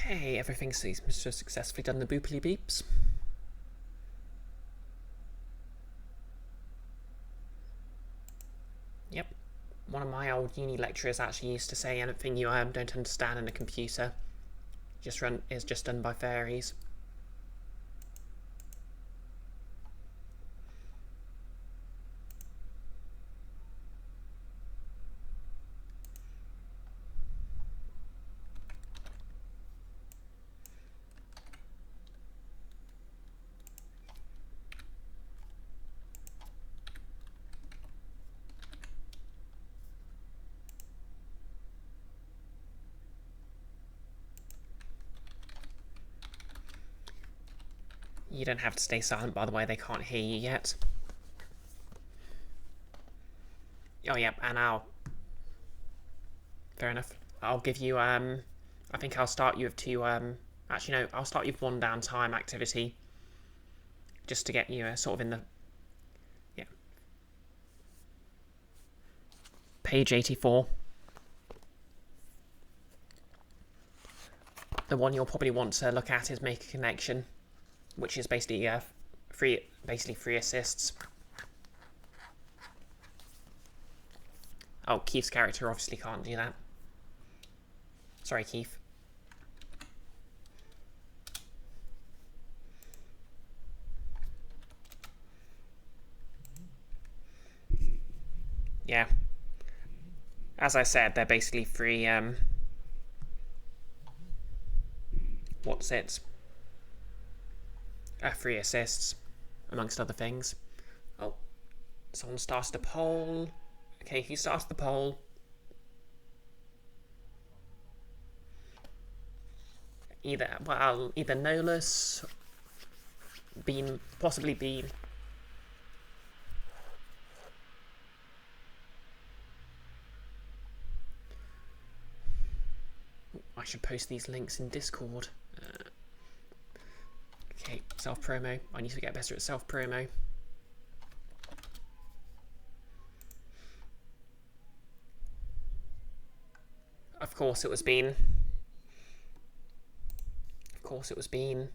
Okay, everything seems to have successfully done the booply beeps. Yep. One of my old uni lecturers actually used to say anything you don't understand in a computer is just done by fairies. You don't have to stay silent, by the way, they can't hear you yet. Oh, yep, and fair enough. I'll give you, I think I'll start you with two, actually, no, I'll start you with one downtime activity. Just to get you sort of in the, yeah. Page 84. The one you'll probably want to look at is Make a Connection, which is basically free assists. Oh, Keith's character obviously can't do that. Sorry, Keith. Yeah. As I said, they're basically free, free assists, amongst other things. Oh, someone started a poll. Okay, who started the poll? Either Nolus, possibly Bean. I should post these links in Discord. Okay, self-promo. I need to get better at self-promo. Of course it was Bean. Of course it was Bean.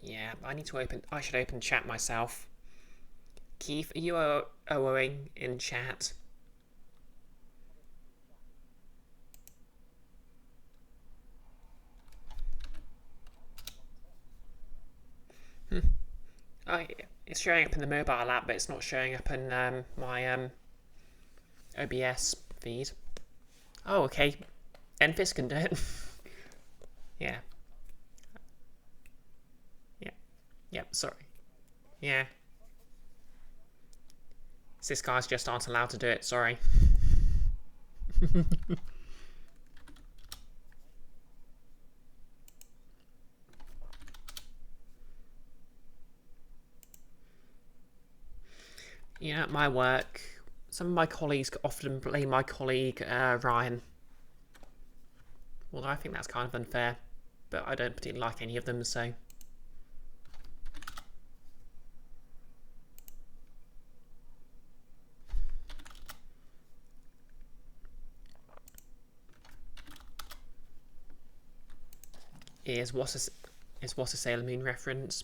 Yeah, I should open chat myself. Keith, are you OOing in chat? It's showing up in the mobile app, but it's not showing up in my OBS feed. Oh, okay. Enfys can do it. Yeah. Yep, sorry. Yeah. Cis guys just aren't allowed to do it, sorry. Yeah, at my work, some of my colleagues often blame my colleague Ryan. Although I think that's kind of unfair, but I don't particularly like any of them, so... Is what a Sailor Moon reference?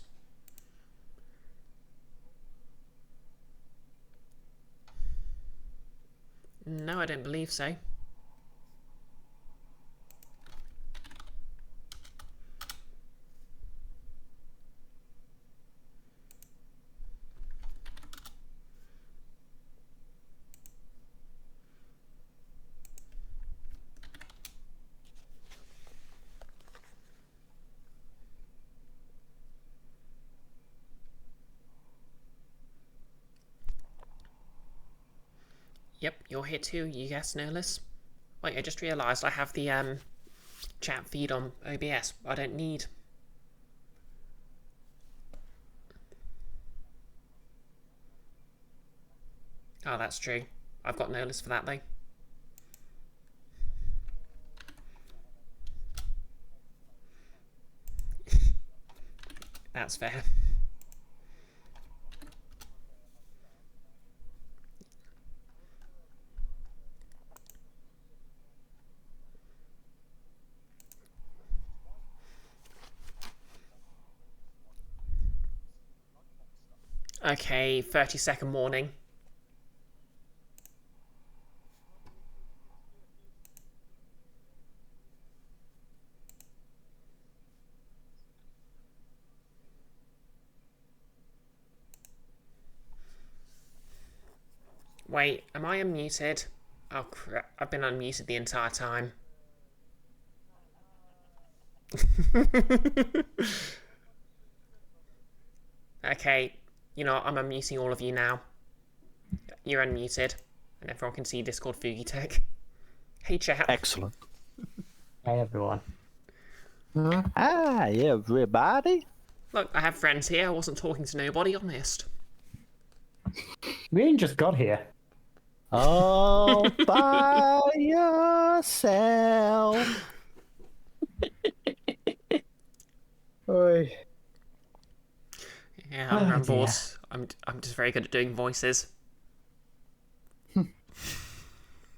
No, I don't believe so. Yep, you're here too, you guess, Nolus. Wait, I just realised I have the chat feed on OBS. I don't need... Oh, that's true. I've got Nolus for that, though. That's fair. Okay, 30-second warning. Wait, am I unmuted? Oh crap, I've been unmuted the entire time. Okay, you know what, I'm unmuting all of you now. You're unmuted, and everyone can see Discord Fugi Tech. Hey chat. Excellent. Hey everyone. Hi, everybody. Look, I have friends here. I wasn't talking to nobody, honest. We ain't just got here. All by yourself. Oi. Yeah, Oh, I'm bored. dear. I'm just very good at doing voices.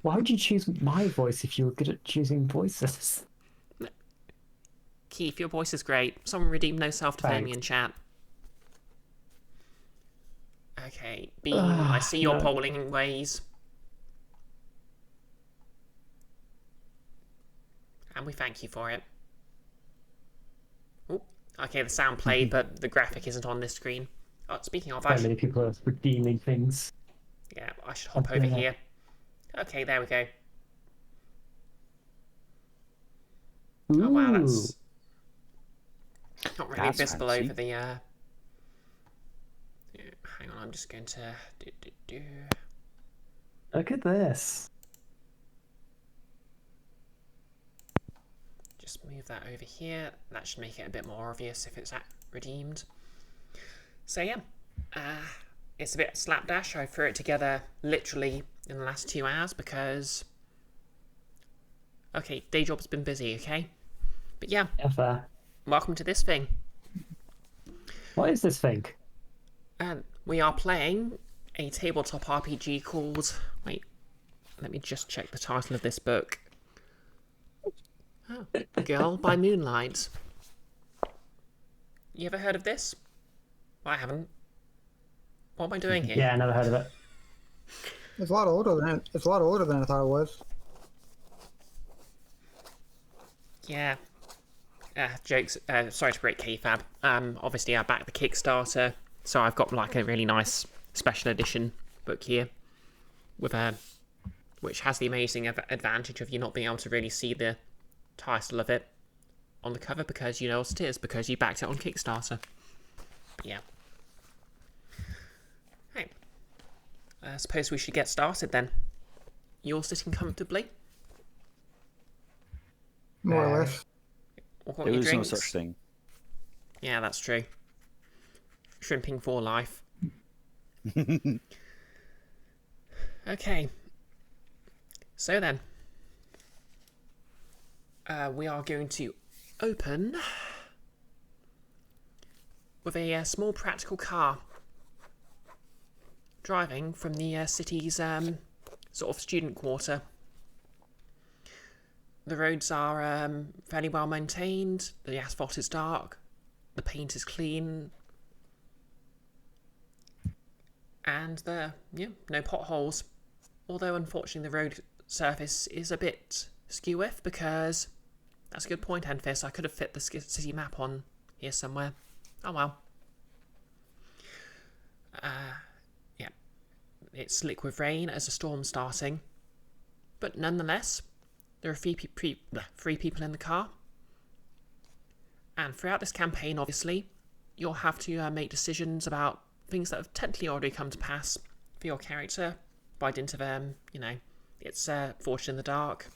Why would you choose my voice if you were good at choosing voices? Keith, your voice is great. Someone redeem no self-defaming Thanks. in chat. Okay, Bean, I see your no. polling ways. And we thank you for it. Ooh, okay, the sound played, but the graphic isn't on this screen. Oh, speaking of, So many people are redeeming things. yeah, I should hop over here. Okay, there we go. Ooh. Oh wow, that's not really That's visible fancy. over the yeah, hang on, I'm just going to Look at this. just move that over here. That should make it a bit more obvious if it's redeemed. So yeah, it's a bit slapdash. I threw it together literally in the last 2 hours because, okay, day job's been busy, okay? But yeah, Ever. welcome to this thing. What is this thing? We are playing a tabletop RPG called... Wait, let me just check the title of this book. Oh, Girl by Moonlight. You ever heard of this? I haven't. What am I doing here? Yeah, I never heard of it. It's a lot older than it's a lot older than I thought it was. Yeah. Jokes. Sorry to break kayfabe. Obviously, I backed the Kickstarter, so I've got like a really nice special edition book here, with which has the amazing advantage of you not being able to really see the title of it on the cover because you know what it is because you backed it on Kickstarter. But yeah. Hey. I suppose we should get started then. You're sitting comfortably. More or less. What got There your is no drinks? such thing. Yeah, that's true. Shrimping for life. Okay. So then, we are going to open with a small practical car driving from the city's sort of student quarter. The roads are fairly well maintained, the asphalt is dark, the paint is clean, and there, yeah, no potholes. Although unfortunately the road surface is a bit skew-iff because, that's a good point, Enfys, I could have fit the city map on here somewhere. Oh well. Yeah, it's slick with rain as a storm's starting, but nonetheless, there are three people in the car. And throughout this campaign, obviously, you'll have to make decisions about things that have technically already come to pass for your character by dint of, you know, it's Forged in the Dark.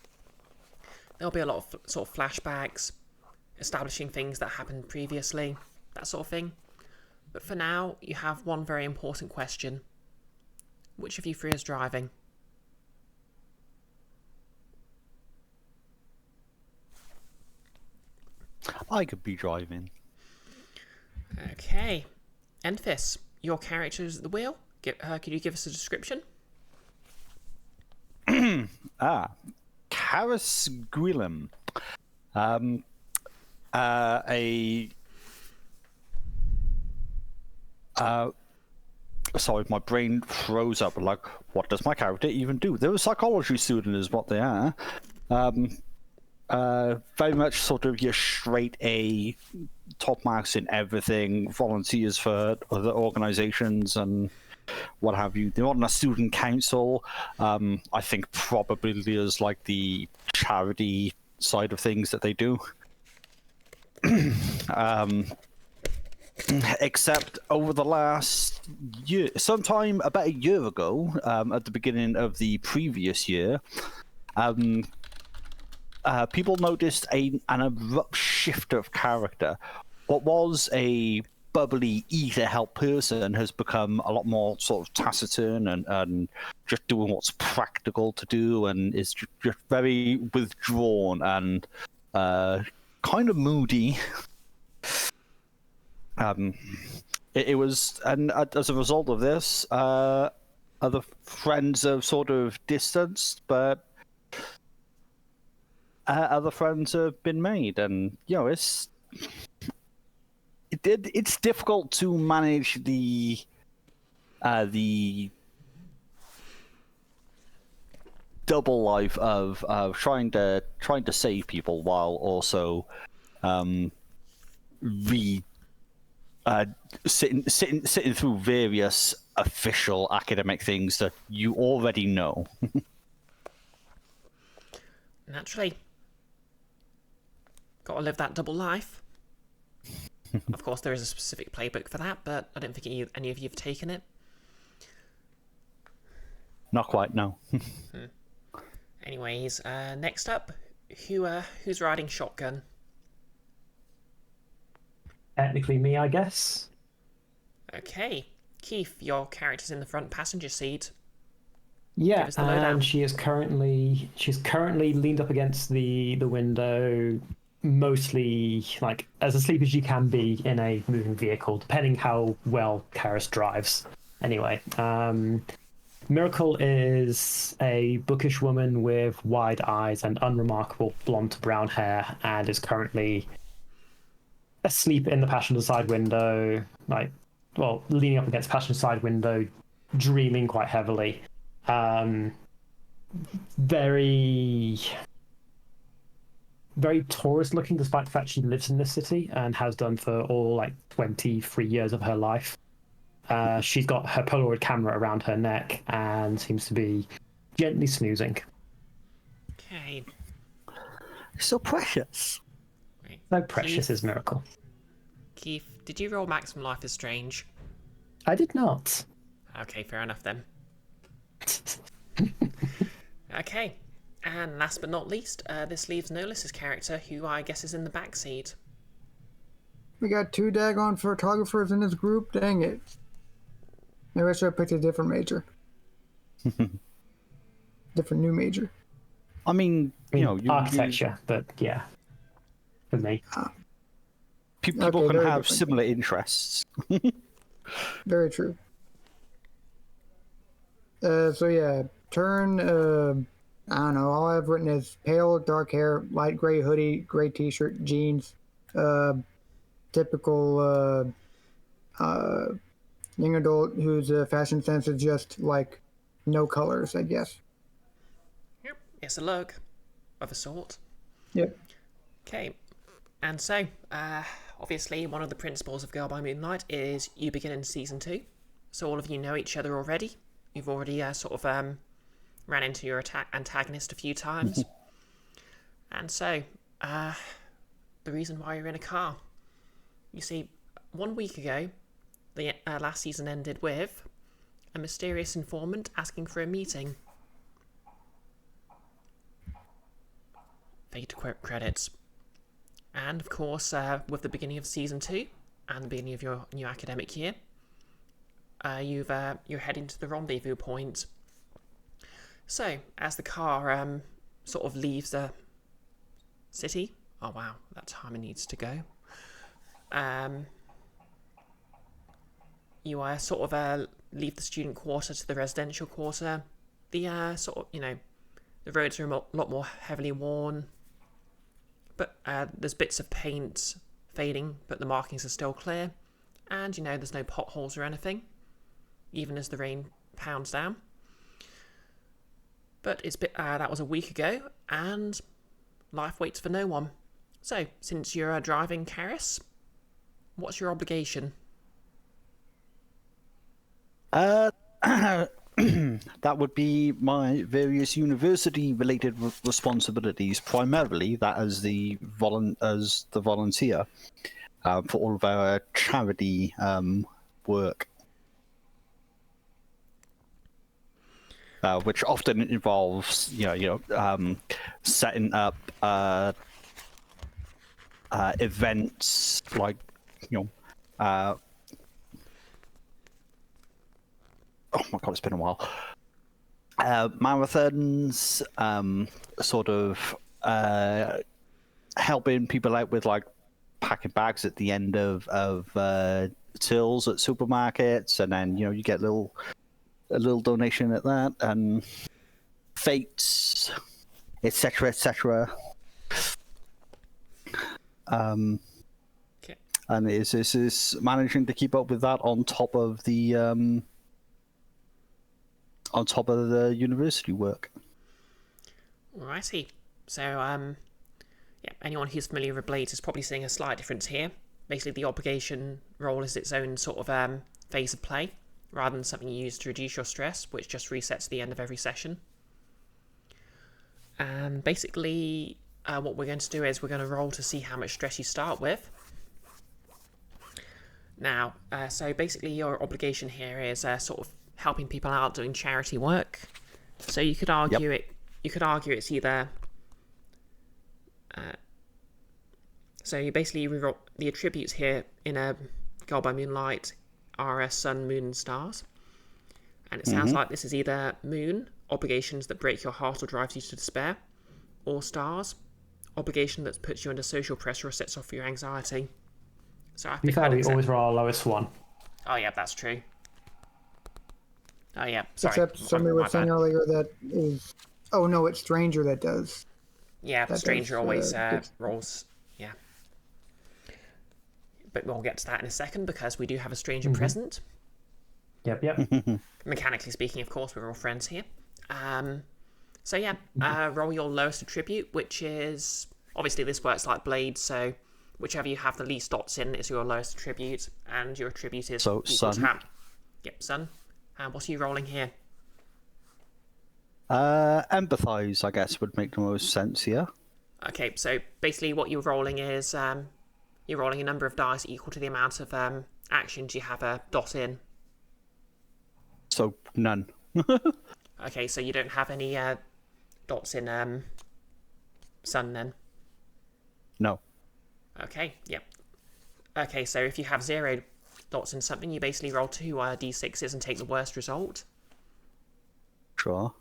There'll be a lot of sort of flashbacks, establishing things that happened previously, that sort of thing. But for now, you have one very important question. Which of you three is driving? I could be driving. Okay. Enfys, your character is at the wheel. Could you give us a description? Carys Gwilym. Sorry, my brain froze up. Like, what does my character even do? They're a psychology student, is what they are. Very much sort of your straight A, top marks in everything, volunteers for other organizations and what have you. They're on a student council. I think probably there's like the charity side of things that they do. Except over the last year, sometime about a year ago, at the beginning of the previous year, people noticed an abrupt shift of character. What was a bubbly, eager-help person has become a lot more sort of taciturn and just doing what's practical to do, and is just very withdrawn and kind of moody. It was, and as a result of this, other friends have sort of distanced, but other friends have been made, and it's difficult to manage the double life of trying to save people while also sitting through various official academic things that you already know. Naturally. Gotta live that double life. Of course, there is a specific playbook for that, but I don't think any of you have taken it. Not quite, no. Anyways, next up, who's riding shotgun? Technically me, I guess. Okay. Keith, your character's in the front passenger seat. Yeah, Give us the lowdown. and she's currently leaned up against the window, mostly like as asleep as you can be in a moving vehicle, depending how well Carys drives. Anyway, Miracle is a bookish woman with wide eyes and unremarkable blonde to brown hair, and is currently asleep in the passenger side window, leaning up against the passenger side window, dreaming quite heavily. Very, very tourist looking, despite the fact she lives in this city and has done for all 23 years of her life. She's got her Polaroid camera around her neck and seems to be gently snoozing. Okay. So precious. Right. So precious is Miracle. Keith, did you roll Maximum Life is Strange? I did not. Okay, fair enough then. Okay, and last but not least, this leaves Nolis's character, who I guess is in the back seat. We got 2 daggone photographers in this group. Dang it. Maybe I should have picked a different major. Different new major. I mean, architecture, but yeah, for me. People Okay, can very have different. similar interests. Very true. So yeah, Tern, I don't know, all I've written is pale, dark hair, light gray hoodie, gray t-shirt, jeans, typical young adult whose fashion sense is just like no colors, I guess. Yep, it's a look of a sort. Yep. Okay, and so, obviously, one of the principles of Girl by Moonlight is you begin in Season 2, so all of you know each other already. You've already ran into your antagonist a few times. And so, the reason why you're in a car. You see, 1 week ago, the last season ended with a mysterious informant asking for a meeting. Fade credits. And, of course, with the beginning of Season 2 and the beginning of your new academic year, you're heading to the rendezvous point. So, as the car sort of leaves the city, oh wow, that timer needs to go. you sort of leave the student quarter to the residential quarter. The sort of, the roads are a lot more heavily worn, but there's bits of paint fading, but the markings are still clear, and there's no potholes or anything, even as the rain pounds down. But that was a week ago, and life waits for no one. So, since you're driving Carys, what's your obligation? That would be my various university-related responsibilities. Primarily, that as the volunteer for all of our charity work, which often involves, setting up events like, oh my god, it's been a while. Marathons, sort of helping people out with like packing bags at the end of tills at supermarkets, and then you get a little donation at that, and fates, etc., etc. Okay. And this is managing to keep up with that on top of the university work. Alrighty. So, anyone who's familiar with Blades is probably seeing a slight difference here. Basically, the obligation role is its own sort of phase of play, rather than something you use to reduce your stress, which just resets at the end of every session. And basically, what we're going to do is we're going to roll to see how much stress you start with. Now, so basically your obligation here is sort of helping people out doing charity work. So you could argue You could argue it's either. So you basically reroll the attributes here in a Goal by Moonlight are sun, moon, and stars. And it sounds like this is either moon, obligations that break your heart or drives you to despair, or stars, obligation that puts you under social pressure or sets off your anxiety. So I think we always roll our lowest one. Oh yeah, that's true. Oh yeah, sorry. Except somebody was saying earlier that is. Oh no, it's Stranger that does. Yeah, that Stranger does, always rolls. Yeah. But we'll get to that in a second because we do have a Stranger present. Yep. Mechanically speaking, of course, we're all friends here. So yeah, roll your lowest attribute, which is obviously this works like Blade, so whichever you have the least dots in is your lowest attribute, and your attribute is so sun. Yep, sun. And what are you rolling here? Empathize, I guess, would make the most sense here. Okay, so basically what you're rolling is you're rolling a number of dice equal to the amount of actions you have a dot in. So none. Okay, so you don't have any dots in sun then? No. Okay, yep. Okay, so if you have 0 dots in something, you basically roll 2 d6s and take the worst result. Sure.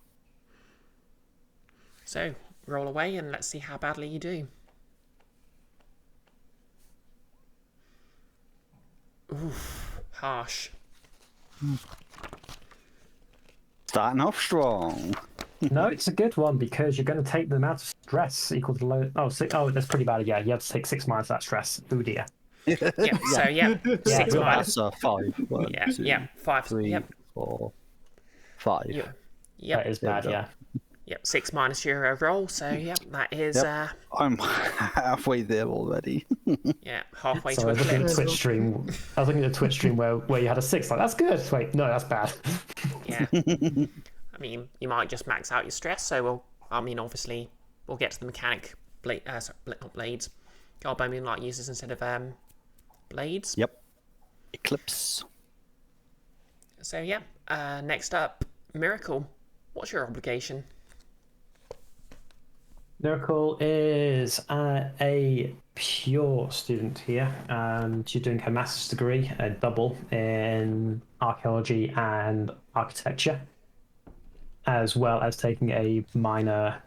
So, roll away and let's see how badly you do. Oof, harsh. Starting off strong. No, it's a good one because you're going to take the amount of stress equal to low. Oh, that's pretty bad. Yeah, you have to take 6 minus that stress. Oh dear. Yeah, so yeah, 6 minus. That's 5. 1, Yeah, 2, yeah, 5. 3, Yep. 4, 5. Yep. That is bad, yeah. Yep, 6 minus your roll, so yep, that is I'm halfway there already. yeah, halfway So to I a was looking at clip. Twitch stream. I was looking at a Twitch stream where you had a 6. Like, that's good. Wait, no, that's bad. Yeah. I mean, you might just max out your stress, so obviously, we'll get to the mechanic not blades. Goal by Moonlight uses instead of blades. Yep. Eclipse. So yeah, next up, Miracle. What's your obligation? Miracle is a pure student here. She's doing her master's degree, a double in archaeology and architecture, as well as taking a minor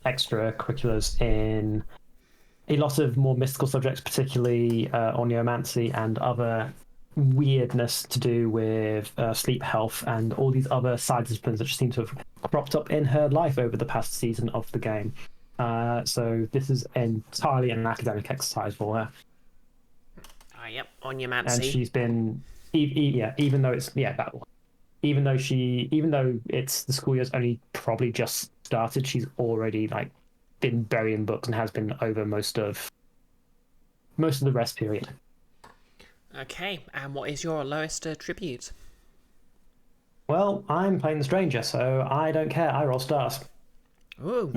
extracurriculars in a lot of more mystical subjects, particularly oniomancy and other weirdness to do with sleep health and all these other side disciplines that seem to have cropped up in her life over the past season of the game. So this is entirely an academic exercise for her. Yep, on your Mancy. And she's been, even though it's that one. Even though it's the school year's only probably just started, she's already like been burying books and has been over most of the rest period. Okay, and what is your lowest tribute? Well, I'm playing the stranger, so I don't care. I roll stars. Ooh,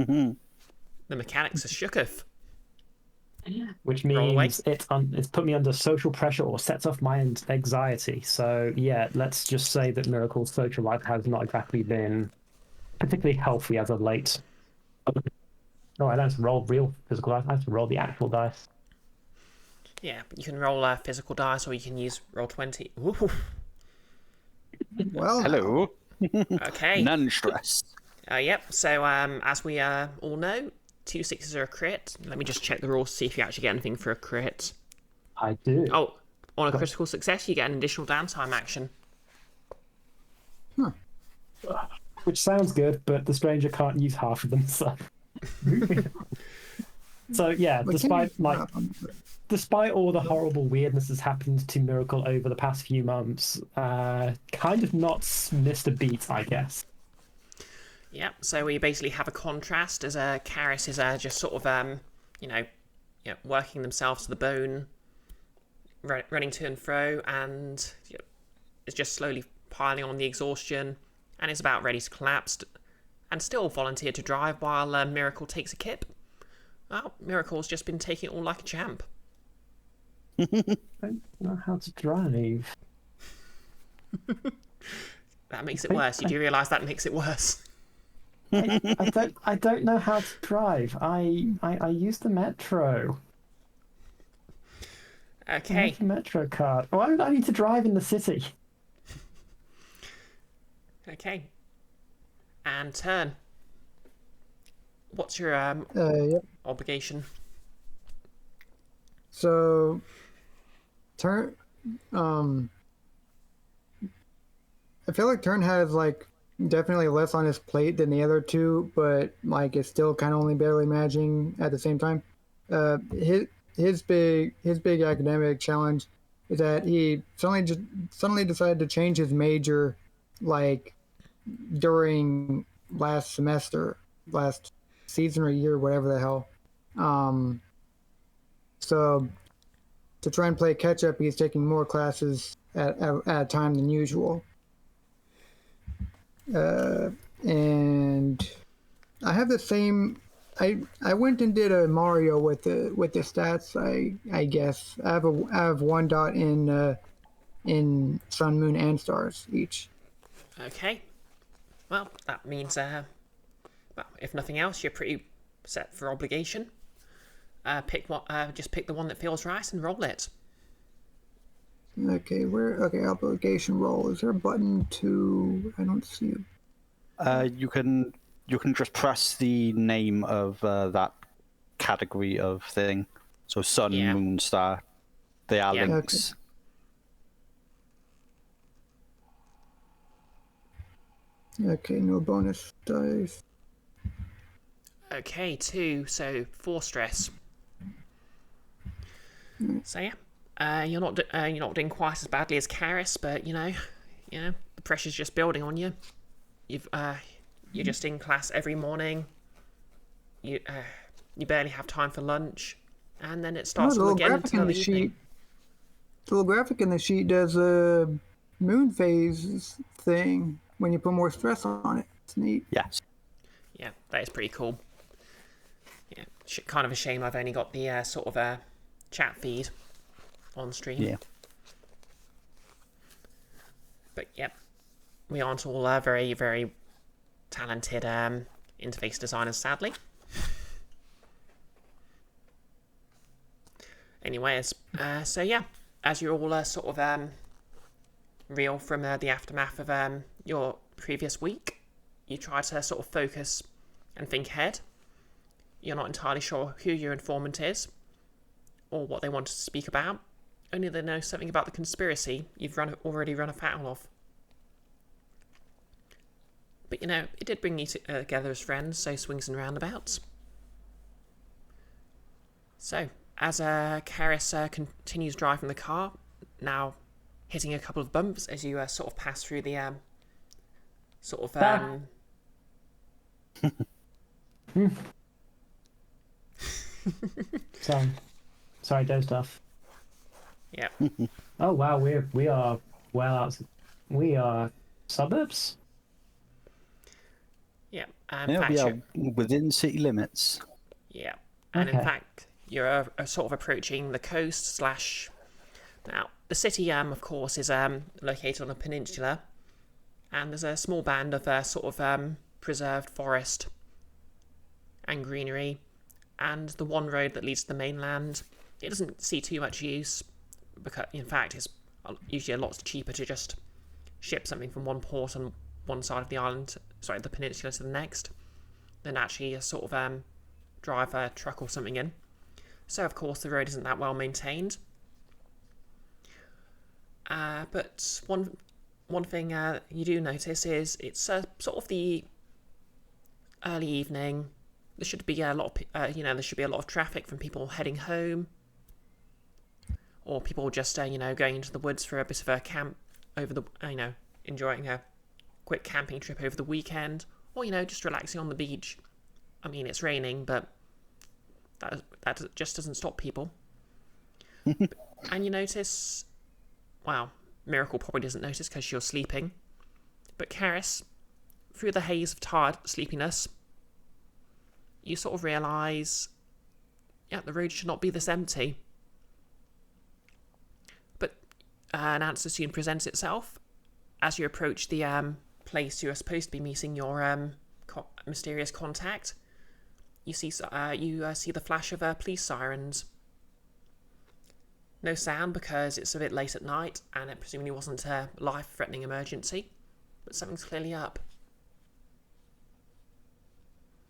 the mechanics are shooketh. Which means it's put me under social pressure or sets off my anxiety. So yeah, let's just say that Miracle's social life has not exactly been particularly healthy as of late. Oh, I don't have to roll real physical dice. I have to roll the actual dice. Yeah, you can roll physical dice, or you can use Roll20. Ooh. Well, Hello. Okay. None stress. Yep. So as we all know, 2 6s are a crit. Let me just check the rules to see if you actually get anything for a crit. I do. Oh, on a critical success, you get an additional downtime action. Which sounds good, but the stranger can't use half of them. So yeah, despite all the horrible weirdness that's happened to Miracle over the past few months, kind of not missed a beat, I guess. Yep, so we basically have a contrast as Carys is just sort of, working themselves to the bone, running to and fro, and is just slowly piling on the exhaustion, and is about ready to collapse, and still volunteered to drive while Miracle takes a kip. Well, Miracle's just been taking it all like a champ. I don't know how to drive. That makes it worse. You do realise that makes it worse. I don't know how to drive. I use the metro. Okay. I have the metro card. Why would I need to drive in the city? Okay. And Tern. What's your Yep. obligation? So, Tern, I feel like Tern has like definitely less on his plate than the other two, but like it's still kind of only barely managing at the same time. His big academic challenge is that he suddenly decided to change his major, like during last season or year, whatever the hell. So to try and play catch up, he's taking more classes at a time than usual. And I have the same. I went and did a Mario with the stats. I guess I have 1 dot in Sun, Moon, and Stars each. Okay. Well, that means if nothing else, you're pretty set for obligation. Just pick the one that feels right and roll it. Okay, obligation roll. Is there a button to? I don't see it. You can just press the name of that category of thing. So Sun, Moon, Star. They are links. Okay, no bonus dice. Okay, 2, so 4 stress. So yeah, you're not doing quite as badly as Carys, but the pressure's just building on you. You're just in class every morning. You barely have time for lunch, and then it starts all again until the evening. The little graphic in the sheet does a moon phase thing when you put more stress on it. It's neat. Yes. Yeah, that is pretty cool. Yeah, kind of a shame I've only got the sort of chat feed on stream. Yeah. But yep, we aren't all very, very talented interface designers, sadly. Anyways, so yeah, as you're all sort of reel from the aftermath of your previous week, you try to sort of focus and think ahead. You're not entirely sure who your informant is or what they want to speak about, only they know something about the conspiracy you've already run afoul of. But it did bring you together as friends, so swings and roundabouts. So, as Carys continues driving the car, now hitting a couple of bumps as you sort of pass through the Sorry, dozed off. Yeah. Oh wow, we are well out. We are suburbs. Yeah. Yeah, we are within city limits. Yeah. And Okay. in fact, you're sort of approaching the coast / Now, the city, of course, is located on a peninsula, and there's a small band of sort of preserved forest and greenery, and the one road that leads to the mainland. It doesn't see too much use, because in fact it's usually a lot cheaper to just ship something from one port on one side of the peninsula to the next, than actually a sort of drive a truck or something in. So of course the road isn't that well maintained. But one thing you do notice is it's sort of the early evening. There should be a lot of there should be a lot of traffic from people heading home, or people just going into the woods for a bit of a camp over the enjoying a quick camping trip over the weekend, or just relaxing on the beach. I mean, it's raining, but that just doesn't stop people. And you notice, well, Miracle probably doesn't notice because you're sleeping, but Carys, through the haze of tired sleepiness, you sort of realise, the road should not be this empty. But an answer soon presents itself as you approach the place you are supposed to be meeting your mysterious contact. You see the flash of police sirens. No sound because it's a bit late at night, and it presumably wasn't a life-threatening emergency, but something's clearly up.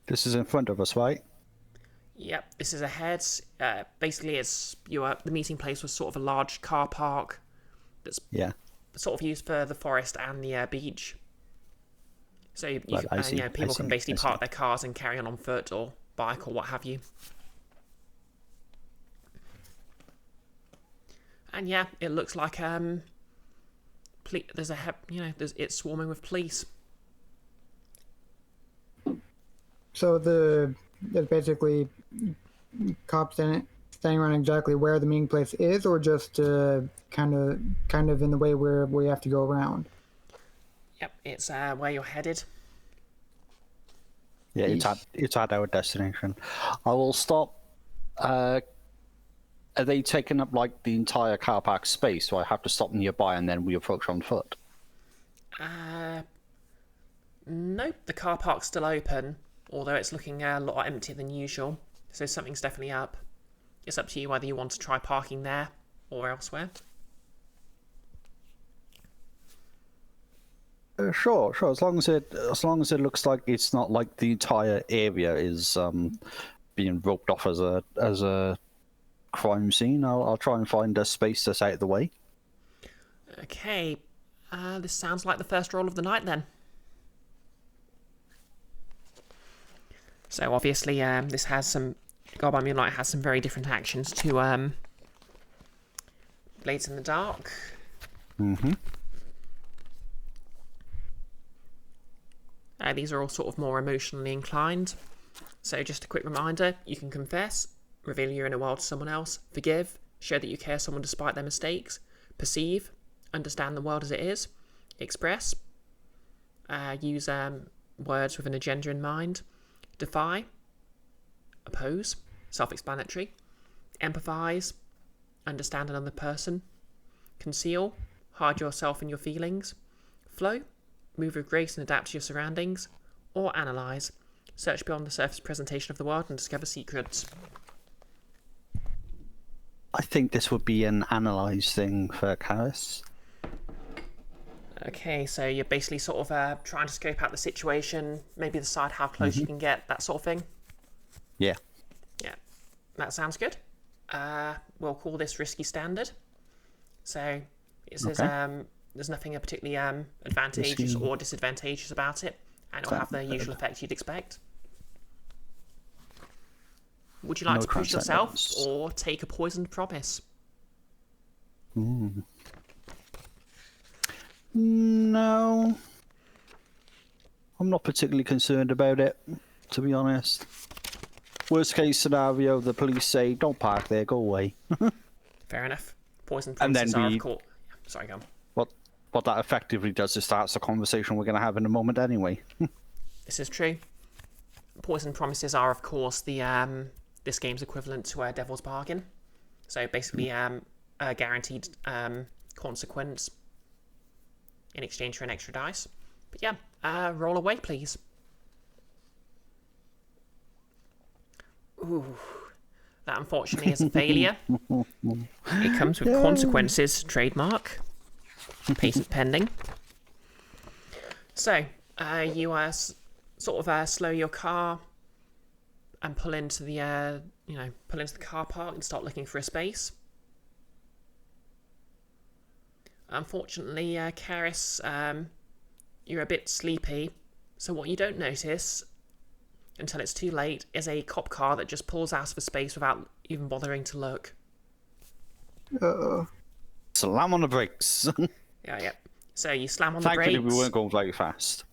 This is in front of us, right? Yep, this is ahead. Basically, the meeting place was sort of a large car park that's sort of used for the forest and the beach. So people can basically park their cars and carry on foot or bike or what have you. And it looks like it's swarming with police. So there's basically cops standing around exactly where the meeting place is, or just kind of in the way where we have to go around. Yep, it's where you're headed. Yeah, it's at our destination. I will stop. Are they taking up like the entire car park space? So I have to stop nearby and then we approach on foot? Nope, the car park's still open, although it's looking a lot emptier than usual. So something's definitely up. It's up to you whether you want to try parking there or elsewhere. Sure. As long as it looks like it's not like the entire area is being roped off as a crime scene, I'll try and find a space that's out of the way. Okay, this sounds like the first roll of the night then. So obviously, this has some. God by Moonlight has some very different actions to Blades in the Dark. Mm-hmm. These are all sort of more emotionally inclined. So just a quick reminder, you can confess, reveal your inner world to someone else, forgive, show that you care someone despite their mistakes, perceive, understand the world as it is, express, use words with an agenda in mind, defy, oppose, self-explanatory, empathise, understand another person, conceal, hide yourself and your feelings, flow, move with grace and adapt to your surroundings, or analyse, search beyond the surface presentation of the world and discover secrets. I think this would be an analyse thing for Carys. Okay, so you're basically sort of trying to scope out the situation, maybe decide how close you can get, that sort of thing. Yeah. Yeah, that sounds good. We'll call this risky standard. So it says Okay. there's nothing particularly advantageous or disadvantageous about it, and it'll have the usual effect you'd expect. Would you like No to push yourself transcendence. or take a poisoned promise? No. I'm not particularly concerned about it, to be honest. Worst case scenario, the police say, don't park there, go away. Fair enough. Poisoned And then promises are, of we- course. Sorry, go on. What that effectively does is starts the conversation we're going to have in a moment anyway. This is true. Poisoned promises are, of course, the this game's equivalent to a Devil's Bargain. So basically, a guaranteed consequence in exchange for an extra dice. But yeah, roll away, please. Ooh, that unfortunately is a failure. It comes with consequences, trademark. Patent pending. So, you sort of slow your car and pull into the pull into the car park and start looking for a space. Unfortunately, Carys, you're a bit sleepy, so what you don't notice until it's too late is a cop car that just pulls out of a space without even bothering to look. Slam on the brakes. Yeah. So you slam on the Thankfully, brakes. we weren't going very fast.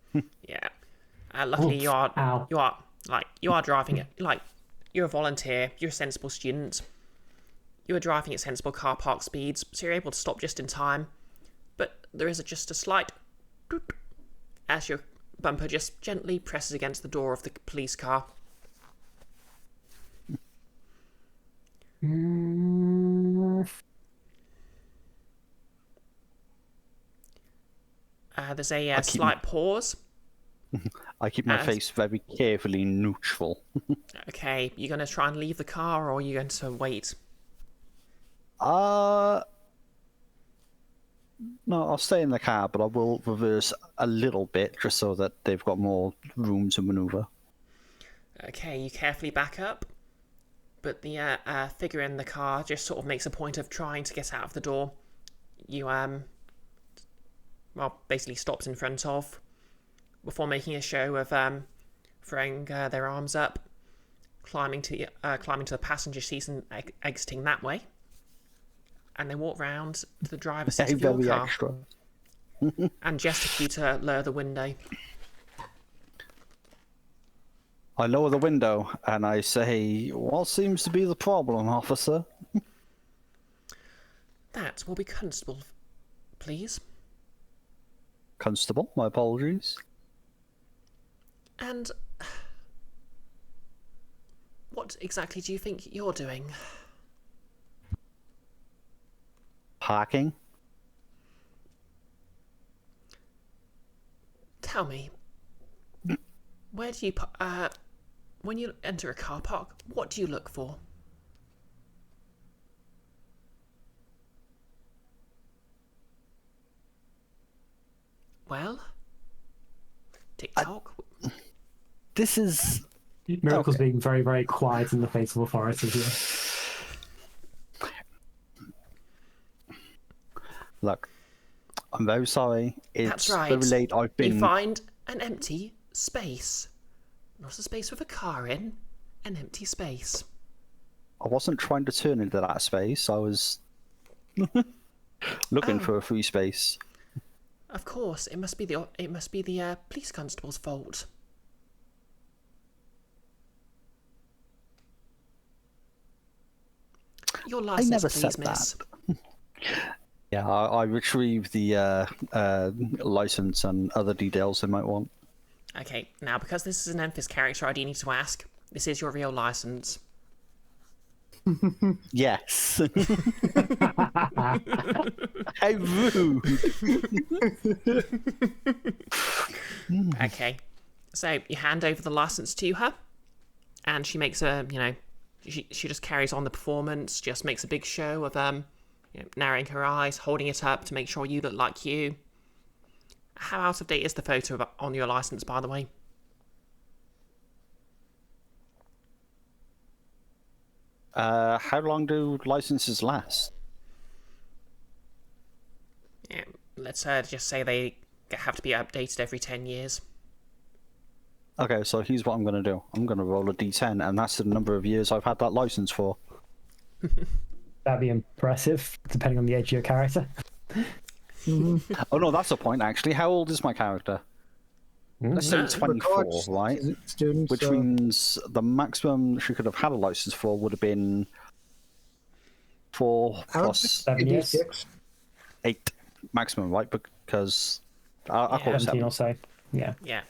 Yeah. Luckily, you are driving it. Like, you're a volunteer. You're a sensible student. You are driving at sensible car park speeds, so you're able to stop just in time. But there is just a slight doot as your bumper just gently presses against the door of the police car. There's a slight pause. I keep my face very carefully neutral. Okay, you're going to try and leave the car, or are you going to wait? No, I'll stay in the car, but I will reverse a little bit just so that they've got more room to maneuver. Okay, you carefully back up, but the figure in the car just sort of makes a point of trying to get out of the door. You basically stops in front of, before making a show of throwing their arms up, climbing to the passenger seat and exiting that way. And they walk round to the driver's seat of your Very car extra. and gesture to you to lower the window. I lower the window and I say, what seems to be the problem, officer? That will be Constable, please. Constable, my apologies. And what exactly do you think you're doing? Parking? Tell me, where do you when you enter a car park, what do you look for? Well, TikTok. This is... Miracle's being very, very quiet in the face of authority here. Look, I'm very sorry. It's That's right. very late. I've been... You find an empty space. Not a space with a car in, an empty space. I wasn't trying to turn into that space. I was looking for a free space. Of course, it must be the police constable's fault. Your license, never please, said miss. that. Yeah, I retrieved the license and other details they might want. Okay, now because this is an Enfys character, I do need to ask. This is your real license. Yes. How rude. Okay, so you hand over the license to her, and she makes a, she just carries on the performance, just makes a big show of narrowing her eyes, holding it up to make sure you look like you. How out of date is the photo on your license, by the way? How long do licenses last? let's just say they have to be updated every 10 years. Okay, so here's what I'm going to do. I'm going to roll a d10, and that's the number of years I've had that license for. That'd be impressive, depending on the age of your character. Oh no, that's a point actually. How old is my character? Let's say 24, right? Student, Which means the maximum she could have had a license for would have been 4 plus 7 years. 8 maximum, right? Because I'll call it 17 7. or so. Yeah. Yeah.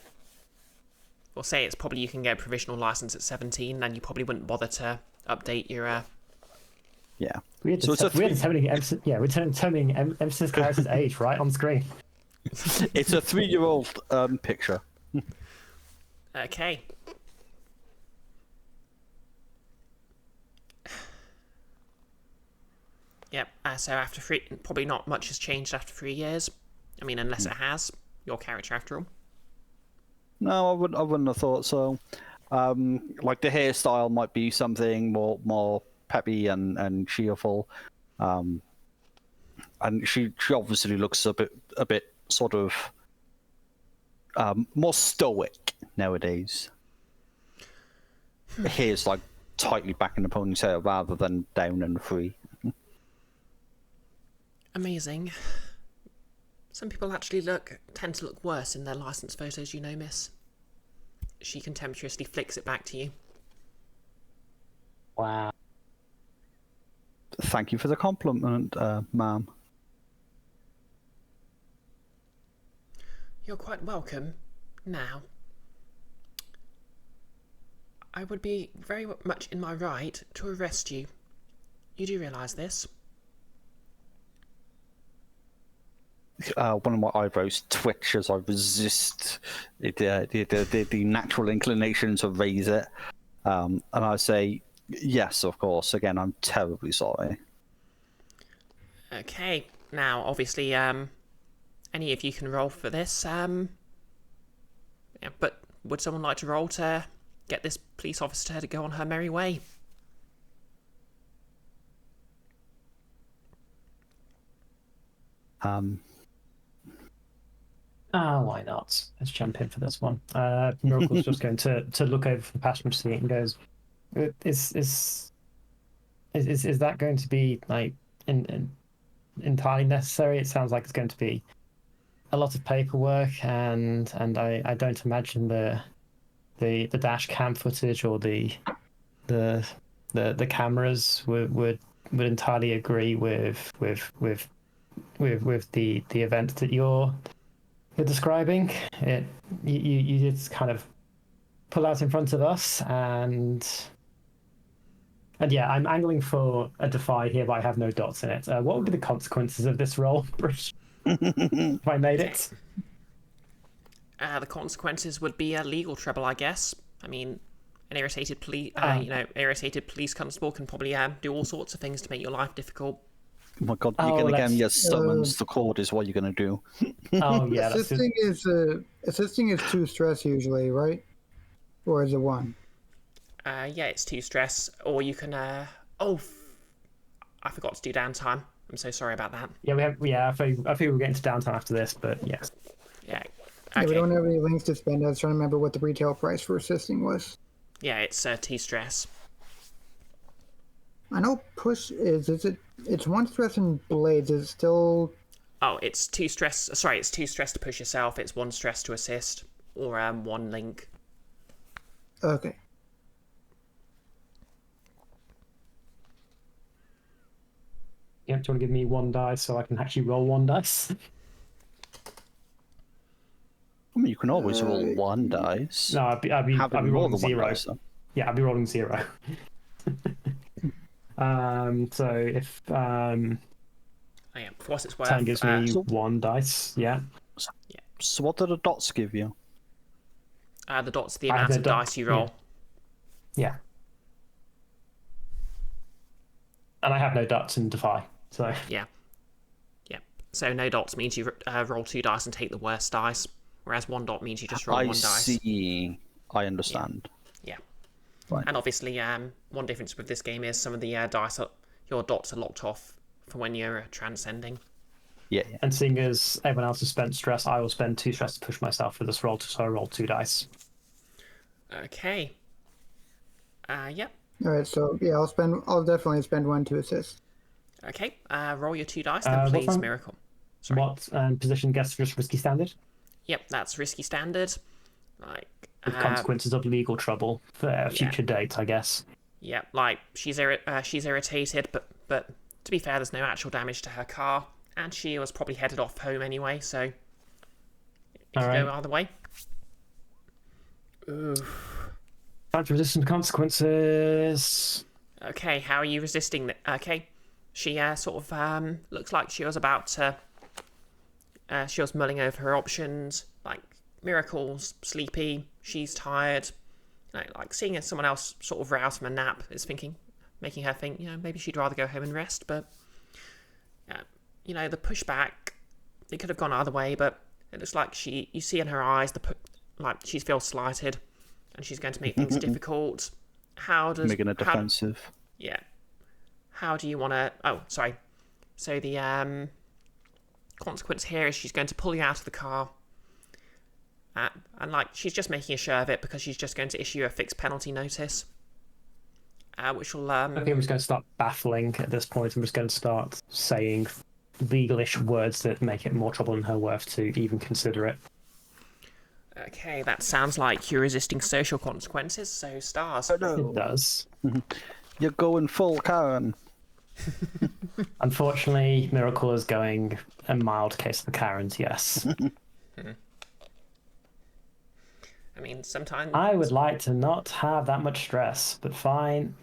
We'll say it's probably you can get a provisional license at 17, and you probably wouldn't bother to update your. Yeah. We're determining emphasis Carys' age right on screen. It's a 3-year-old picture. Okay. Yep. So after 3, probably not much has changed after 3 years. I mean, unless it has. Your character, after all. No, I wouldn't have thought so. Like the hairstyle might be something more peppy and cheerful, and she obviously looks a bit sort of more stoic nowadays. Hair's like tightly back in the ponytail rather than down and free. Amazing. Some people actually tend to look worse in their license photos, you know, miss. She contemptuously flicks it back to you. Wow. Thank you for the compliment, ma'am. You're quite welcome. Now, I would be very much in my right to arrest you. You do realise this? One of my eyebrows twitch as I resist the natural inclination to raise it, and I say, "Yes, of course." Again, I'm terribly sorry. Okay. Now, obviously, any of you can roll for this. Yeah, but would someone like to roll to get this police officer to go on her merry way? Why not? Let's jump in for this one. Miracle's just going to look over the passenger seat and goes, "Is that going to be like entirely necessary? It sounds like it's going to be a lot of paperwork, and I don't imagine the dash cam footage or the cameras would entirely agree with the event that you're describing. You just kind of pull out in front of us, and yeah, I'm angling for a defy here, but I have no dots in it. What would be the consequences of this roll, British? If I made it? The consequences would be a legal trouble, I guess. I mean, an irritated irritated police constable can probably do all sorts of things to make your life difficult. Oh my god, you're going to get me a summons. The court is what you're going to do. Oh yeah, assisting is 2 stress usually, right? Or is it 1? Yeah, it's 2 stress, or you can. I forgot to do downtime. I'm so sorry about that. Yeah, I think we're getting to downtime after this, but yeah. Yeah. Okay. Yeah, we don't have any links to spend. I was trying to remember what the retail price for assisting was. Yeah, it's 2 stress. I know push is it? It's 1 stress in blades. Is it still? Oh, it's 2 stress. Sorry, it's 2 stress to push yourself. It's 1 stress to assist, or 1 link. Okay. Yeah, do you want to give me 1 dice so I can actually roll 1 dice? I mean, you can always roll 1 dice. No, I'd be rolling 0. Dice, yeah, I'd be rolling 0. So if Oh yeah, for what it's worth. 10 gives me 1 dice, yeah. So what do the dots give you? The dots, the amount of dice you roll. Yeah. And I have no dots in Defy, so... Yeah. So no dots means you roll 2 dice and take the worst dice, whereas 1 dot means you just roll 1 dice. I see. I understand. Yeah. Right. And obviously, one difference with this game is some of the dice, your dots are locked off for when you're transcending. Yeah. And seeing as everyone else has spent stress, I will spend 2 stress to push myself for this roll, so I roll 2 dice. Okay. Yep. All right, so yeah, I'll definitely spend 1 to assist. Okay. Roll your 2 dice, then What's please, wrong? Miracle. Sorry. What position gets just risky standard? Yep, that's risky standard. Like, With consequences of legal trouble for a future date, I guess. yeah, like she's irritated, but to be fair, there's no actual damage to her car, and she was probably headed off home anyway, so it could go either way. Ooh. Time to resist some consequences. Okay, how are you resisting that? Okay, she sort of looks like she was about to. She was mulling over her options, like Miracle's sleepy, she's tired. Like seeing someone else sort of rouse from a nap is making her think, maybe she'd rather go home and rest. But the pushback, it could have gone either way. But it looks like you see in her eyes like she feels slighted, and she's going to make things difficult. Making it defensive. How do you want to? Oh, sorry. So the consequence here is she's going to pull you out of the car. And she's just making a show of it because she's just going to issue a fixed penalty notice, which will. I think I'm just going to start baffling at this point. I'm just going to start saying legalish words that make it more trouble than her worth to even consider it. Okay, that sounds like you're resisting social consequences. So stars. Oh, no. It does. You're going full Karen. Unfortunately, Miracle is going a mild case of the Karens. Yes. I mean, sometimes... I would like to not have that much stress, but fine.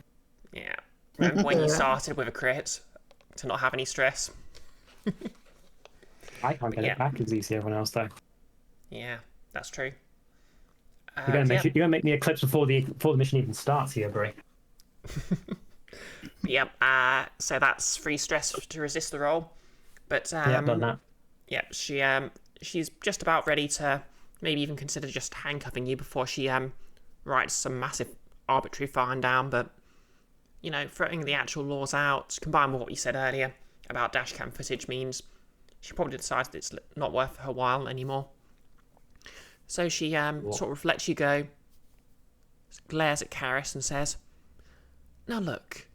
Yeah. Remember when you started with a crit to not have any stress? I can't get it back as easy as everyone else, though. Yeah, that's true. You're gonna make me eclipse before the mission even starts here, Brie. Yep. So that's free stress to resist the roll. But Yeah, I've done that. Yeah, she's just about ready to maybe even consider just handcuffing you before she writes some massive arbitrary fine down. But throwing the actual laws out, combined with what you said earlier about dashcam footage, means she probably decided it's not worth her while anymore. So she sort of lets you go, glares at Carys and says, "Now look,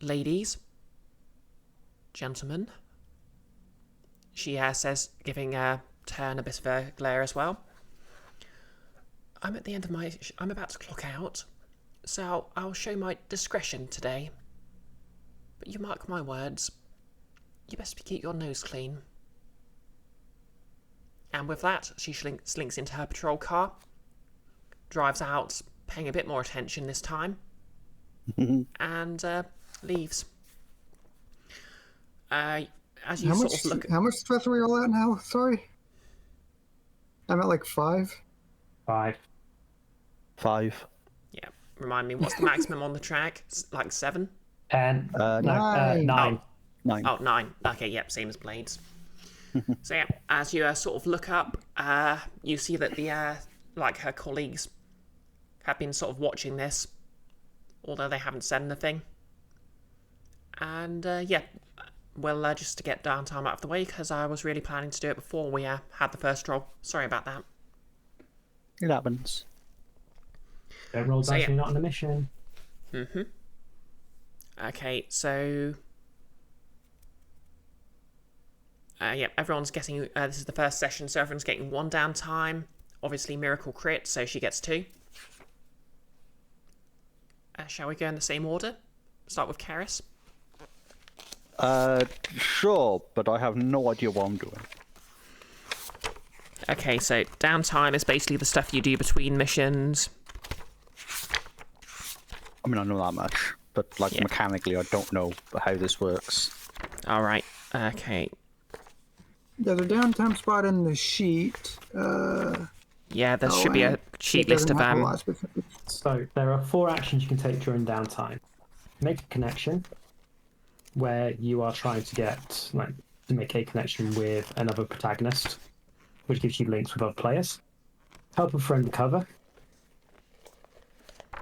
ladies, gentlemen," she says, giving Tern a bit of a glare as well. I'm at the end of I'm about to clock out, so I'll show my discretion today. But you mark my words, you best keep your nose clean. And with that, she slinks into her patrol car, drives out, paying a bit more attention this time, and leaves. As you How much stress are we all at now? Sorry. I'm at like 5. 5. 5. Yeah, remind me, what's the maximum on the track? Like 7? 10. No. 9. 9. Oh, 9. Okay, yep, same as Blades. So yeah, as you sort of look up, you see that the her colleagues have been sort of watching this, although they haven't said anything. And we'll just to get downtime out of the way, because I was really planning to do it before we had the first roll. Sorry about that. It happens. Don't roll dice when you're not on a mission. Okay, so everyone's getting. This is the first session, so everyone's getting 1 downtime. Obviously, Miracle crit, so she gets 2. Shall we go in the same order? Start with Carys. Sure, but I have no idea what I'm doing. Okay, so downtime is basically the stuff you do between missions. I mean, I know that much, but mechanically, I don't know how this works. All right. Okay. There's a downtime spot in the sheet. Yeah, there should be a sheet list of So there are 4 actions you can take during downtime. Make a connection, where you are trying to to make a connection with another protagonist, which gives you links with other players. Help a friend recover,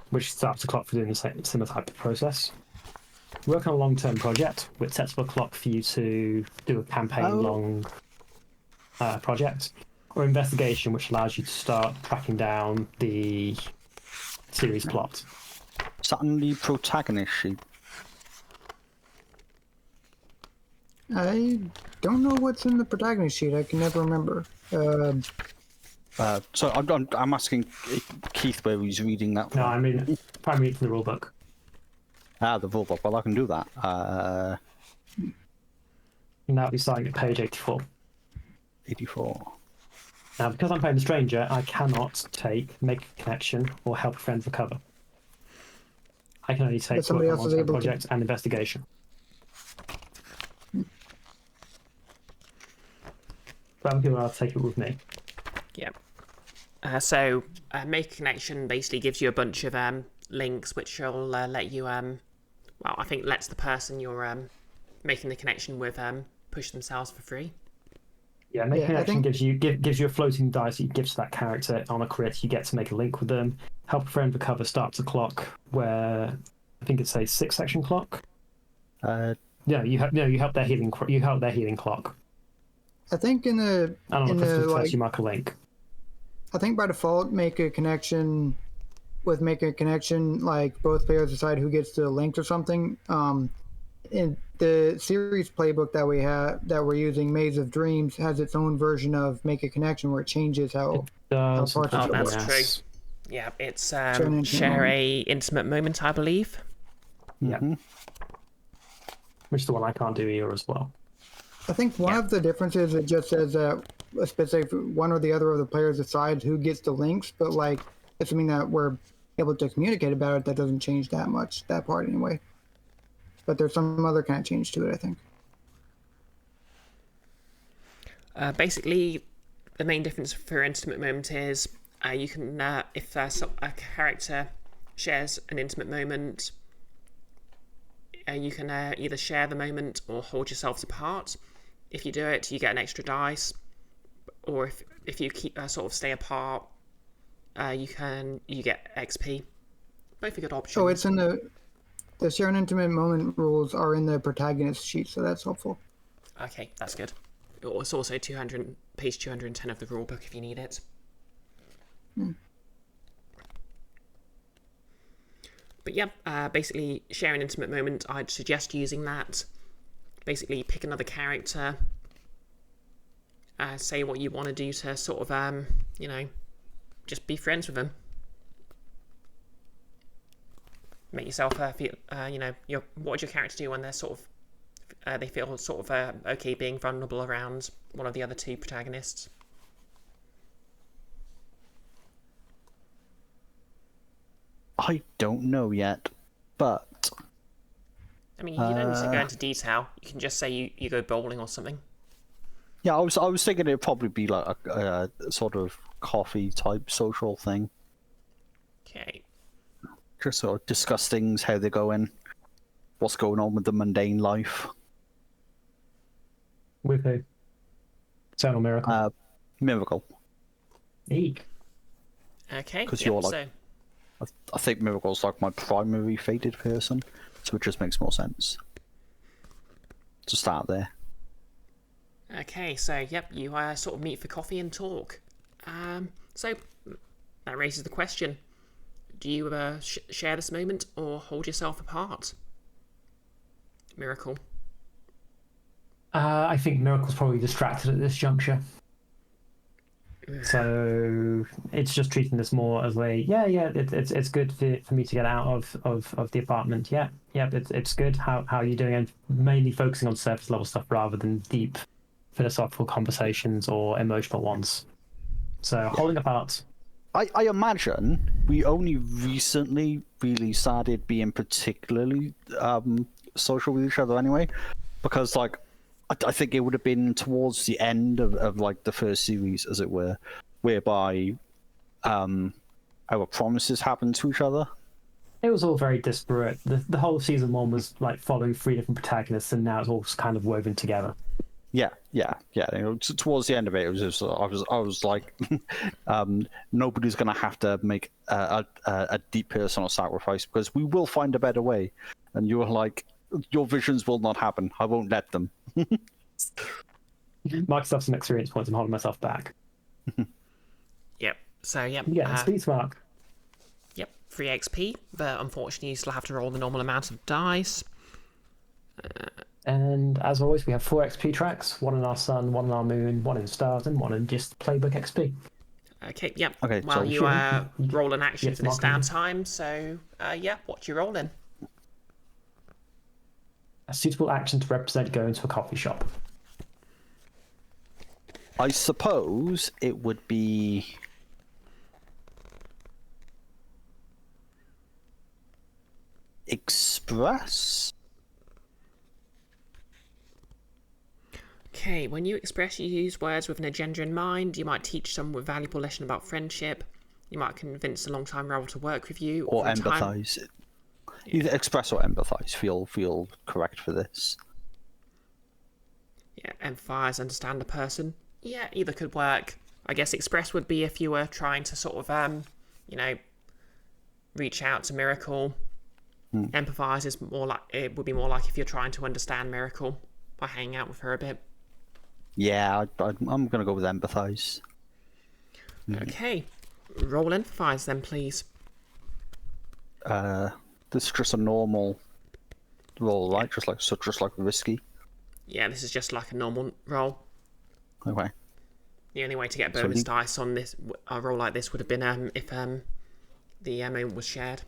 which starts the clock for doing the similar type of process. work on a long-term project, which sets up a clock for you to do a campaign-long project, or investigation, which allows you to start tracking down the series plot. Is that on the protagonist sheet? I don't know what's in the protagonist sheet. I can never remember. So I'm asking Keith where he's reading that from. No, I mean primarily from the rulebook. Ah, the rulebook. Well, I can do that. And that'll be starting at page 84. 84. Now, because I'm playing the stranger, I cannot make a connection or help a friend recover. I can only take But somebody work on else is long-term able to. project and investigation. But other people are take it with me. Yep. So make a connection basically gives you a bunch of links which will let you well, I think lets the person you're making the connection with push themselves for free. Yeah, make a Yeah, I connection think- gives you a floating dice that you give to that character. On a crit, you get to make a link with them. Help a friend recover starts a clock where I think it's a 6-section clock. Yeah, you help their healing. You help their healing clock. I think in the And on in a critical the success, like, you mark a link. I think by default, make a connection. With make a connection, like both players decide who gets the link or something. In the series playbook that we're using, Maze of Dreams, has its own version of make a connection where it changes how Does parts Oh, of that's it true. Yeah, it's Share an intimate share moment. a intimate moment, I believe. Yeah. Which is the one I can't do here as well. I think one Yeah. of the differences it just says that a specific one or the other of the players decides who gets the links, but like assuming that we're able to communicate about it, that doesn't change that much, that part anyway. But there's some other kind of change to it, I think. Basically, the main difference for intimate moment is you can if a character shares an intimate moment, you can either share the moment or hold yourselves apart. If you do it, you get an extra dice, or if you keep sort of stay apart, you get XP. Both are good options. Oh, it's in the share an intimate moment rules are in the protagonist sheet, so that's helpful. Okay, that's good. It's also page 210 of the rulebook if you need it. But yeah, basically share an intimate moment. I'd suggest using that. Basically pick another character, say what you want to do to sort of just be friends with them. Make yourself feel what would your character do when they're sort of they feel sort of okay being vulnerable around one of the other two protagonists. I don't know yet, but I mean, you don't need to go into detail. You can just say you go bowling or something. yeah, I was thinking it'd probably be like a sort of coffee type social thing. Okay. Just sort of discuss things, how they're going, what's going on with the mundane life. With who? Eternal Miracle. Miracle. Eek. Okay. Because yep, you're like, I think Miracle's like my primary fated person, so it just makes more sense to start there. Okay, so yep, you sort of meet for coffee and talk. So that raises the question: do you share this moment or hold yourself apart? Miracle. I think Miracle's probably distracted at this juncture. So it's just treating this more as it's good for me to get out of the apartment. Yeah, it's good. How are you doing? And mainly focusing on surface level stuff rather than deep philosophical conversations or emotional ones. So holding apart. I imagine we only recently really started being particularly social with each other anyway, because like I think it would have been towards the end of like the first series, as it were, whereby our promises happened to each other. It was all very disparate. The whole season 1 was like following 3 different protagonists, and now it's all kind of woven together. Yeah. Towards the end of it, it was just, I was like, nobody's gonna have to make a deep personal sacrifice because we will find a better way. And you were like, your visions will not happen. I won't let them. Mark yourself some experience points. I'm holding myself back. Yep. So, yep. Yeah, speed mark. Yep, 3 XP, but unfortunately you still have to roll the normal amount of dice. And as always, we have 4 XP tracks: one in our sun, one in our moon, one in stars, and one in just playbook XP. Okay, yep. Okay, Well, so you roll an action Yes, for this marking. downtime, so yeah, what you rolling? A suitable action to represent going to a coffee shop. I suppose it would be... Express? Okay, when you express, you use words with an agenda in mind. You might teach someone a valuable lesson about friendship. You might convince a long-time rival to work with you. Or for a time- empathise. Either express or empathise feel correct for this. Yeah, emphasize, understand the person. Yeah, either could work. I guess express would be if you were trying to sort of, reach out to Miracle. Empathize is more like, it would be more like if you're trying to understand Miracle by hanging out with her a bit. Yeah, I'm going to go with empathise. Okay, roll empathize then, please. This is just a normal roll, right? Just like risky. Yeah, this is just like a normal roll. Okay. The only way to get bonus dice on this a roll like this would have been if the moment was shared.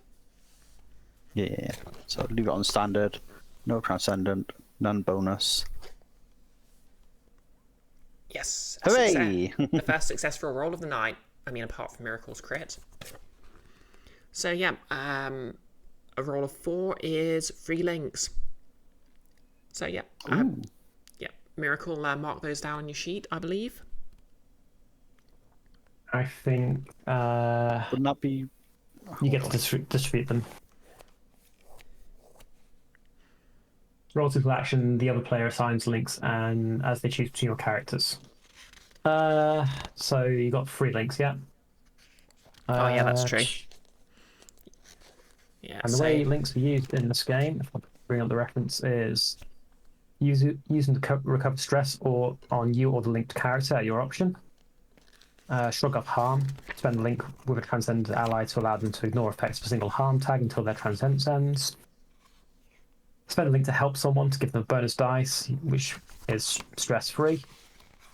Yeah. So leave it on standard. No transcendent. None bonus. Yes. Hooray! The first successful roll of the night. I mean, apart from Miracle's crit. So yeah, a roll of 4 is 3 links. So yeah, Miracle, mark those down on your sheet, I believe. I think Wouldn't that be... you get to distribute them. Roll to action, the other player assigns links and as they choose between your characters. So you got 3 links, yeah? Oh yeah, that's true. Yeah, And the way links are used in this game, if I bring up the reference, is use them to recover stress or on you or the linked character at your option. Shrug off harm. Spend the link with a transcendent ally to allow them to ignore effects of a single harm tag until their transcendence ends. Spend a link to help someone to give them a bonus dice, which is stress-free.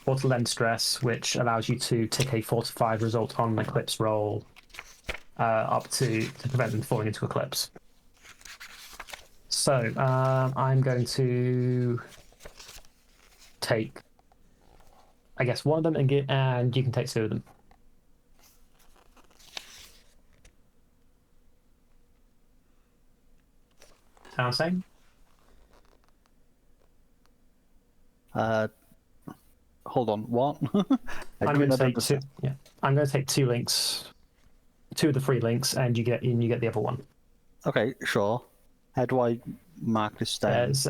Or to lend stress, which allows you to tick a 4 to 5 result on an Eclipse roll up to prevent them falling into Eclipse. So I'm going to take, I guess, one of them and you can take 2 of them. Sound same? Hold on, what? I'm going to take 2. Yeah, I'm going to take 2 links, 2 of the 3 links, and you get the other one. Okay, sure. How do I mark this down? There's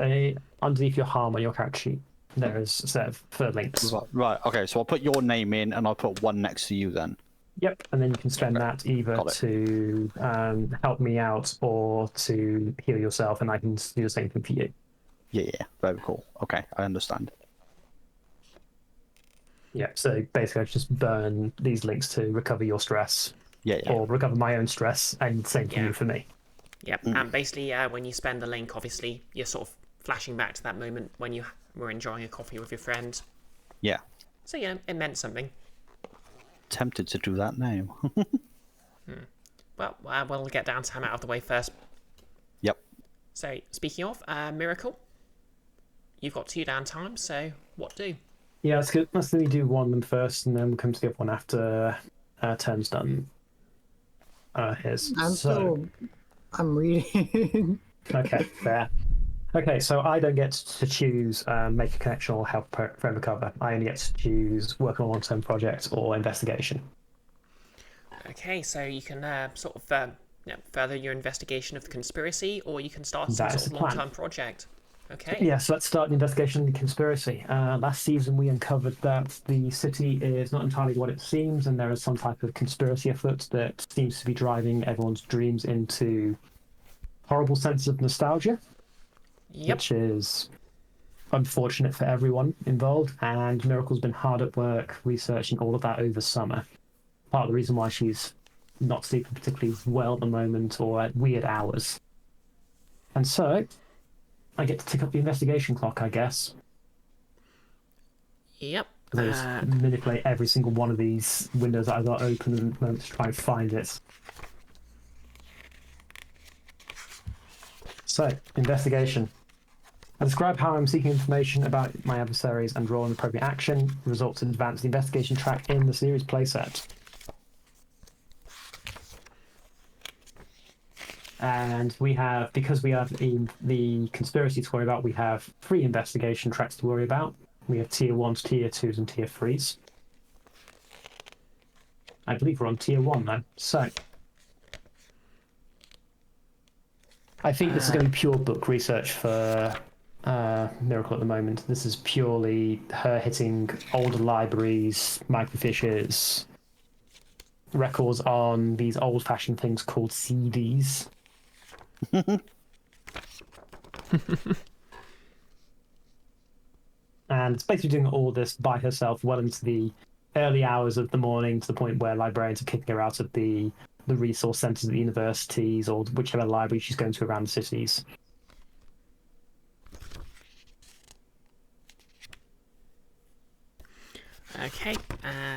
underneath your harm on your character sheet. There is a set of 3 links. Right. Okay. So I'll put your name in, and I'll put 1 next to you then. Yep, and then you can spend that either to help me out or to heal yourself, and I can do the same thing for you. Yeah. Very cool. Okay, I understand. Yeah, so basically I just burn these links to recover your stress. Yeah. Or recover my own stress, and same for you for me. Yep, and basically when you spend the link, obviously, you're sort of flashing back to that moment when you were enjoying a coffee with your friend. Yeah. So, yeah, it meant something. Tempted to do that now. Well, we'll get down to him out of the way first. Yep. So, speaking of, Miracle, you've got 2 downtime, so what do? Yeah, let's let me do one of them first, and then we'll come to the other one after Tern's done his. I'm reading. Okay, fair. Okay, so I don't get to choose make a connection or help a friend recover. I only get to choose work on a long-term project or investigation. Okay, so you can sort of further your investigation of the conspiracy, or you can start some sort of long-term project. Okay. Yeah, so let's start the investigation of the conspiracy. Last season we uncovered that the city is not entirely what it seems, and there is some type of conspiracy afoot that seems to be driving everyone's dreams into horrible senses of nostalgia. Yep. which is unfortunate for everyone involved. And Miracle's been hard at work researching all of that over summer. Part of the reason why she's not sleeping particularly well at the moment, or at weird hours. And so, I get to tick up the investigation clock, I guess. Yep. I just manipulate every single one of these windows that I've got open at the moment to try and find it. So, investigation. I describe how I'm seeking information about my adversaries and roll an appropriate action. Results in advance the investigation track in the series playset. And we have, because we have the conspiracy to worry about, we have 3 investigation tracks to worry about. We have tier 1s, tier 2s, and tier 3s. I believe we're on tier 1 now. So, I think this is going to be pure book research for Miracle at the moment. This is purely her hitting older libraries, microfiches, records on these old-fashioned things called CDs. And it's basically doing all this by herself well into the early hours of the morning, to the point where librarians are kicking her out of the resource centres at the universities or whichever library she's going to around the cities. Okay,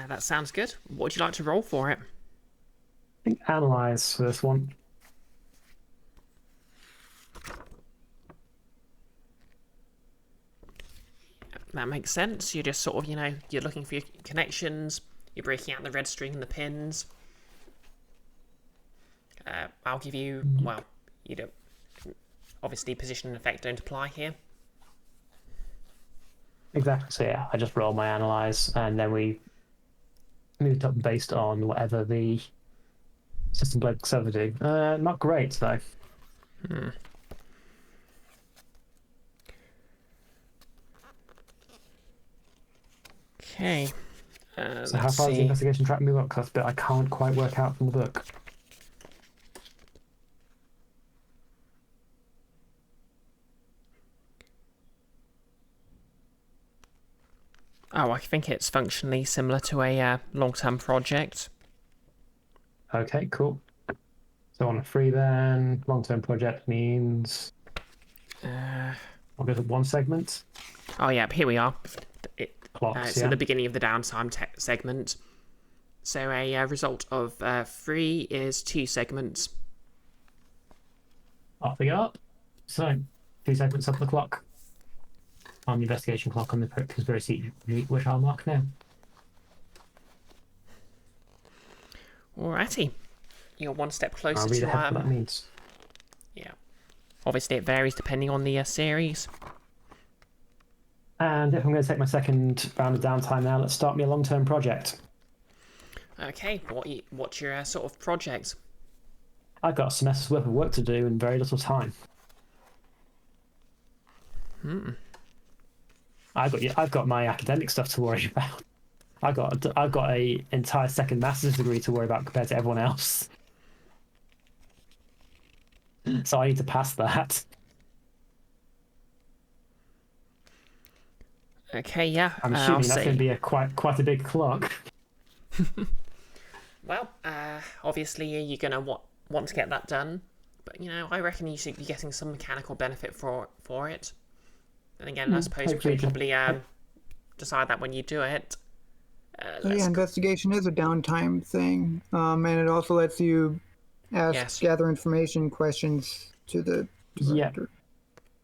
that sounds good. What would you like to roll for it? I think analyse for this one. That makes sense. You're just sort of, you're looking for your connections. You're breaking out the red string and the pins. I'll give you, well, you don't, obviously position and effect don't apply here. Exactly. So yeah, I just roll my analyse, and then we moved up based on whatever the system blade server do. Not great though. Okay. So how far does the investigation track move up? Because that's a bit I can't quite work out from the book. Oh, I think it's functionally similar to a long-term project. Okay, cool. So on a 3 then, long-term project means I'll go to 1 segment. Oh yeah, here we are. Clocks, So the beginning of the downtime segment. So a result of 3 is 2 segments. Off we go. So 2 segments up the clock. On the investigation clock on the conspiracy, which I'll mark now. Alrighty. You're 1 step closer I'll read to ahead what that means. Yeah. Obviously it varies depending on the series. And if I'm going to take my second round of downtime now, let's start me a long-term project. Okay, what's your sort of project? I've got a semester's worth of work to do in very little time. I've got my academic stuff to worry about. I've got a entire second master's degree to worry about compared to everyone else. So I need to pass that. Okay, yeah. I'm assuming that's going to be quite a big clock. Well, obviously you're going to want to get that done, but I reckon you should be getting some mechanical benefit for it. And again, I suppose we can probably decide that when you do it. Yeah, investigation is a downtime thing, and it also lets you gather information questions to the director.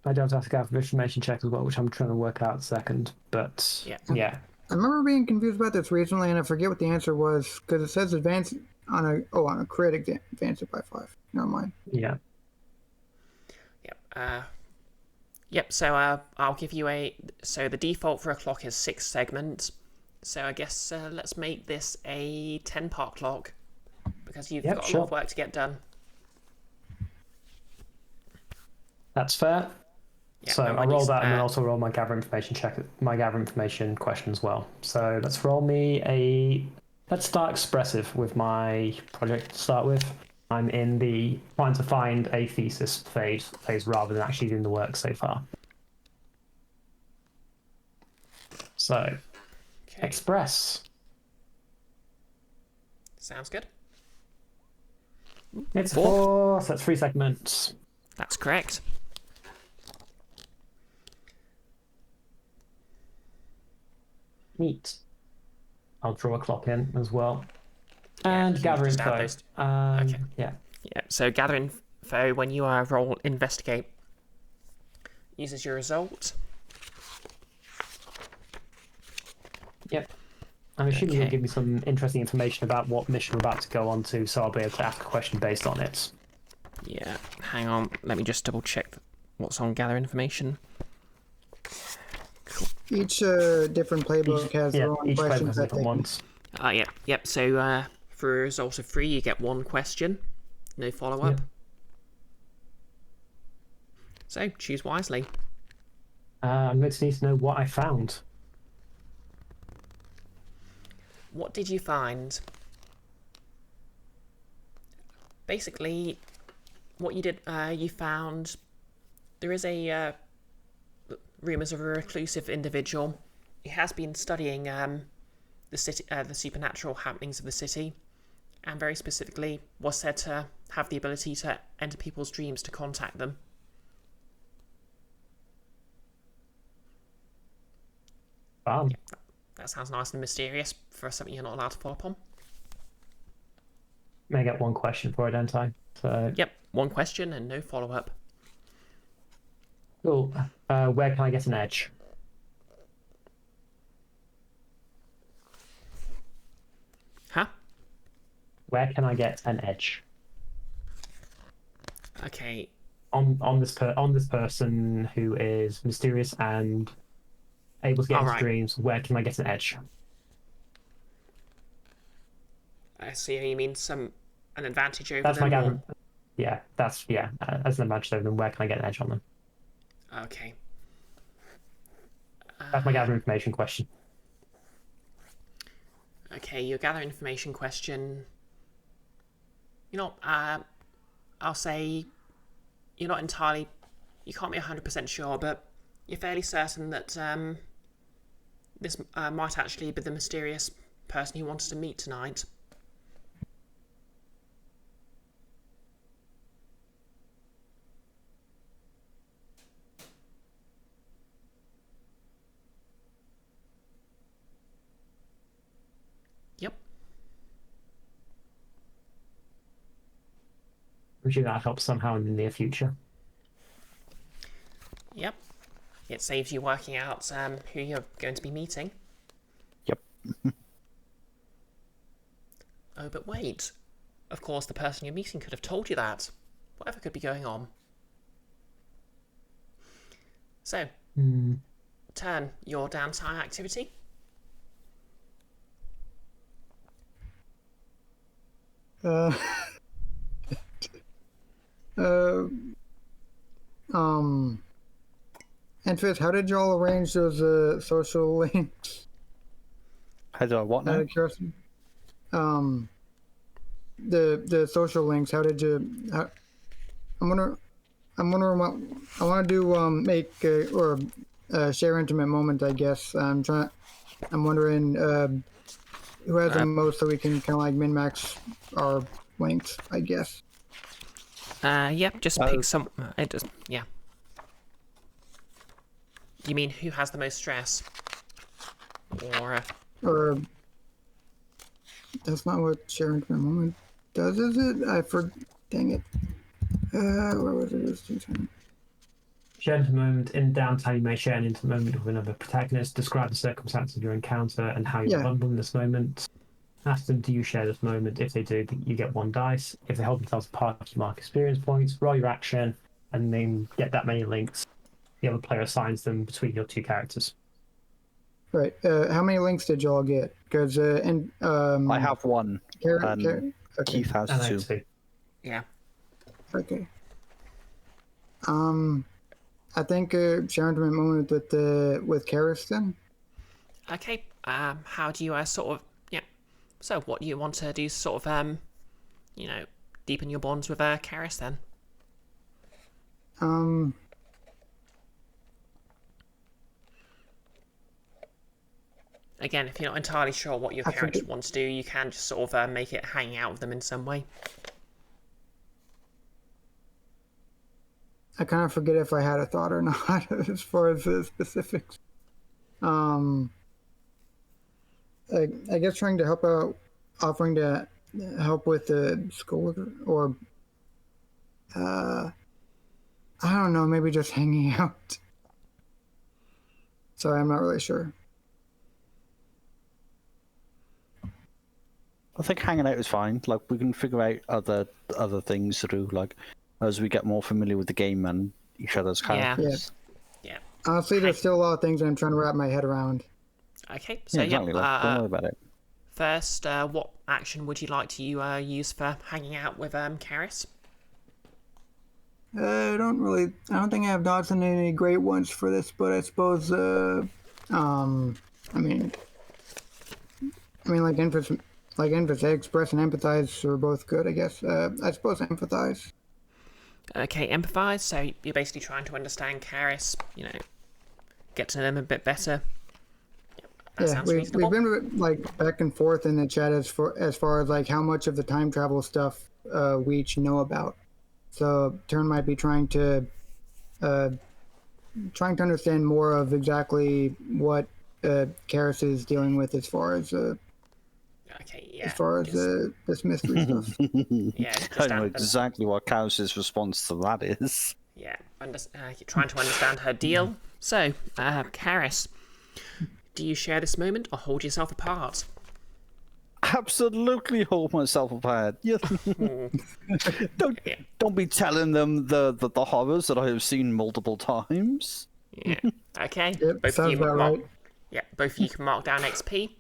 I don't have to gather information check as well, which I'm trying to work out second. But yeah. I remember being confused about this recently, and I forget what the answer was because it says advance on a crit advance it by 5. Never mind. Yeah. Yep. So I'll give you so the default for a clock is 6 segments. So I guess let's make this a 10-part clock because you've got a lot of work to get done. That's fair. Yep, so I'll roll that and then also roll my gather information question as well. So let's roll me let's start expressive with my project to start with. I'm in the trying to find a thesis phase rather than actually doing the work so far. So, Okay. express. Sounds good. It's 4. 4, so that's 3 segments. That's correct. Neat. I'll draw a clock in as well. And you gather just add info. those- Okay. Yeah. Yeah, so gather info when you roll investigate. Uses your result. Yep. I'm assuming Okay. you'll give me some interesting information about what mission we're about to go on to, so I'll be able to ask a question based on it. Yeah, hang on. Let me just double check what's on gather information. Each different playbook has their own each player questions has that different they can. ones. Yep. So for a result of 3, you get 1 question, no follow-up. Yep. So choose wisely. I'm going to need to know what I found. What did you find? Basically, what you did, you found there is a rumours of a reclusive individual. He has been studying the city, the supernatural happenings of the city, and very specifically was said to have the ability to enter people's dreams to contact them. Fun. That sounds nice and mysterious for something you're not allowed to follow up on. May get 1 question for it, don't I? So, Yep, 1 question and no follow-up. cool. Where can I get an edge? Huh? Where can I get an edge? Okay, On this person who is mysterious and able to get into Alright. dreams, where can I get an edge? I see. You mean an advantage over That's my them? gather. Yeah, that's as an advantage over them. Where can I get an edge on them? Okay. That's my gather information question. Okay, your gather information question. I'll say you're not entirely. You can't be 100% sure, but you're fairly certain that this might actually be the mysterious person you wanted to meet tonight. Yep. I'm sure that helps somehow in the near future. Yep. It saves you working out who you're going to be meeting. Yep. Oh, but wait. Of course, the person you're meeting could have told you that. Whatever could be going on. So, Tern, your downtime activity? Uh, Enfys, how did y'all arrange those social links? How do I what Out now? of curiosity. The social links. How did you? I'm wondering what I want to do. Make or share intimate moment. I guess I'm wondering who has the most, so we can kind of like min max our links. I guess. Yep, just pick some. It just, yeah. You mean who has the most stress? Or that's not what share intimate moment does, is it? Dang it. Where was it? It was 2 times. Share into moment. In downtime, you may share an intimate moment with another protagonist. Describe the circumstances of your encounter and how you Yeah. handle this moment. Ask them, do you share this moment? If they do, you get 1 dice. If they hold themselves apart, you mark experience points. Roll your action, and then get that many links. The other player assigns them between your 2 characters. Right. How many links did y'all get? Because I have 1. Okay. Keith has And I 2. too. Yeah. Okay. I think share intimate moment with Carys then. Okay. How do you sort of, yeah. So what do you want to do? Sort of, deepen your bonds with Carys then? Again, if you're not entirely sure what your character wants to do, you can just sort of make it hang out with them in some way. I kind of forget if I had a thought or not as far as the specifics. I guess trying to help out, offering to help with the school, or I don't know, maybe just hanging out. Sorry, I'm not really sure. I think hanging out is fine. Like, we can figure out other things to do, like, as we get more familiar with the game and each other's characters. Yeah. Honestly, there's still a lot of things I'm trying to wrap my head around. Okay, so exactly. Like, don't worry about it. First, what action would you like to use for hanging out with Carys? I don't think I have gotten any great ones for this, but I suppose, I mean, like express and empathize are both good, I guess. I suppose empathize. Okay, empathize. So you're basically trying to understand Carys, get to know them a bit better. That sounds reasonable. We've been like back and forth in the chat as far as like how much of the time travel stuff we each know about. So Tern might be trying to understand more of exactly what Carys is dealing with as far as this mystery stuff. Yeah, I know exactly what Carys' response to that is. Yeah, trying to understand her deal. So, Carys, do you share this moment or hold yourself apart? Absolutely hold myself apart. Yes. Don't be telling them the horrors that I have seen multiple times. Yeah. Okay. Yep, both sounds of you about right. Yeah, both of you can mark down XP.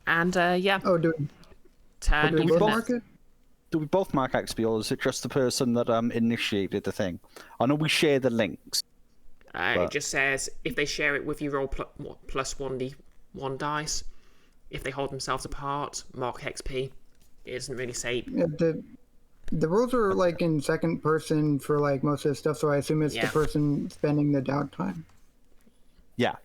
And yeah. Oh, Turn. Do we both mark XP, or is it just the person that initiated the thing? I know we share the links. It just says if they share it with you, roll plus 1d1 dice. If they hold themselves apart, mark XP. It doesn't really say. Yeah, the rules are like in second person for like most of the stuff, so I assume it's the person spending the downtime. Yeah.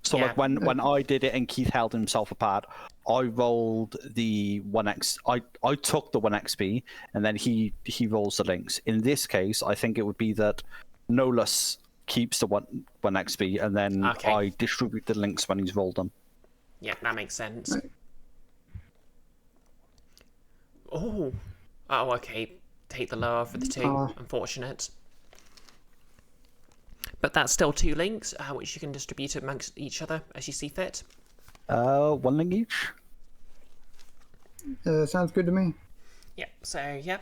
So like when I did it and Keith held himself apart, I rolled the 1x. I took the 1 XP and then he rolls the links. In this case, I think it would be that Nolus keeps the 1 XP and then I distribute the links when he's rolled them. Yeah, that makes sense. Right. Oh, okay. Take the lower for the 2. Unfortunate. But that's still 2 links, which you can distribute amongst each other as you see fit. 1 link each. Sounds good to me. Yeah. So yeah,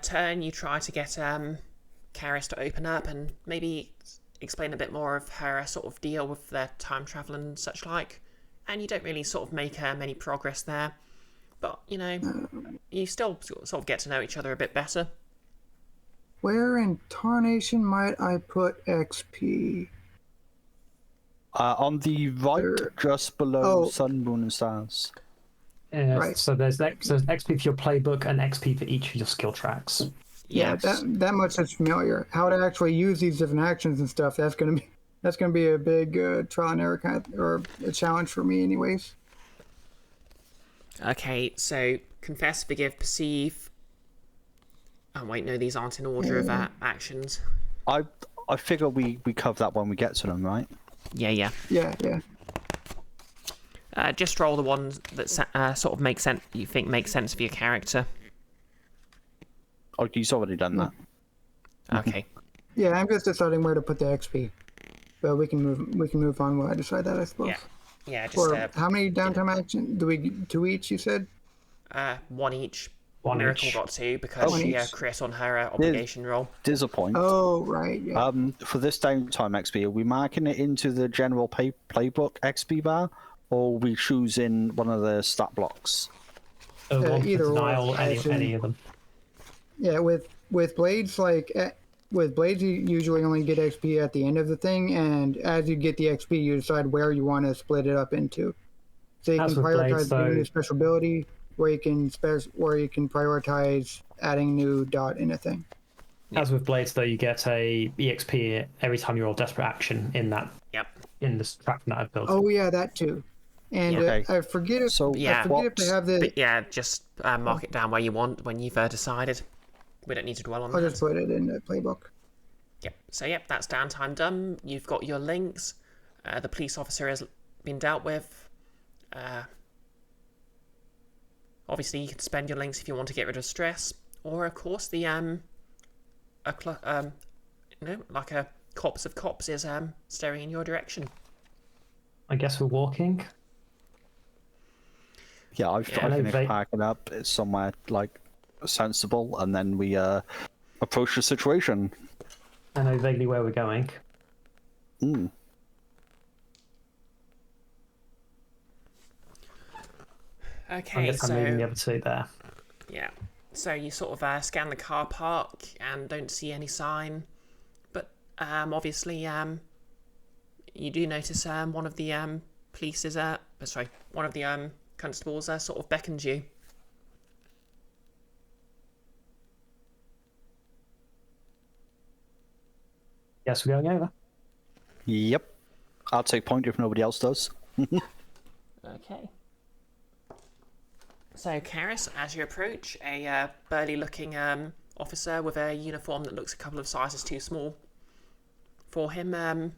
Tern, you try to get Carys to open up and maybe explain a bit more of her sort of deal with their time travel and such like. And you don't really sort of make many progress there, but you still sort of get to know each other a bit better. Where in tarnation might I put XP? On the right, just below Sun, Moon, and Stars. Right. So there's XP for your playbook and XP for each of your skill tracks. Yeah, that much is familiar. How to actually use these different actions and stuff, that's gonna be a big trial and error or a challenge for me, anyways. Okay, so confess, forgive, perceive. Oh wait, no, these aren't in order of actions. I figure we cover that when we get to them, right? Yeah. Just roll the ones that sort of make sense. You think make sense for your character. Oh, he's already done that. Okay. Yeah, I'm just deciding where to put the XP, but we can move on when I decide that, I suppose. Yeah. Just how many downtime actions do we 2 each? You said. 1 each. Miracle each. Got 2 because she crit on her obligation roll. Disappoint. Oh right. Yeah. For this downtime XP, are we marking it into the general playbook XP bar, or are we choosing one of the stat blocks? Either or. Any of them. Yeah, with blades with blades you usually only get XP at the end of the thing, and as you get the XP, you decide where you want to split it up into. So you can prioritize getting a special ability where you can prioritize adding new dot in a thing. As with blades, though, you get a EXP every time you roll desperate action in that Yep. in this track that I've built. Oh yeah, that too. And Yeah. Okay. I forget if So Yeah. I forget if they have the. But yeah, just mark it down where you want when you've decided. We don't need to dwell on I'll that. just put it in the playbook. Yep. So yep, that's downtime done. You've got your links. The police officer has been dealt with. Obviously, you can spend your links if you want to get rid of stress, or of course the like a corpse of cops is staring in your direction. I guess we're walking. Yeah, I Yeah. finished packing up. It's somewhere like sensible, and then we approach the situation. I know vaguely where we're going. Mm. I Okay, guess I'm leaving the other two there. yeah. So you sort of scan the car park and don't see any sign, but obviously you do notice one of the police is one of the constables sort of beckons you. Guess we're going over. Yep. I'll take point if nobody else does. Okay. So, Carys, as you approach, a burly-looking officer with a uniform that looks a couple of sizes too small for him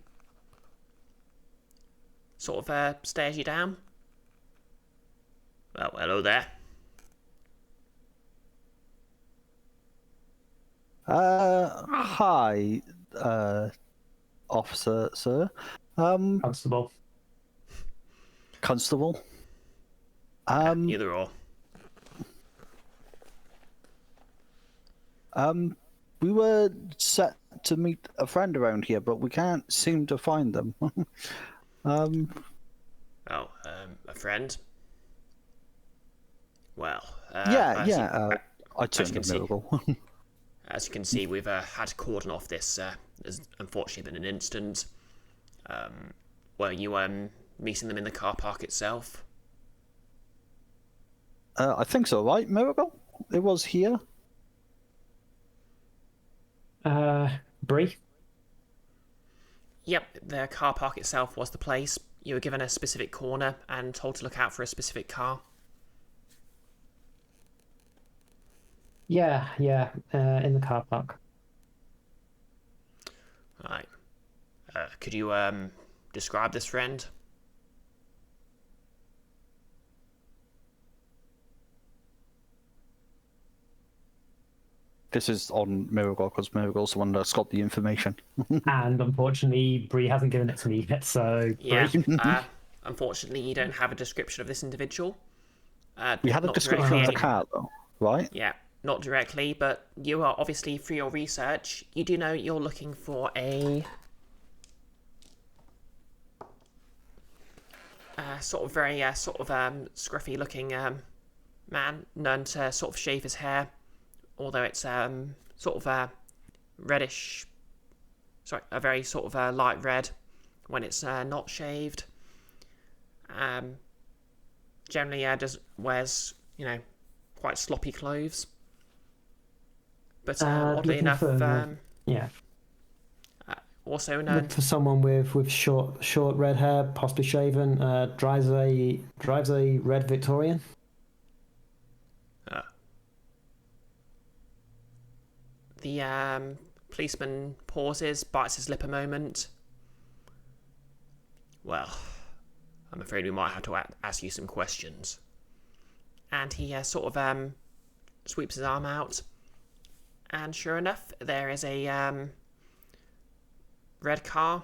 sort of stares you down. Well, hello there. Hi, officer, sir. Constable. Constable. Either or. We were set to meet a friend around here, but we can't seem to find them. Oh, a friend? Well, I turned can a see. miracle. As you can see, we've had to cordon off this. There's unfortunately been an incident. Were you meeting them in the car park itself? I think so, right, Miracle? It was here. Bree? Yep, the car park itself was the place. You were given a specific corner and told to look out for a specific car. Yeah, in the car park. Right. Could you describe this friend? This is on Miracle, because Miracle's the one that's got the information. And unfortunately, Bree hasn't given it to me yet, so... Yeah. Bree? Unfortunately, you don't have a description of this individual. We had a Not description directly of the car, though, right? Yeah, not directly, but you are obviously, through your research, you do know you're looking for a sort of very scruffy looking man, known to sort of shave his hair, although it's sort of reddish, sorry, a very sort of light red when it's not shaved. Generally wears, quite sloppy clothes. But oddly enough, yeah. also known Look for someone with short red hair, possibly shaven, drives a red Victorian. The policeman pauses, bites his lip a moment. Well, I'm afraid we might have to ask you some questions. And he sort of sweeps his arm out. And sure enough, there is a red car.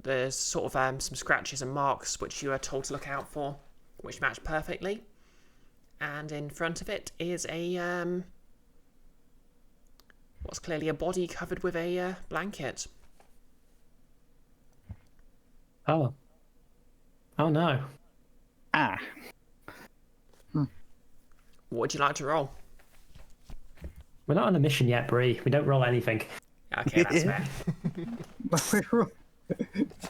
There's sort of some scratches and marks which you are told to look out for, which match perfectly. And in front of it is a what's clearly a body covered with a blanket. Oh no. Ah. What would you like to roll? We're not on a mission yet, Bree. We don't roll anything. Okay, that's fair.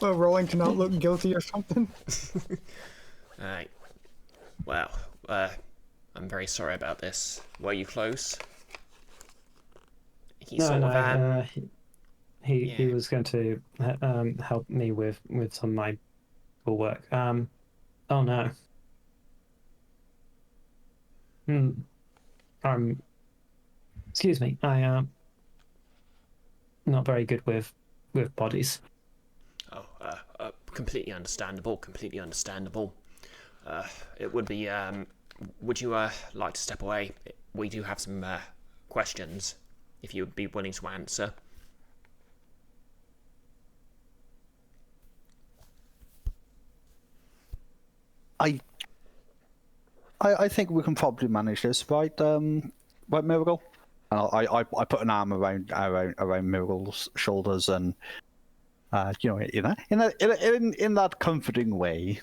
Well, rolling to not look guilty or something. Alright. Well, I'm very sorry about this. Were you close? He No, sort no. of He yeah. was going to help me with some of my schoolwork. Oh no. Hmm. Excuse me. I am not very good with bodies. Oh, completely understandable. Completely understandable. It would be. Would you like to step away? We do have some questions, if you would be willing to answer. I think we can probably manage this, right? Right, Miracle. And I put an arm around Miracle's shoulders, and in that comforting way,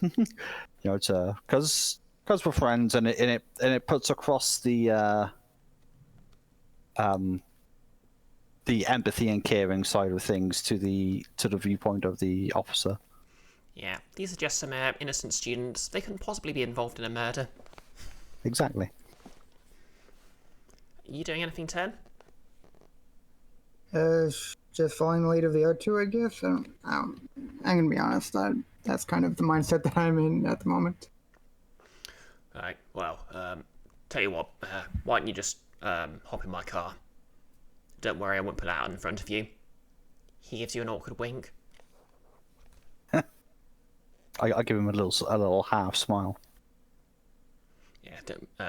because we're friends, and it puts across the empathy and caring side of things to the viewpoint of the officer. Yeah, these are just some innocent students. They couldn't possibly be involved in a murder. Exactly. Are you doing anything, Tern? Just following the lead of the O2, I guess. I'm gonna be honest. That's kind of the mindset that I'm in at the moment. Right. Well, tell you what. Why don't you just hop in my car? Don't worry, I won't put it out in front of you. He gives you an awkward wink. I give him a little half smile. Yeah,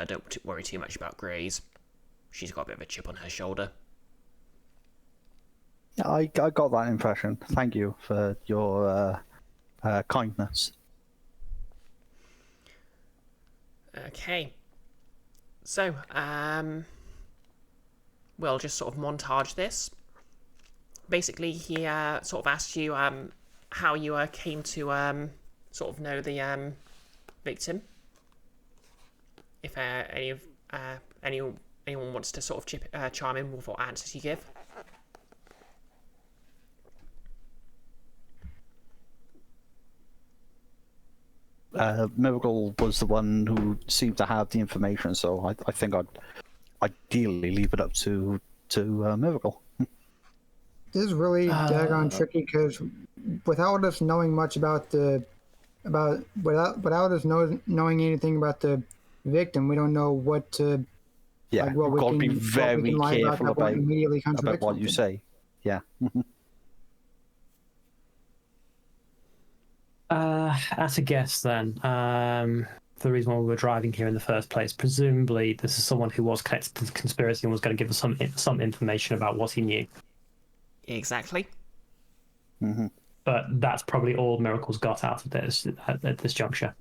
don't worry too much about Grace. She's got a bit of a chip on her shoulder. Yeah, I got that impression. Thank you for your kindness. Okay. So, we'll just sort of montage this. Basically, he sort of asked you how you came to sort of know the victim. If anyone wants to sort of chime in with what answers you give. Miracle was the one who seemed to have the information, so I think I'd ideally leave it up to Miracle. This is really daggone tricky because without us knowing much without us knowing anything about the victim, we don't know what to. Yeah, like, what you've we got to be can- very what we can lie careful that won't immediately about contradict what you something. say. Yeah. At a guess, then. The reason why we were driving here in the first place, presumably, this is someone who was connected to the conspiracy and was going to give us some information about what he knew. Exactly. Mm-hmm. But that's probably all Miracle's got out of this at this juncture.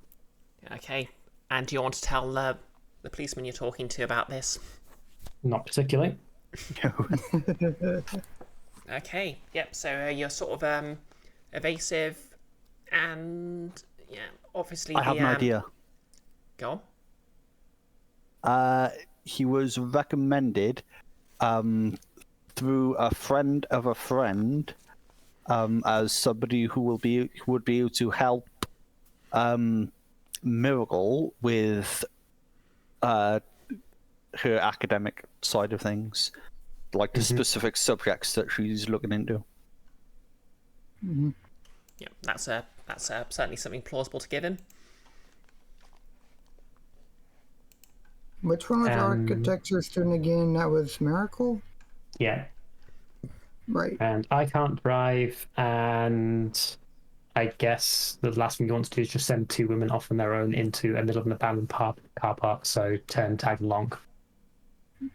Okay. And do you want to tell the policeman you're talking to about this? Not particularly. Okay. Yep. So you're sort of evasive, and yeah, obviously I have an idea. Go on. He was recommended through a friend of a friend as somebody who would be able to help Miracle with her academic side of things, like the specific subjects that she's looking into. Mm-hmm. Yeah, that's certainly something plausible to give him. Which one was architecture student again? That was Miracle, Yeah. right? And I can't drive, and I guess the last thing you want to do is just send two women off on their own into a middle of an abandoned car park, so Tern tag along.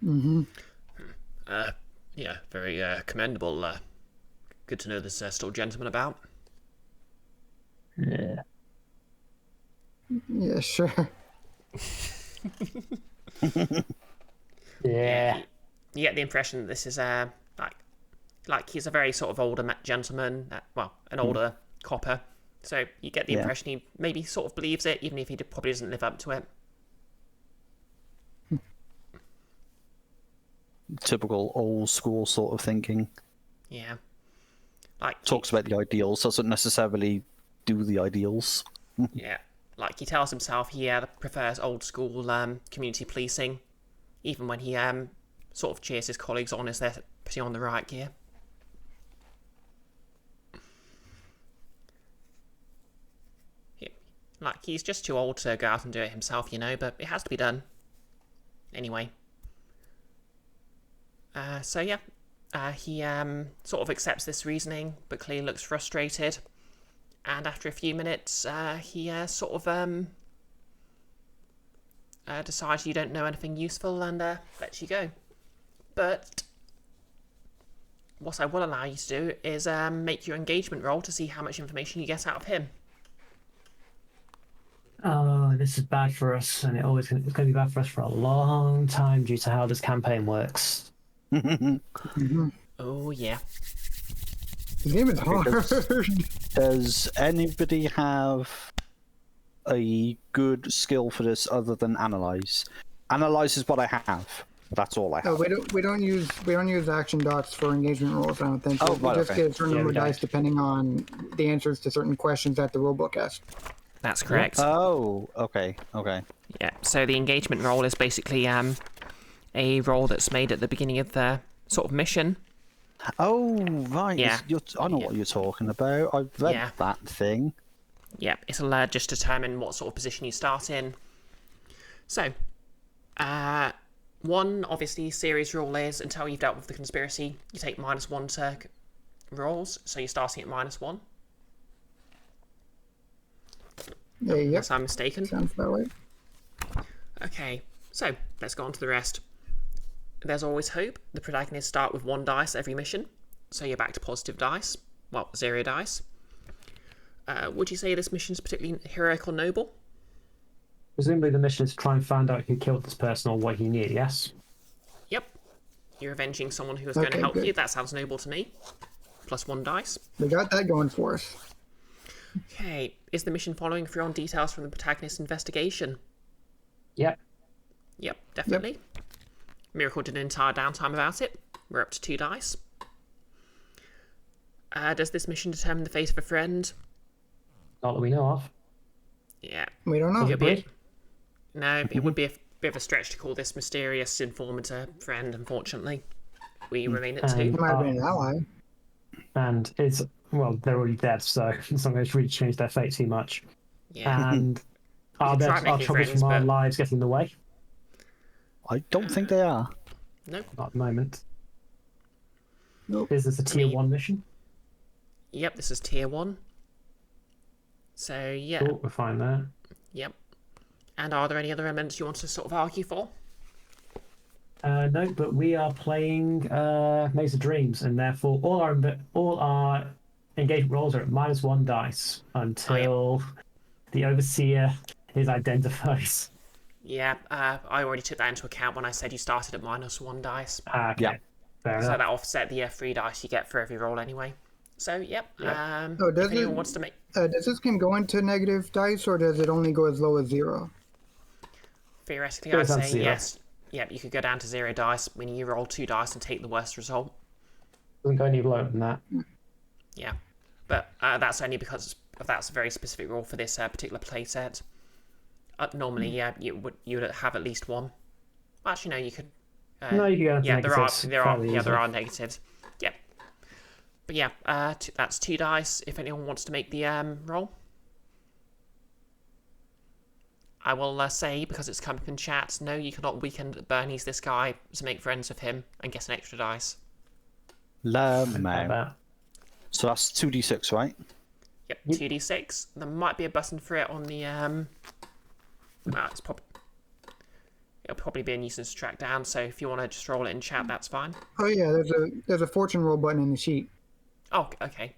Mm-hmm. Yeah, very commendable. Good to know there's still a gentleman about. Yeah. Yeah, sure. Yeah. You get the impression that this is like he's a very sort of older gentleman, an older copper. So you get the impression he maybe sort of believes it, even if he probably doesn't live up to it. Typical old school sort of thinking. Yeah. Like Talks about the ideals, doesn't necessarily do the ideals. Yeah. like he tells himself he prefers old school community policing, even when he sort of cheers his colleagues on as they're putting on the riot gear. Like, he's just too old to go out and do it himself, you know, but it has to be done. Anyway. So yeah, he sort of accepts this reasoning, but clearly looks frustrated. And after a few minutes, he sort of decides you don't know anything useful and lets you go. But what I will allow you to do is make your engagement roll to see how much information you get out of him. Oh, this is bad for us, and it's going to be bad for us for a long time due to how this campaign works. Oh, yeah. The game is hard. Does anybody have a good skill for this other than analyze? Analyze is what I have. That's all I have. We don't use action dots for engagement rolls. I don't think. Oh, We right, just okay. get a certain number of dice depending on the answers to certain questions that the rulebook asks. That's correct. Oh, okay. Yeah, so the engagement roll is basically a roll that's made at the beginning of the sort of mission. Oh, right. Yeah. I know what you're talking about. I've read Yeah. that thing. Yeah, it'll just determine what sort of position you start in. So, one, obviously, series rule is until you've dealt with the conspiracy, you take -1 to rolls, so you're starting at -1. Yeah, yep. Unless I'm mistaken. Sounds about right. Okay, so let's go on to the rest. There's always hope. The protagonists start with 1 dice every mission, so you're back to positive dice. Well, 0 dice. Would you say this mission is particularly heroic or noble? Presumably the mission is to try and find out who killed this person or what he knew, yes? Yep. You're avenging someone who was going to Okay, help good. you. That sounds noble to me. +1 dice. We got that going for us. Okay, is the mission following through on details from the protagonist's investigation? Yep. Yep, definitely. Miracle did an entire downtime about it. We're up to 2 dice. Does this mission determine the fate of a friend? Not that we know of. Yeah. We don't know. It'd be Possibly. No, it would be a bit of a stretch to call this mysterious informant a friend, unfortunately. We remain at 2. It might have been an ally. And it's, well, they're already dead, so it's not going to really change their fate too much. Yeah. And are could try our making troubles friends, from our but- lives getting in the way? I don't think they are. No. Not at the moment. Nope. Is this a tier mean- 1 mission? Yep, this is tier 1. So, yeah. Cool, we're fine there. Yep. And are there any other elements you want to sort of argue for? No, but we are playing Maze of Dreams, and therefore all our engagement rolls are at -1 dice until the overseer is identified. Yeah, I already took that into account when I said you started at -1 dice. Okay. Yeah. Fair So enough. that offset the 3 dice you get for every roll anyway. So, yep. Oh, does if anyone it- wants to make... Does this game go into negative dice, or does it only go as low as 0? Theoretically, Goes I'd down to say 0. yes. Yep, you could go down to 0 dice, meaning you roll 2 dice and take the worst result. Doesn't go any lower than that. Yeah. But that's only because that's a very specific rule for this particular playset. Normally, yeah, you would have at least 1. Well, actually, no, you could... No, you can go into yeah, negatives there fairly are easily. negatives. Yep. But yeah, that's 2 dice. If anyone wants to make the roll, I will say, because it's come up in chat, no, you cannot weekend Bernie's this guy to make friends with him and get an extra dice. Like Lemon. that. So that's 2d6, right? Yep, 2d6. There might be a button for it on the it'll probably be a nuisance to track down. So if you want to just roll it in chat, that's fine. Oh yeah, there's a fortune roll button in the sheet. Oh, okay.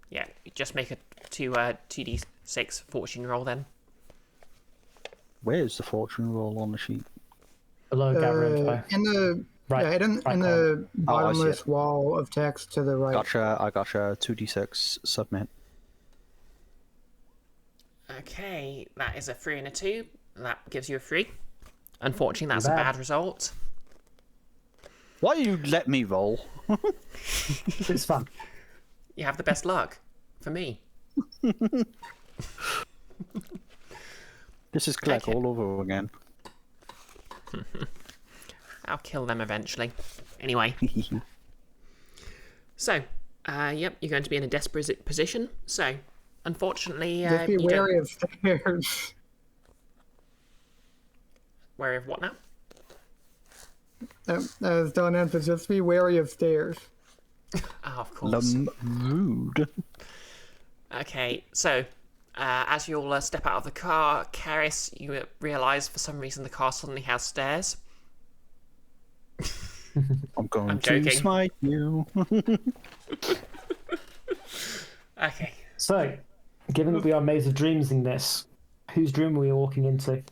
Yeah, just make a 2d6 fortune roll then. Where's the fortune roll on the sheet? Below gather info. In the Right, yeah, in right the I see bottomless it. wall of text to the right. Gotcha, I gotcha. 2d6, submit. Okay, that is a 3 and a 2. That gives you a 3. Unfortunately, that's a Bad. bad result. Why you let me roll? It's fun. You have the best luck. For me. This is Clegg Okay. all over again. I'll kill them eventually. Anyway. So, yep, you're going to be in a desperate position. So, unfortunately, Just be you don't... wary of stairs. Wary of what now? I was telling Emphys, just be wary of stairs. Oh, of course. Rude. Okay, so, as you all step out of the car, Carys, you realise for some reason the car suddenly has stairs. I'm going to joking. smite you. Okay. So, given that we are Maze of Dreams in this, whose dream are we walking into?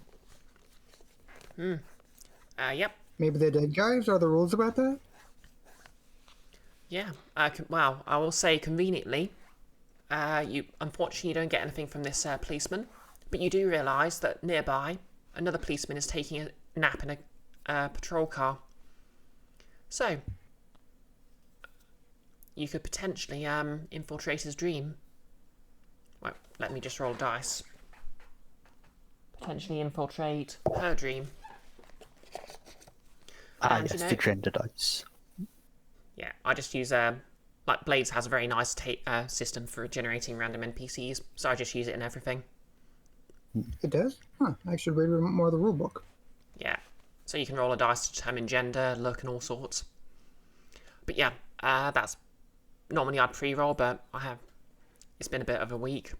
Yep. Maybe the dead guys? Are the rules about that? Yeah. Well, I will say conveniently, you unfortunately don't get anything from this policeman, but you do realise that nearby another policeman is taking a nap in a patrol car. So you could potentially infiltrate his dream. Well, let me just roll dice. Potentially infiltrate her dream. And, Yes, the gender dice. Yeah, I just use like Blades has a very nice system for generating random NPCs, so I just use it in everything. It does? Huh. I should read more of the rule book. Yeah, so you can roll a dice to determine gender, look, and all sorts. But yeah, that's normally I'd pre-roll, but it's been a bit of a week.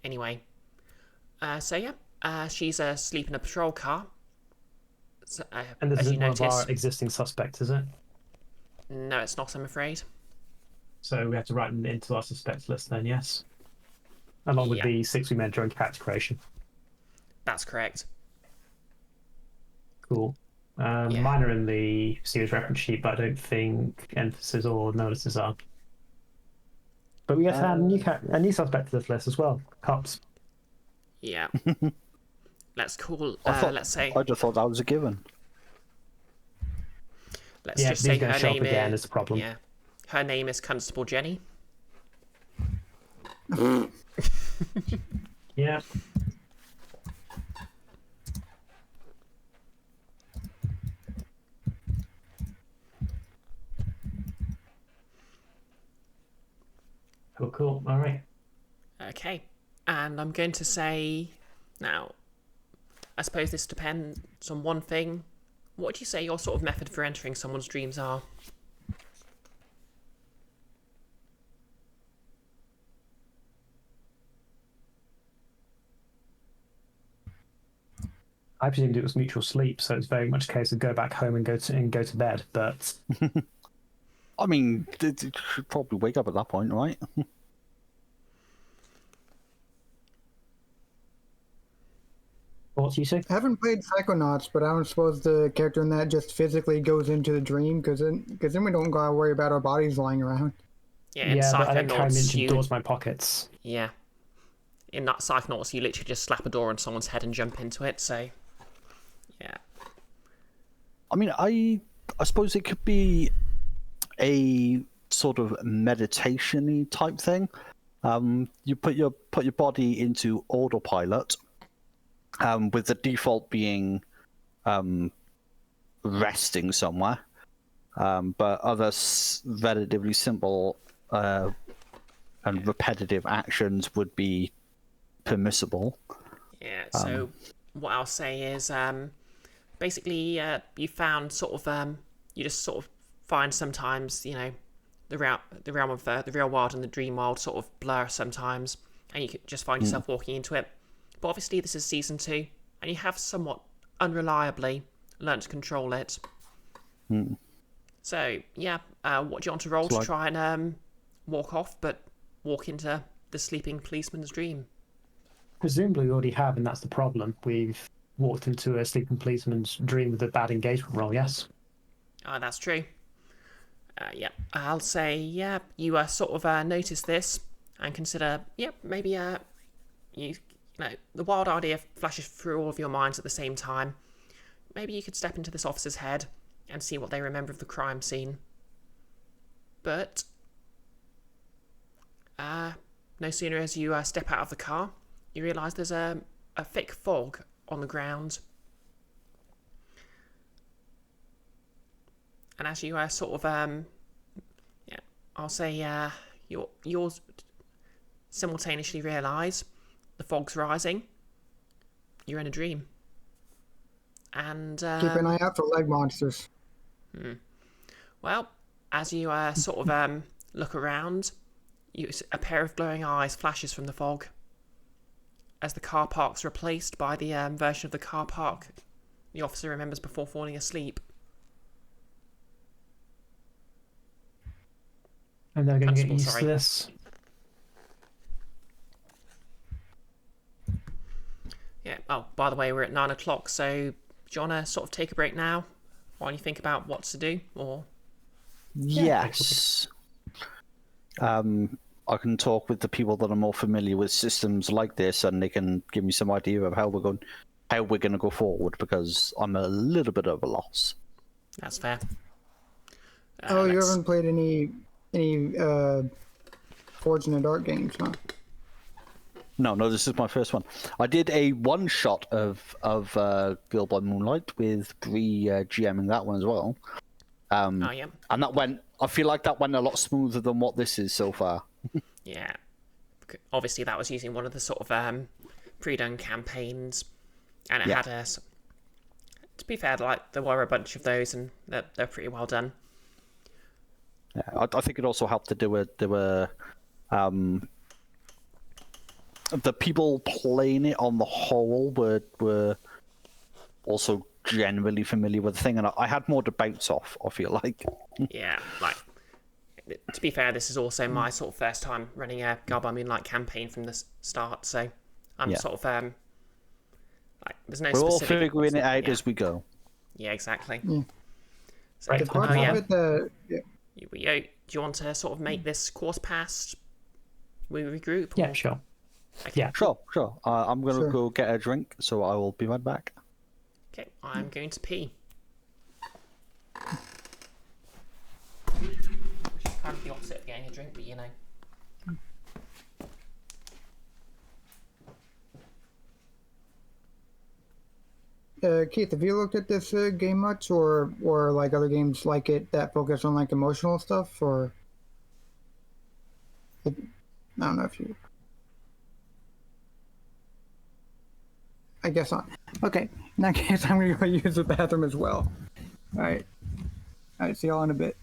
Anyway, so yeah, she's asleep in a patrol car. So, And this as isn't you one of notice, our existing suspects, is it? no, it's not. I'm afraid. So we have to write them into our suspects list then, yes? Along with Yeah. the 6 we made during character creation. That's correct. Cool. Yeah. Mine are in the series reference sheet, but I don't think Emphasis or Notices are. But we get to add a new suspect to this list as well. Cops. Yeah. Let's call. I just thought that was a given. Let's Yeah, just these say gonna her show up name again is. is the problem. Yeah, her name is Constable Jenny. Yeah. Cool. All right. Okay, and I'm going to say now. I suppose this depends on one thing. What do you say your sort of method for entering someone's dreams are? I presumed it was mutual sleep, so it's very much a case of go back home and go to bed. But I mean, they should probably wake up at that point, right? what do you say? I haven't played Psychonauts, but I don't suppose the character in that just physically goes into the dream, because then we don't gotta worry about our bodies lying around. Yeah, in Yeah, but I don't carry Psychonauts, ninja you doors in my pockets. yeah. In that Psychonauts, you literally just slap a door on someone's head and jump into it. So, yeah. I mean, I suppose it could be a sort of meditation-y type thing. You put your body into autopilot, with the default being resting somewhere, but other relatively simple and repetitive actions would be permissible. Yeah, so what I'll say is basically you found sort of you just sort of find sometimes, you know, the realm of the real world and the dream world sort of blur sometimes, and you could just find yourself walking into it. But obviously this is season 2, and you have somewhat unreliably learnt to control it. So yeah, what do you want to roll to try and walk off, but walk into the sleeping policeman's dream? Presumably we already have, and that's the problem. We've walked into a sleeping policeman's dream with a bad engagement roll, yes? That's true. Yeah, I'll say, yeah, you sort of notice this and consider, yeah, maybe you know, the wild idea flashes through all of your minds at the same time. Maybe you could step into this officer's head and see what they remember of the crime scene. But no sooner as you step out of the car, you realise there's a a thick fog on the ground. And as you sort of, I'll say you'll simultaneously realise the fog's rising. You're in a dream. And Keep an eye out for leg monsters. well, as you sort of look around, a pair of glowing eyes flashes from the fog as the car park's replaced by the version of the car park the officer remembers before falling asleep. And they're going to get Constable, used sorry. to this. Yeah. Oh, by the way, we're at 9 o'clock, so do you want to sort of take a break now while you think about what to do? Or Yes. I can talk with the people that are more familiar with systems like this, and they can give me some idea of how we're going to go forward, because I'm a little bit of a loss. that's fair. You haven't played any Forged in the Dark games, huh? No, this is my first one. I did a one shot of Girl by Moonlight with Bree GMing that one as well. Oh, yeah. And that went. I feel like that went a lot smoother than what this is so far. Yeah. Obviously, that was using one of the sort of pre-done campaigns, and it Yeah. had a. To be fair, like there were a bunch of those, and they're pretty well done. Yeah, I think it also helped that there were the people playing it on the whole were also generally familiar with the thing, and I had more debates off. I feel like. Yeah, like to be fair, this is also my sort of first time running a Girl by Moonlight campaign from the start, so I'm Yeah. sort of like there's no We're all specific. figuring it out yeah. as we go. Yeah, exactly. Yeah. So, Right, The part yeah. of it that do you want to sort of make this course past? We regroup. Yeah, or- sure. Okay. Yeah. Sure. I'm gonna Sure. go get a drink, so I will be right back. Okay, I'm going to pee. Which is kind of the opposite of getting a drink, but you know. Keith, have you looked at this game much, or like other games like it that focus on like emotional stuff, or I don't know if you. I guess not. Okay, in that case, I'm gonna go use the bathroom as well. All right. See y'all in a bit.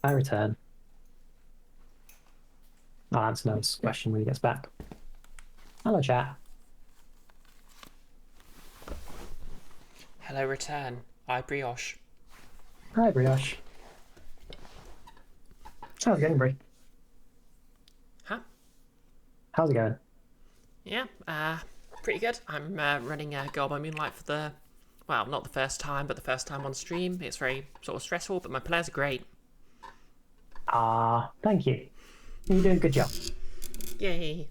I return. I'll answer Noah's question when he gets back. Hello, chat. Hello, return. Hi, Brioche. Hi, Brioche. How's it going, Brie? Huh? How's it going? Yeah, pretty good. I'm running Girl by Moonlight for the, well, not the first time, but the first time on stream. It's very sort of stressful, but my players are great. Thank you. You're doing a good job. Yay.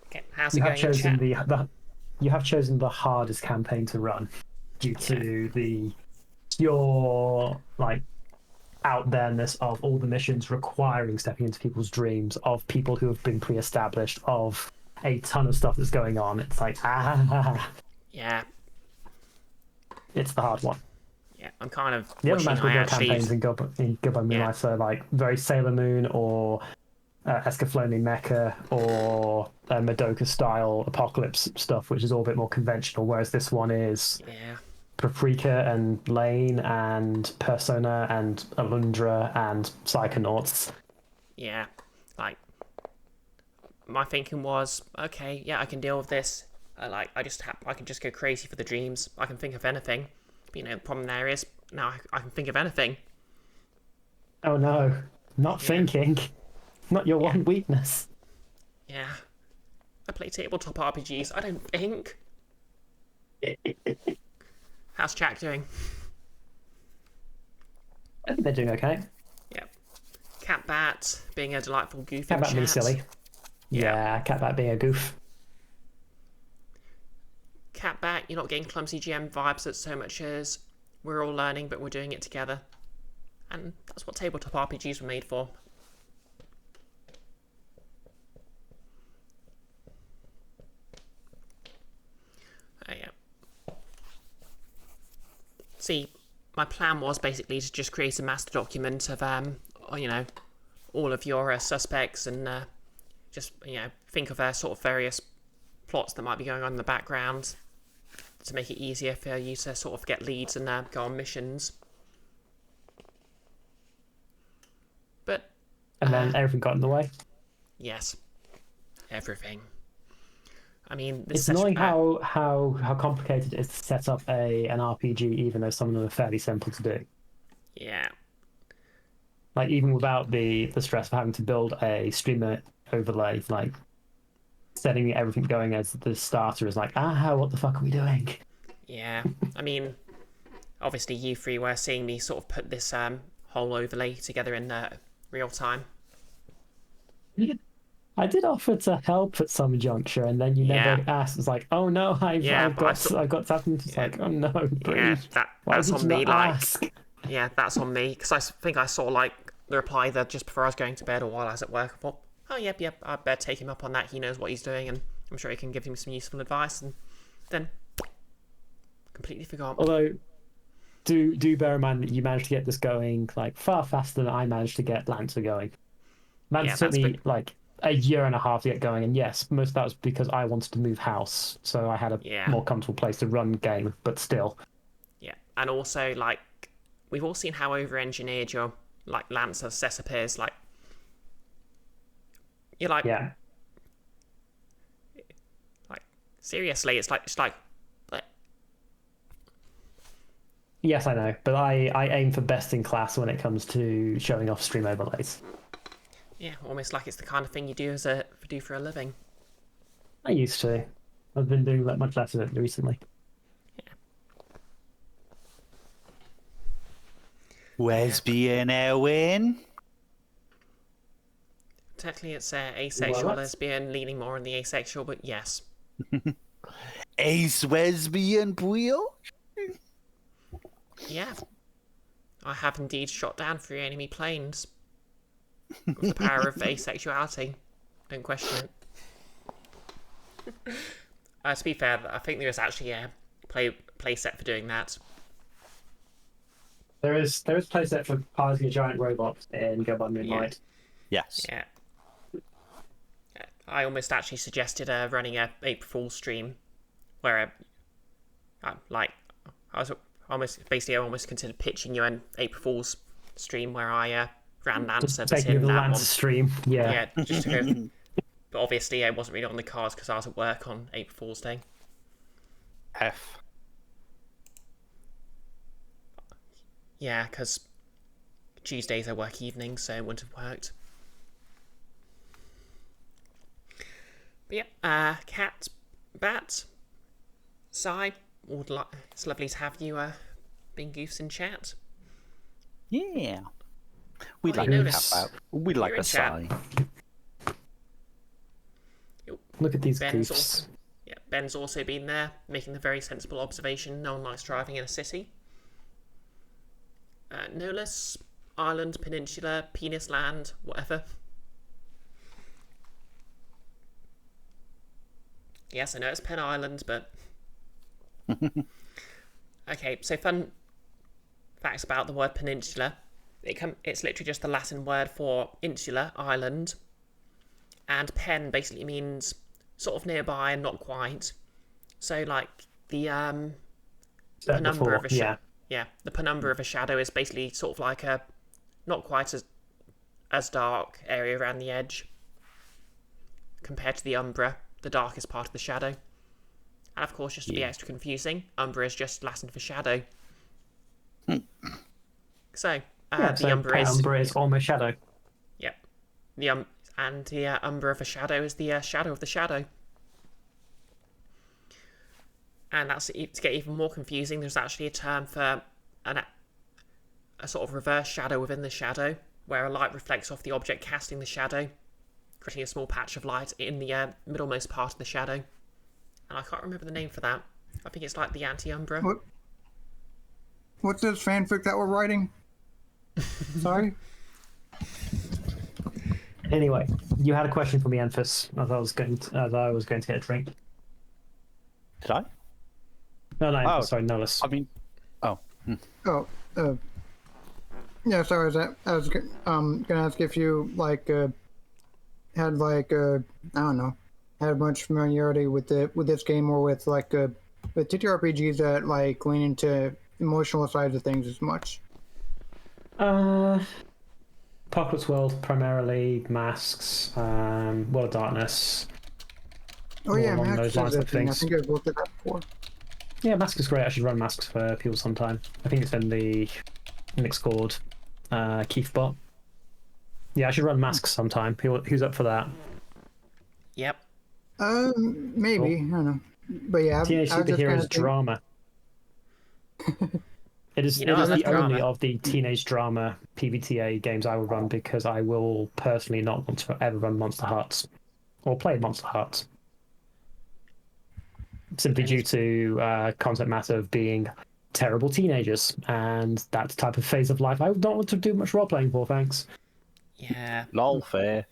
Okay, how's it You going have chosen in chat? you have chosen the hardest campaign to run due to the pure like out there-ness of all the missions requiring stepping into people's dreams, of people who have been pre-established, of a ton of stuff that's going on. It's like Yeah, it's the hard one. yeah, I'm kind of The other wishing magical I girl actually... campaigns in Go by Moonlight are like very Sailor Moon or Escaflowne Mecha or Madoka style apocalypse stuff, which is all a bit more conventional, whereas this one is Yeah, Paprika and Lane and Persona and Alundra and Psychonauts. yeah, like, my thinking was, okay, yeah, I can deal with this I can just go crazy for the dreams. I can think of anything. But, the problem there is now I can think of anything. Oh no, not thinking. Not your one weakness. Yeah. I play tabletop RPGs. I don't think. How's Jack doing? I think they're doing okay. Yep. Catbat being a delightful goof. Catbat being silly. Yeah, Catbat being a goof. Catbat, you're not getting clumsy GM vibes so much as we're all learning, but we're doing it together. And that's what tabletop RPGs were made for. Yeah. See, my plan was basically to just create a master document of, all of your suspects and just, think of sort of various plots that might be going on in the background to make it easier for you to sort of get leads and go on missions. But... And then everything got in the way? Yes. Everything. I mean, it's annoying how complicated it is to set up an RPG, even though some of them are fairly simple to do. Yeah. Like, even without the stress of having to build a streamer overlay, like, setting everything going as the starter is like, what the fuck are we doing? Yeah. I mean, obviously you three were seeing me sort of put this whole overlay together in real time. I did offer to help at some juncture, and then you never asked. It's like, oh no, I've got something. It's like, oh no, breathe. Yeah, that's on me. Yeah, that's on me because I think I saw like the reply there just before I was going to bed or while I was at work. I thought, oh yep, I better take him up on that. He knows what he's doing, and I'm sure he can give him some useful advice. And then completely forgot. Although, do bear in mind that you managed to get this going like far faster than I managed to get Lancer going. Lancer took me like a year and a half to get going, and yes, most of that was because I wanted to move house, so I had a more comfortable place to run game, but still. Yeah, and also, like, we've all seen how over-engineered your, like, Lancer setup is, like, you're like... Yeah. Like, seriously, it's like... Yes, I know, but I aim for best in class when it comes to showing off stream overlays. Yeah, almost like it's the kind of thing you do for a living. I used to. I've been doing much less of it recently. Yeah. Lesbian Erin? Technically it's asexual, lesbian, leaning more on the asexual, but yes. Ace lesbian Brioche? Yeah. I have indeed shot down 3 enemy planes. With the power of asexuality. Don't question it. To be fair, I think there is actually a play set for doing that. There is play set for piloting a giant robot in Moonlight. Yes. Yeah. I almost actually suggested running a April Fool's stream where I almost considered pitching you an April Fool's stream where I ran Lancer, but in the that Lancer one. stream, Yeah, just to go. But obviously, it wasn't really on the cards because I was at work on April Fool's Day. F. Yeah, because Tuesdays I work evenings, so it wouldn't have worked. But yeah, Cat, Bat, Sai, it's lovely to have you being goofs in chat. Yeah. We'd Well, like to have that. We'd like You're a in chat. sign. Look at these Ben's goofs. Ben's also been there, making the very sensible observation no one likes driving in a city. Nolus, Island, Peninsula, Penis Land, whatever. Yes, I know it's Pen Island, but... Okay, so fun facts about the word peninsula. It's literally just the Latin word for insular, island. And pen basically means sort of nearby and not quite. So, like, the penumbra of a shadow. Yeah, the penumbra of a shadow is basically sort of like a not quite as dark area around the edge compared to the umbra, the darkest part of the shadow. And of course, just to be extra confusing, Umbra is just Latin for shadow. So, the Umbra is... Umbra is almost shadow. Yep. And the Umbra of a shadow is the shadow of the shadow. And that's to get even more confusing. There's actually a term for a sort of reverse shadow within the shadow, where a light reflects off the object casting the shadow, creating a small patch of light in the middlemost part of the shadow. And I can't remember the name for that. I think it's like the anti-Umbra. What's this fanfic that we're writing? Sorry? Anyway, you had a question for me, Enfys, as I was going to get a drink. Did I? No, Oh. sorry, Nolus. I mean, oh. Yeah, sorry, I was gonna ask if you had I don't know, had much familiarity with this game, or with with TTRPGs that lean into emotional sides of things as much. Apocalypse World, primarily, Masks, World of Darkness. Oh yeah, along Masks those is lines a of thing. I things. think I've looked at that before. Yeah, Masks is great. I should run Masks for people sometime. I think it's in the Mixcord Keith bot. Yeah, I should run Masks sometime. Who's up for that? Yep. Maybe. I don't know. But yeah, Teenage I was just Superheroes kinda drama. It is You know, I love the only drama. of the teenage drama PBTA games I will run, because I will personally not want to ever run Monster Hearts or play Monster Hearts, simply due to content matter of being terrible teenagers, and that type of phase of life I don't want to do much role playing for, thanks. Yeah. Lol, fair.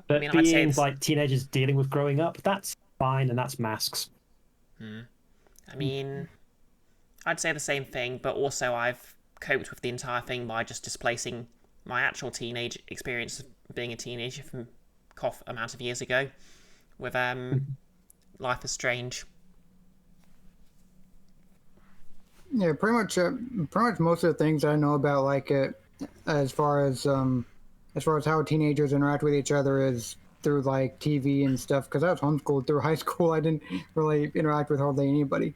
But mean, I'd say being it's- teenagers dealing with growing up, that's fine, and that's Masks. I mean, I'd say the same thing, but also I've coped with the entire thing by just displacing my actual teenage experience of being a teenager from amount of years ago with Life is Strange. Yeah, pretty much most of the things I know about as far as how teenagers interact with each other is through TV and stuff. Because I was homeschooled through high school, I didn't really interact with hardly anybody.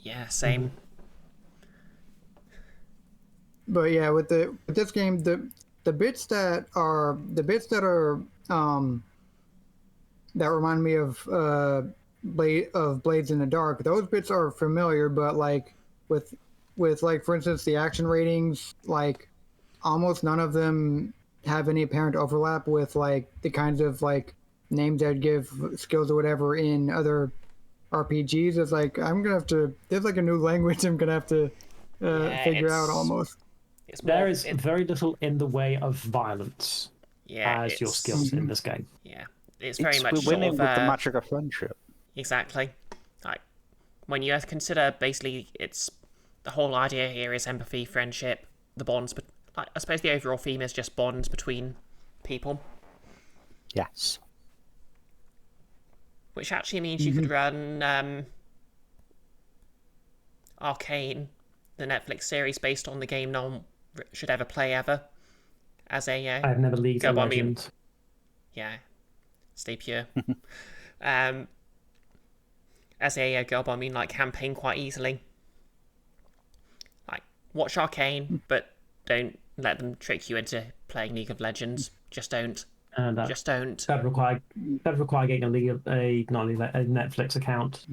Yeah, same. But yeah, with this game, the bits that remind me of Blades in the Dark, those bits are familiar. But with for instance the action ratings, almost none of them have any apparent overlap with the kinds of names I'd give skills or whatever in other RPGs. It's I'm gonna have to. There's a new language I'm gonna have to figure out almost. There is very little in the way of violence Yeah, as your skills in this game. Yeah, it's very much we're winning sort of, with the magic of friendship. Exactly. When you consider basically it's the whole idea here is empathy, friendship, the bonds, but I suppose the overall theme is just bonds between people. Yes. Which actually means you could run Arcane, the Netflix series based on the game no one should ever play ever, as a I've never League of Go by me. Legends. Yeah, stay pure. As a Girl by Moonlight campaign quite easily. Watch Arcane, but don't let them trick you into playing League of Legends. Just don't. Just don't. That require getting a Netflix account.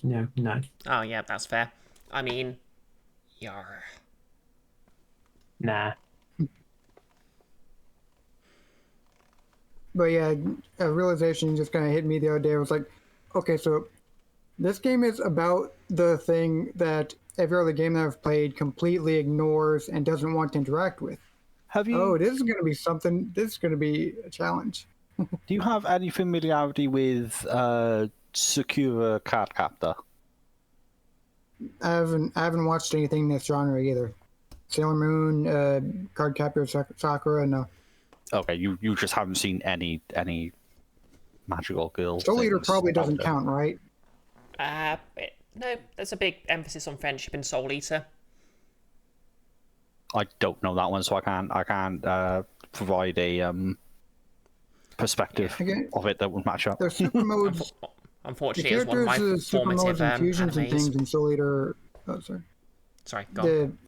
No. Oh yeah, that's fair. I mean, yar. Nah. But yeah, a realization just kind of hit me the other day. I was okay, so this game is about the thing that every other game that I've played completely ignores and doesn't want to interact with. Have you? Oh, this is going to be something. This is going to be a challenge. Do you have any familiarity with Sakura Card Captor? I haven't watched anything in this genre either. Sailor Moon, Card Captor Sakura, no. Okay, you just haven't seen any magical girl. Soul Eater things probably out doesn't there. count, right? No, there's a big emphasis on friendship in Soul Eater. I don't know that one, so I can't provide a perspective Okay. of it that would match up. There's super modes. Unfortunately, it was one of my formative supermodes and fusions and things animes. in Soul Eater. Oh, sorry. Sorry, go on.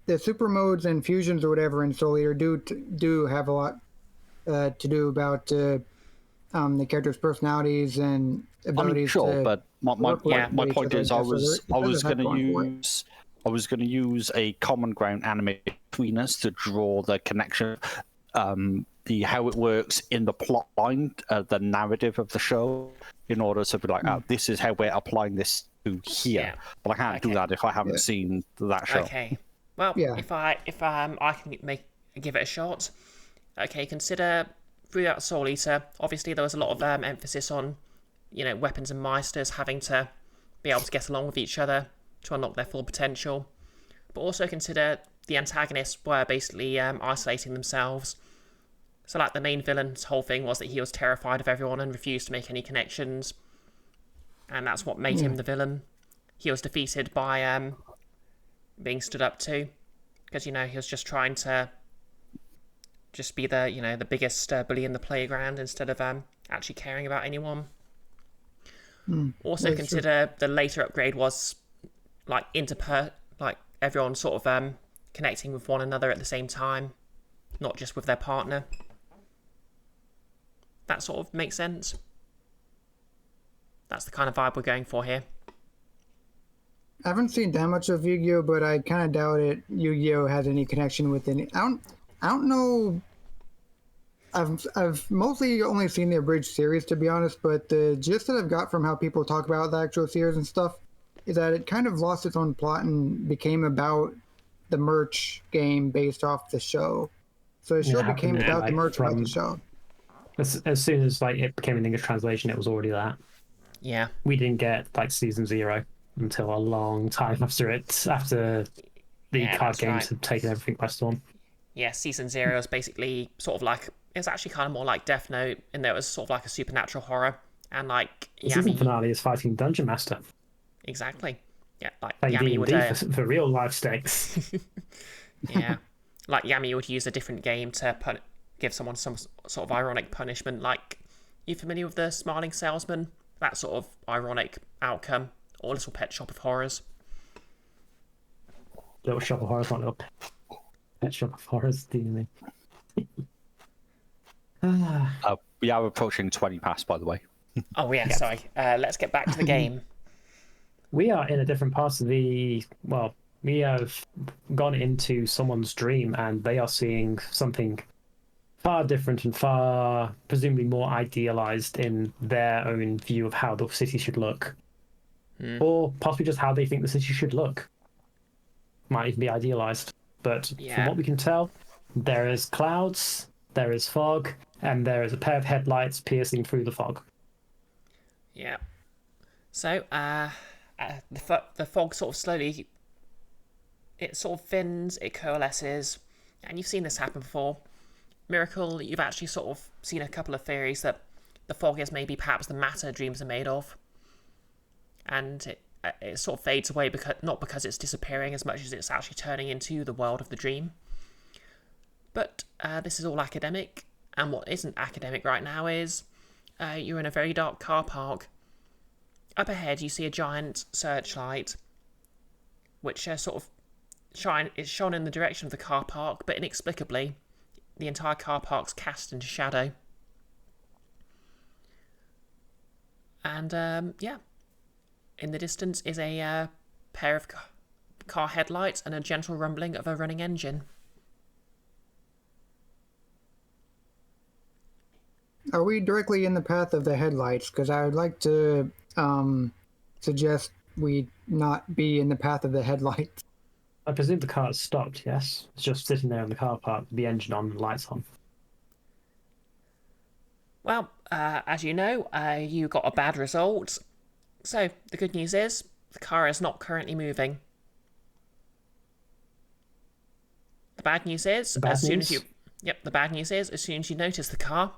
The super modes and fusions or whatever in Soul Eater do have a lot to do about the characters' personalities and I mean, abilities. sure, to but my work with my each point other is, and I stuff, so was there- it does have going for it. I was going to use a common ground anime between us to draw the connection, the how it works in the plot line, the narrative of the show, in order to be like, oh, this is how we're applying this to here. Yeah. But I can't do Okay. that if I haven't seen that show. Okay. Well, Yeah. if I can give it a shot. Okay, consider throughout Soul Eater. Obviously, there was a lot of emphasis on, weapons and meisters having to be able to get along with each other to unlock their full potential. But also consider the antagonists were basically isolating themselves. So, like, the main villain's whole thing was that he was terrified of everyone and refused to make any connections. And that's what made him the villain. He was defeated by being stood up to. Because, he was just trying to just be the, the biggest bully in the playground instead of actually caring about anyone. Also consider the later upgrade was, like, like, everyone sort of connecting with one another at the same time. Not just with their partner. That sort of makes sense. That's the kind of vibe we're going for here. I haven't seen that much of Yu-Gi-Oh, but I kind of doubt Yu-Gi-Oh has any connection with any. I don't know. I've mostly only seen the abridged series, to be honest, but the gist that I've got from how people talk about the actual series and stuff is that it kind of lost its own plot and became about the merch game based off the show. So the show Yeah, became yeah, about the like merch about the from- show. As soon as it became an English translation, it was already that. Yeah. We didn't get season 0 until a long time after the Yeah, card that's games right. had taken everything by storm. Yeah, season 0 is basically sort of like, it's actually kind of more like Death Note, in there it was sort of like a supernatural horror, and like The season Yami. finale is fighting Dungeon Master, Exactly. Yeah, like playing Yami would. D&D for real life stakes. Yeah, like Yami would use a different game to give someone some sort of ironic punishment. Like, you familiar with the Smiling Salesman? That sort of ironic outcome, or Little Pet Shop of Horrors. Little Shop of Horrors, not Little Pet Shop of Horrors, do you mean? We are approaching 20 past, by the way. Oh yeah, sorry. Let's get back to the game. We are in a different part of well, we have gone into someone's dream and they are seeing something far different and far, presumably more idealized in their own view of how the city should look. Or possibly just how they think the city should look. Might even be idealized. But from Yeah. what we can tell, there is clouds, there is fog, and there is a pair of headlights piercing through the fog. Yeah. So, the fog sort of slowly, it sort of thins, it coalesces, and you've seen this happen before. Miracle, you've actually sort of seen a couple of theories that the fog is maybe perhaps the matter dreams are made of, and it sort of fades away not because it's disappearing as much as it's actually turning into the world of the dream. But this is all academic, and what isn't academic right now is you're in a very dark car park. Up ahead, you see a giant searchlight, which sort of is shone in the direction of the car park, but inexplicably, the entire car park's cast into shadow. And yeah, in the distance is a pair of car headlights and a gentle rumbling of a running engine. Are we directly in the path of the headlights? Because I would like to suggest we not be in the path of the headlights. I presume the car has stopped, yes? It's just sitting there in the car park, the engine on, the lights on. Well, as you know, you got a bad result. So, the good news is, the car is not currently moving. The bad news is, the bad news is, as soon as you notice the car,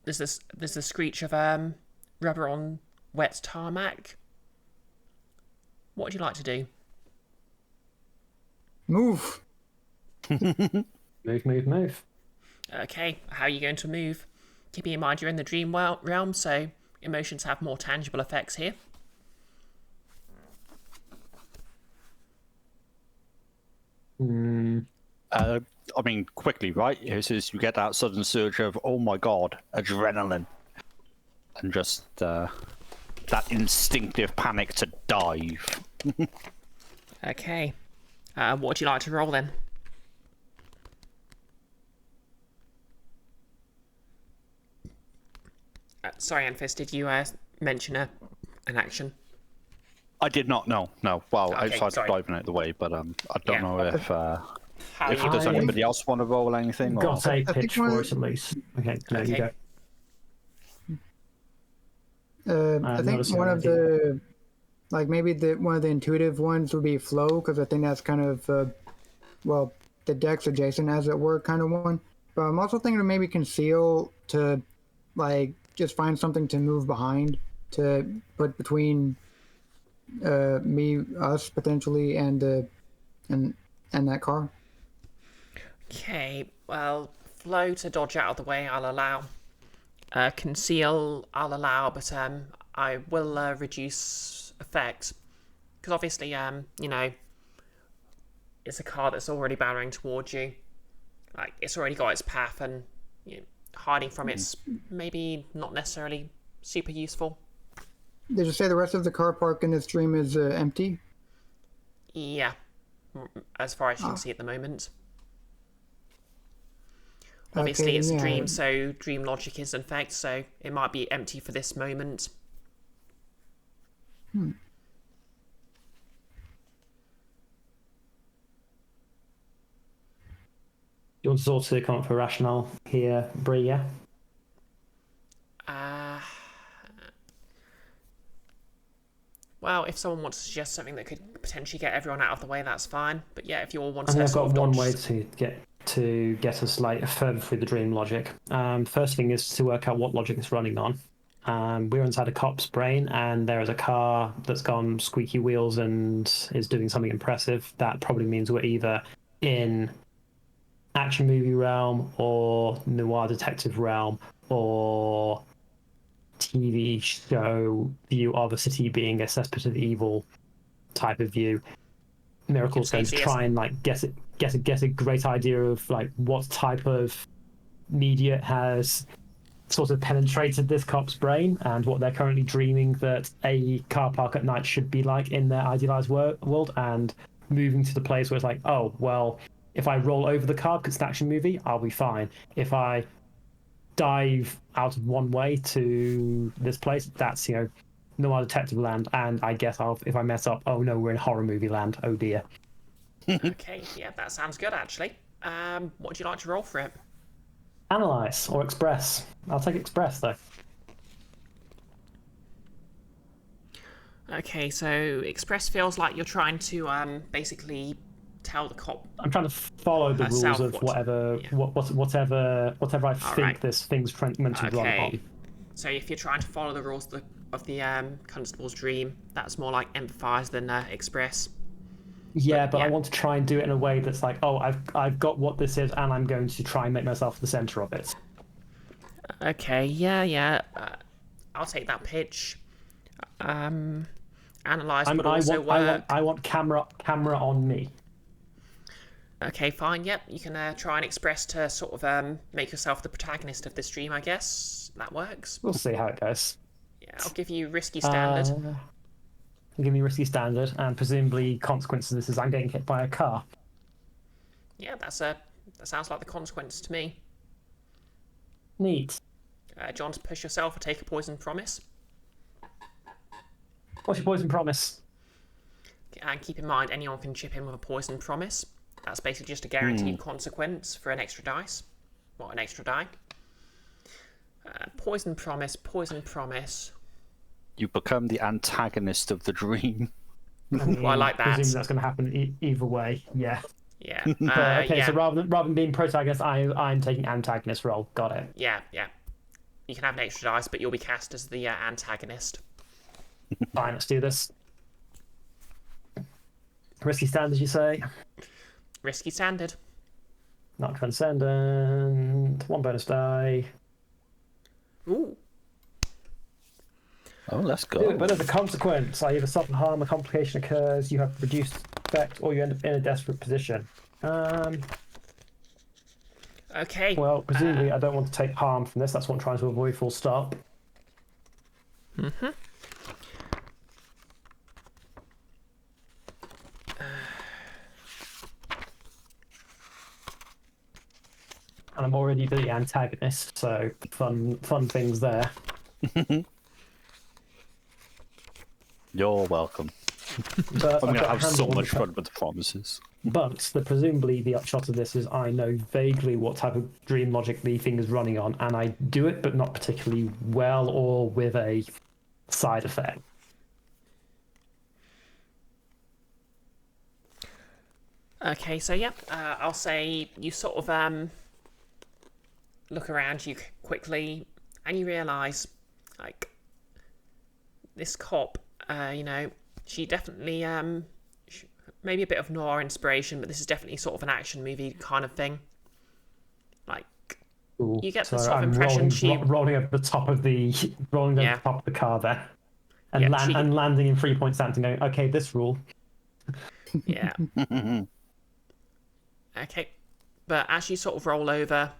there's the screech of rubber on wet tarmac. What would you like to do? Move. Move. Okay, how are you going to move? Keeping in mind you're in the dream realm, so emotions have more tangible effects here. I mean, quickly, right? This is, you get that sudden surge of, oh my god, adrenaline. And just that instinctive panic to dive. Okay. What would you like to roll then? Sorry, Enfys, did you mention an action? I did not know. No. Well, Okay, outside sorry. of diving out the way, but I don't know if How if you does anybody else want to roll anything? Or... Got a I think pitch one of for it at least. Okay, no, you Okay. go. I think noticing one of already. the, like maybe one of the intuitive ones would be flow, because I think that's kind of, well, the dex adjacent, as it were, kind of one. But I'm also thinking of maybe conceal to, like, just find something to move behind to put between us potentially, and that car. Okay, well, flow to dodge out of the way, I'll allow. Conceal, I'll allow, but I will reduce effect. Because obviously, you know, it's a car that's already barreling towards you. Like, it's already got its path, and you know, hiding from it's maybe not necessarily super useful. Did you say the rest of the car park in this dream is empty? Yeah, as far as you can see at the moment. Obviously, Okay, it's a yeah. dream, so dream logic is in effect, so it might be empty for this moment. You want to sort of come up with a rationale here, Bree, yeah? Well, if someone wants to suggest something that could potentially get everyone out of the way, that's fine. But yeah, if you all want I to think I've sort got of one dodge... way to get us like further through the dream logic. First thing is to work out what logic it's running on. We're inside a cop's brain, and there is a car that's gone squeaky wheels and is doing something impressive. That probably means we're either in action movie realm or noir detective realm or TV show view of a city being a cesspit of evil type of view. Miracle's going to try and like get a great idea of like what type of media has sort of penetrated this cop's brain and what they're currently dreaming that a car park at night should be like in their idealized world, and moving to the place where it's like, oh well, if I roll over the car because it's an action movie, I'll be fine. If I dive out of one way to this place, that's, you know, noir detective land, and I guess if I mess up, oh no, we're in horror movie land, oh dear. Okay, yeah, that sounds good, actually. What would you like to roll for it? Analyze or express. I'll take express though. Okay, so express feels like you're trying to basically tell the cop I'm trying to follow the rules herself of what... whatever yeah. whatever I think right. this thing's meant to run Okay, on. so if you're trying to follow the rules of the constable's dream, that's more like empathize than express. Yeah, but yeah. I want to try and do it in a way that's like, oh, I've got what this is, and I'm going to try and make myself the center of it. Okay, yeah. I'll take that pitch. Analyze would also work. I want camera on me. Okay, fine. Yep, you can try and express to sort of make yourself the protagonist of this dream, I guess. That works. We'll see how it goes. Yeah, I'll give you risky standard. Give me risky standard, and presumably consequence of this is I'm getting hit by a car. Yeah, that sounds like the consequence to me. Neat. John, to push yourself or take a poison promise. What's your poison promise? And keep in mind, anyone can chip in with a poison promise. That's basically just a guaranteed consequence for an extra dice. Well, an extra die. Poison promise. You become the antagonist of the dream. I mean, Well, I like that. Presumably that's going to happen either way. Yeah. Yeah. Okay, yeah. so rather than being protagonist, I'm taking antagonist role. Got it. Yeah. You can have an extra dice, but you'll be cast as the antagonist. Fine, let's do this. Risky standard, you say? Risky standard. Not transcendent. One bonus die. Ooh. Oh, let's Do it, go. but as a consequence, either suffer harm, a complication occurs, you have reduced effect, or you end up in a desperate position. Okay. Well, presumably I don't want to take harm from this. That's what I'm trying to avoid, full stop. Mm-hmm. And I'm already the antagonist, so fun things there. You're welcome. But I'm I've going to got have so handle on much the- fun with the promises. But presumably the upshot of this is I know vaguely what type of dream logic the thing is running on, and I do it, but not particularly well or with a side effect. Okay, so yeah, I'll say you sort of look around you quickly, and you realise, like, this cop, she definitely maybe a bit of noir inspiration, but this is definitely sort of an action movie kind of thing. Like, Ooh, you get so the sort of I'm impression rolling over the top of the Yeah. top of the car there, and Yeah, she- and landing in 3-point stance and going, okay, this rule. Yeah. Okay. But as you sort of roll over,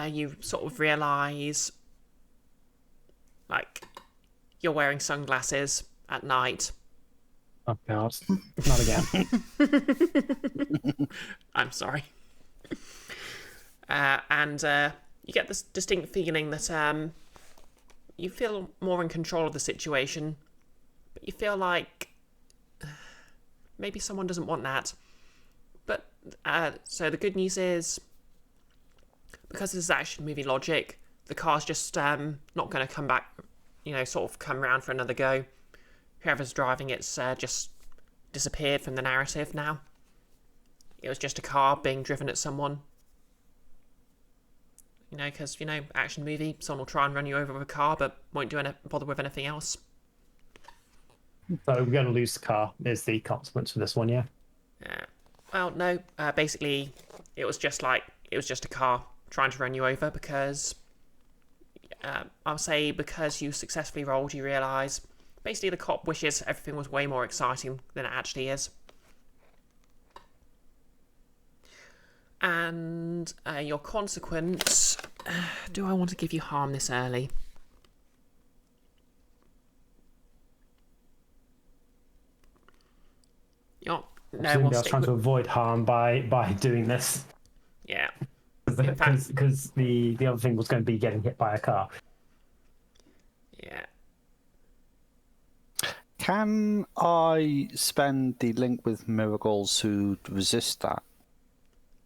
you sort of realise, like, you're wearing sunglasses at night. Oh god, not again. I'm sorry. And you get this distinct feeling that you feel more in control of the situation, but you feel like maybe someone doesn't want that. But so the good news is, because this is action movie logic, the car's just not going to come back, sort of come round for another go. Whoever's driving it's just disappeared from the narrative now. It was just a car being driven at someone. Because, action movie, someone will try and run you over with a car, but won't bother with anything else. So we're going to lose the car is the consequence for this one, yeah? Well, no, basically, it was just a car trying to run you over because, I'll say because you successfully rolled, you realise, basically the cop wishes everything was way more exciting than it actually is. And your consequence, do I want to give you harm this early? No, Presumably we'll I was stick trying to with... avoid harm by doing this. Yeah. Because the other thing was going to be getting hit by a car. Yeah. Can I spend the link with miracles to resist that?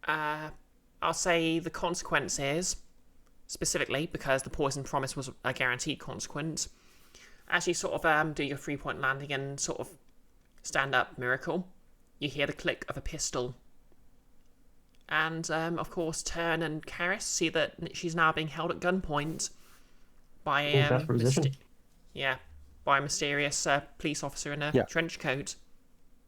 I'll say the consequence is, specifically, because the poison promise was a guaranteed consequence, as you sort of do your 3-point landing and sort of stand up miracle, you hear the click of a pistol. And, of course, Tern and Carys see that she's now being held at gunpoint by a by a mysterious police officer in a trench coat.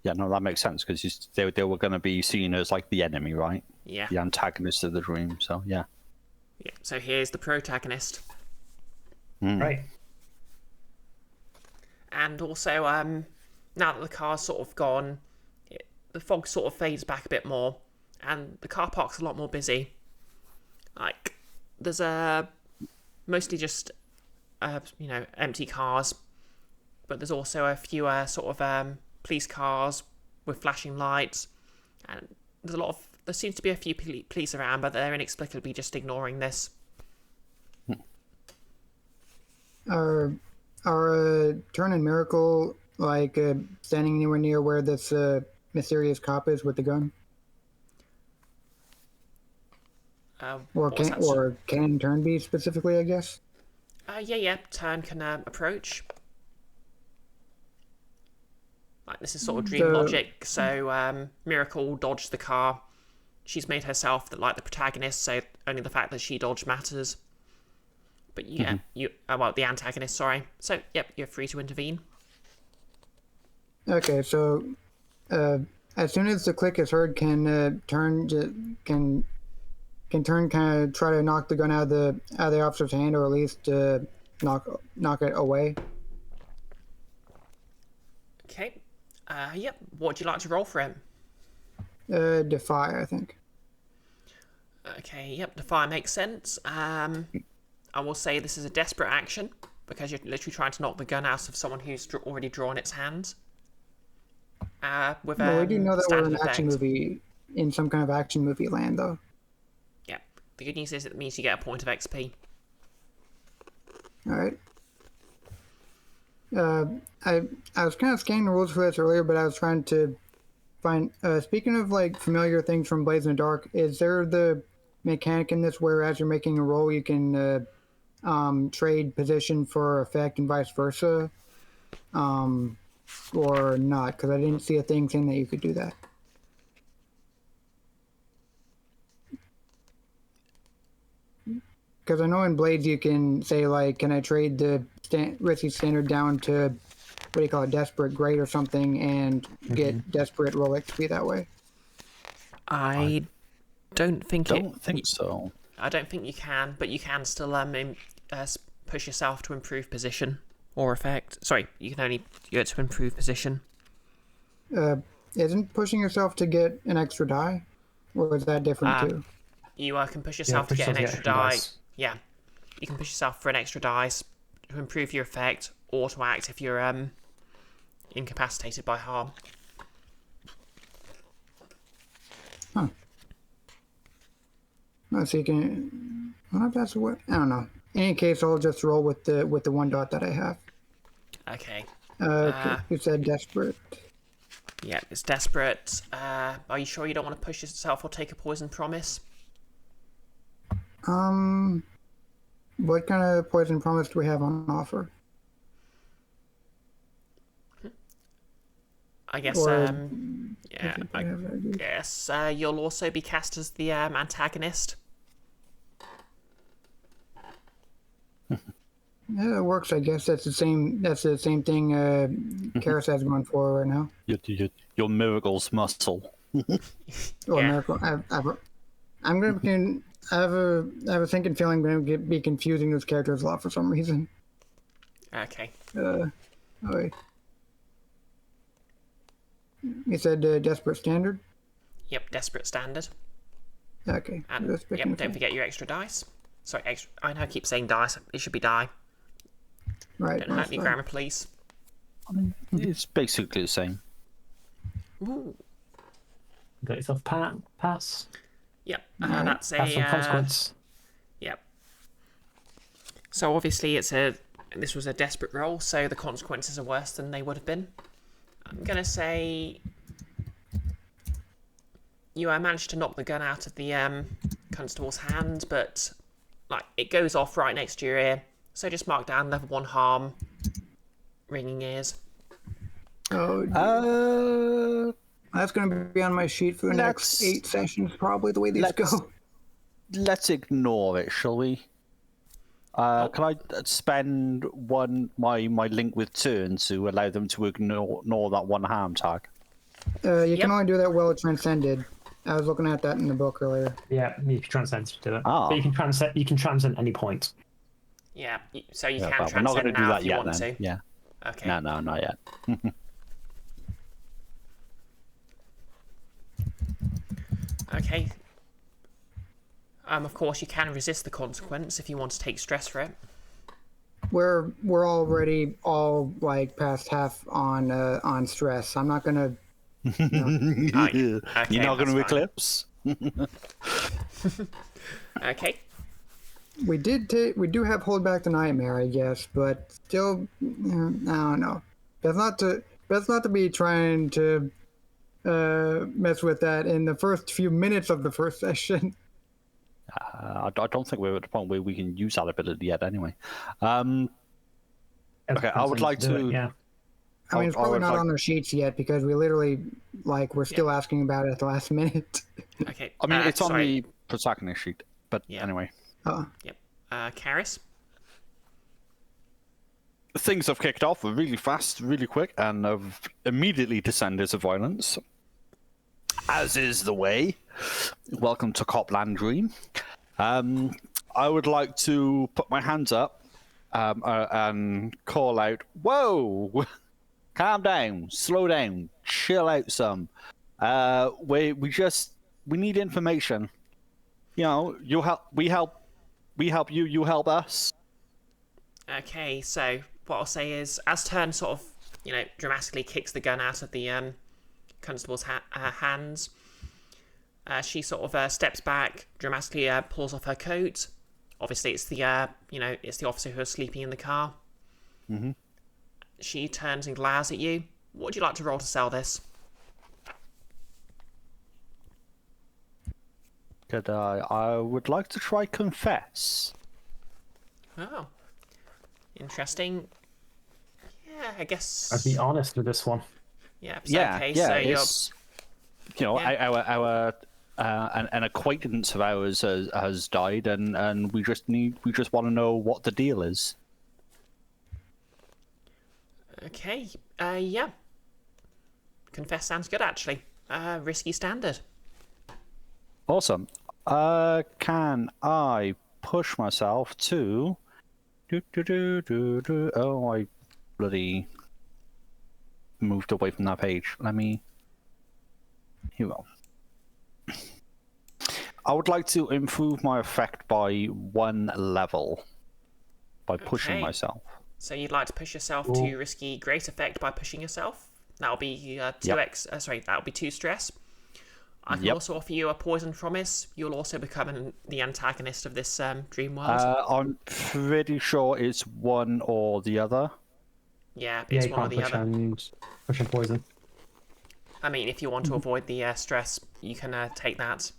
Yeah, no, that makes sense because they were going to be seen as like the enemy, right? Yeah. The antagonist of the dream. So yeah. Yeah. So here's the protagonist. Right. And also, now that the car's sort of gone, the fog sort of fades back a bit more, and the car park's a lot more busy. Like, there's mostly just empty cars, but there's also a few sort of police cars with flashing lights, and there seems to be a few police around, but they're inexplicably just ignoring this. Are Tern and Miracle standing anywhere near where this mysterious cop is with the gun? Or can Tern be specifically, I guess? Yeah, Tern can approach. Like, this is sort of dream logic, so Miracle dodged the car. She's made herself the protagonist, so only the fact that she dodged matters. But yeah, the antagonist, sorry. So, yep, you're free to intervene. Okay, so as soon as the click is heard, can Tern kind of try to knock the gun out of the officer's hand, or at least knock it away? Okay. Yep. What would you like to roll for him? Defy, I think. Okay. Yep. Defy makes sense. I will say this is a desperate action because you're literally trying to knock the gun out of someone who's already drawn its hand. With Well, we do know that we're standard in an action effect. movie, in some kind of action movie land, though. Yep. The good news is it means you get a point of XP. All right. I was kind of scanning the rules for this earlier, but I was trying to find. Speaking of like familiar things from Blades in the Dark, is there the mechanic in this where as you're making a roll, you can trade position for effect and vice versa, or not? Because I didn't see a thing saying that you could do that. Because I know in Blades you can say like, can I trade the risky standard down to what do you call it, desperate great or something, and get desperate roll XP that way. I don't think so. I don't think you can, but you can still push yourself to improve position or effect. Sorry, you can only get to improve position. Isn't pushing yourself to get an extra die, or is that different too? You can push yourself to get an extra die. Yeah, you can push yourself for an extra dice to improve your effect or to act if you're incapacitated by harm. Huh. Let's see, can I don't know if that's what, I don't know. In any case, I'll just roll with the one dot that I have. Okay. You said desperate. Yeah, it's desperate. Are you sure you don't want to push yourself or take a poison promise? What kind of poison promise do we have on offer? I guess, yeah, I guess you'll also be cast as the antagonist. Yeah, it works. I guess that's the same. That's the same thing. Carys has going for right now. Your miracles muscle. Oh, Yeah. miracle! I'm gonna be. I have a thinking feeling I'm gonna be confusing those characters a lot for some reason. Okay. Oh, wait. You said desperate standard. Yep, desperate standard. Okay. And Just picking yep, a don't few. forget your extra dice. Sorry, extra. I know I keep saying dice. It should be die. Right. Don't that's hurt me, fine. grammar, please. It's basically the same. Ooh. Got yourself pass. Yep. Alright. That's That's some a. consequence. Yep. So obviously this was a desperate roll, so the consequences are worse than they would have been. I'm gonna say you managed to knock the gun out of the constable's hand, but like it goes off right next to your ear. So just mark down level 1 harm, ringing ears. Oh, that's going to be on my sheet for the next 8 sessions, probably, the way these go. Let's ignore it, shall we? Can I spend my link with Tern to allow them to ignore that one harm tag? You can only do that while it's transcended. I was looking at that in the book earlier. Yeah, you can transcend to do it. Ah. But you can transcend any point. Yeah, so you Yeah, can but we're not going to transcend do now that if you yet, want then. to. Yeah. Okay. No, not yet. Okay. Of course, you can resist the consequence if you want to take stress for it. We're already all like past half on stress. I'm not gonna. Oh, yeah. Okay, You're not going to that's fine. eclipse? Okay. We do have hold back the nightmare, I guess, but still, I don't know. That's not to be trying to mess with that in the first few minutes of the first session. I don't think we're at the point where we can use that ability yet, anyway. Okay, I would like do to. it, yeah. I mean, it's probably not on our sheets yet because we literally, we're still asking about it at the last minute. Okay. I mean, it's on sorry. the protagonist sheet, but Yeah. anyway. Yep. Carys? Things have kicked off really fast, really quick, and have immediately descended to violence. As is the way. Welcome to Copland Dream. I would like to put my hands up and call out, "Whoa!" calm down, slow down, chill out some. We need information. You know, we help you, you help us. Okay, so what I'll say is, as Tern sort of, dramatically kicks the gun out of the constable's hands, she sort of steps back, dramatically pulls off her coat. Obviously, it's the it's the officer who is sleeping in the car. Mm-hmm. She turns and glares at you. What would you like to roll to sell this? I would like to try confess. Oh, interesting. Yeah, I guess. I'd be honest with this one. Yeah. So, okay, so it's, our an acquaintance of ours has died, and we just want to know what the deal is. Okay. Yeah. Confess sounds good, actually. Risky standard. Awesome. Can I push myself to? Oh, I bloody moved away from that page. Let me. Here we go. I would like to improve my effect by 1 level by pushing Okay. myself. So you'd like to push yourself to risky great effect by pushing yourself? That'll be 2x. Sorry, that'll be 2 stress. I can also offer you a poison promise. You'll also become the antagonist of this dream world. I'm pretty sure it's one or the other. Yeah, it's you one or can't the other. push and poison. I mean, if you want to avoid the stress, you can take that.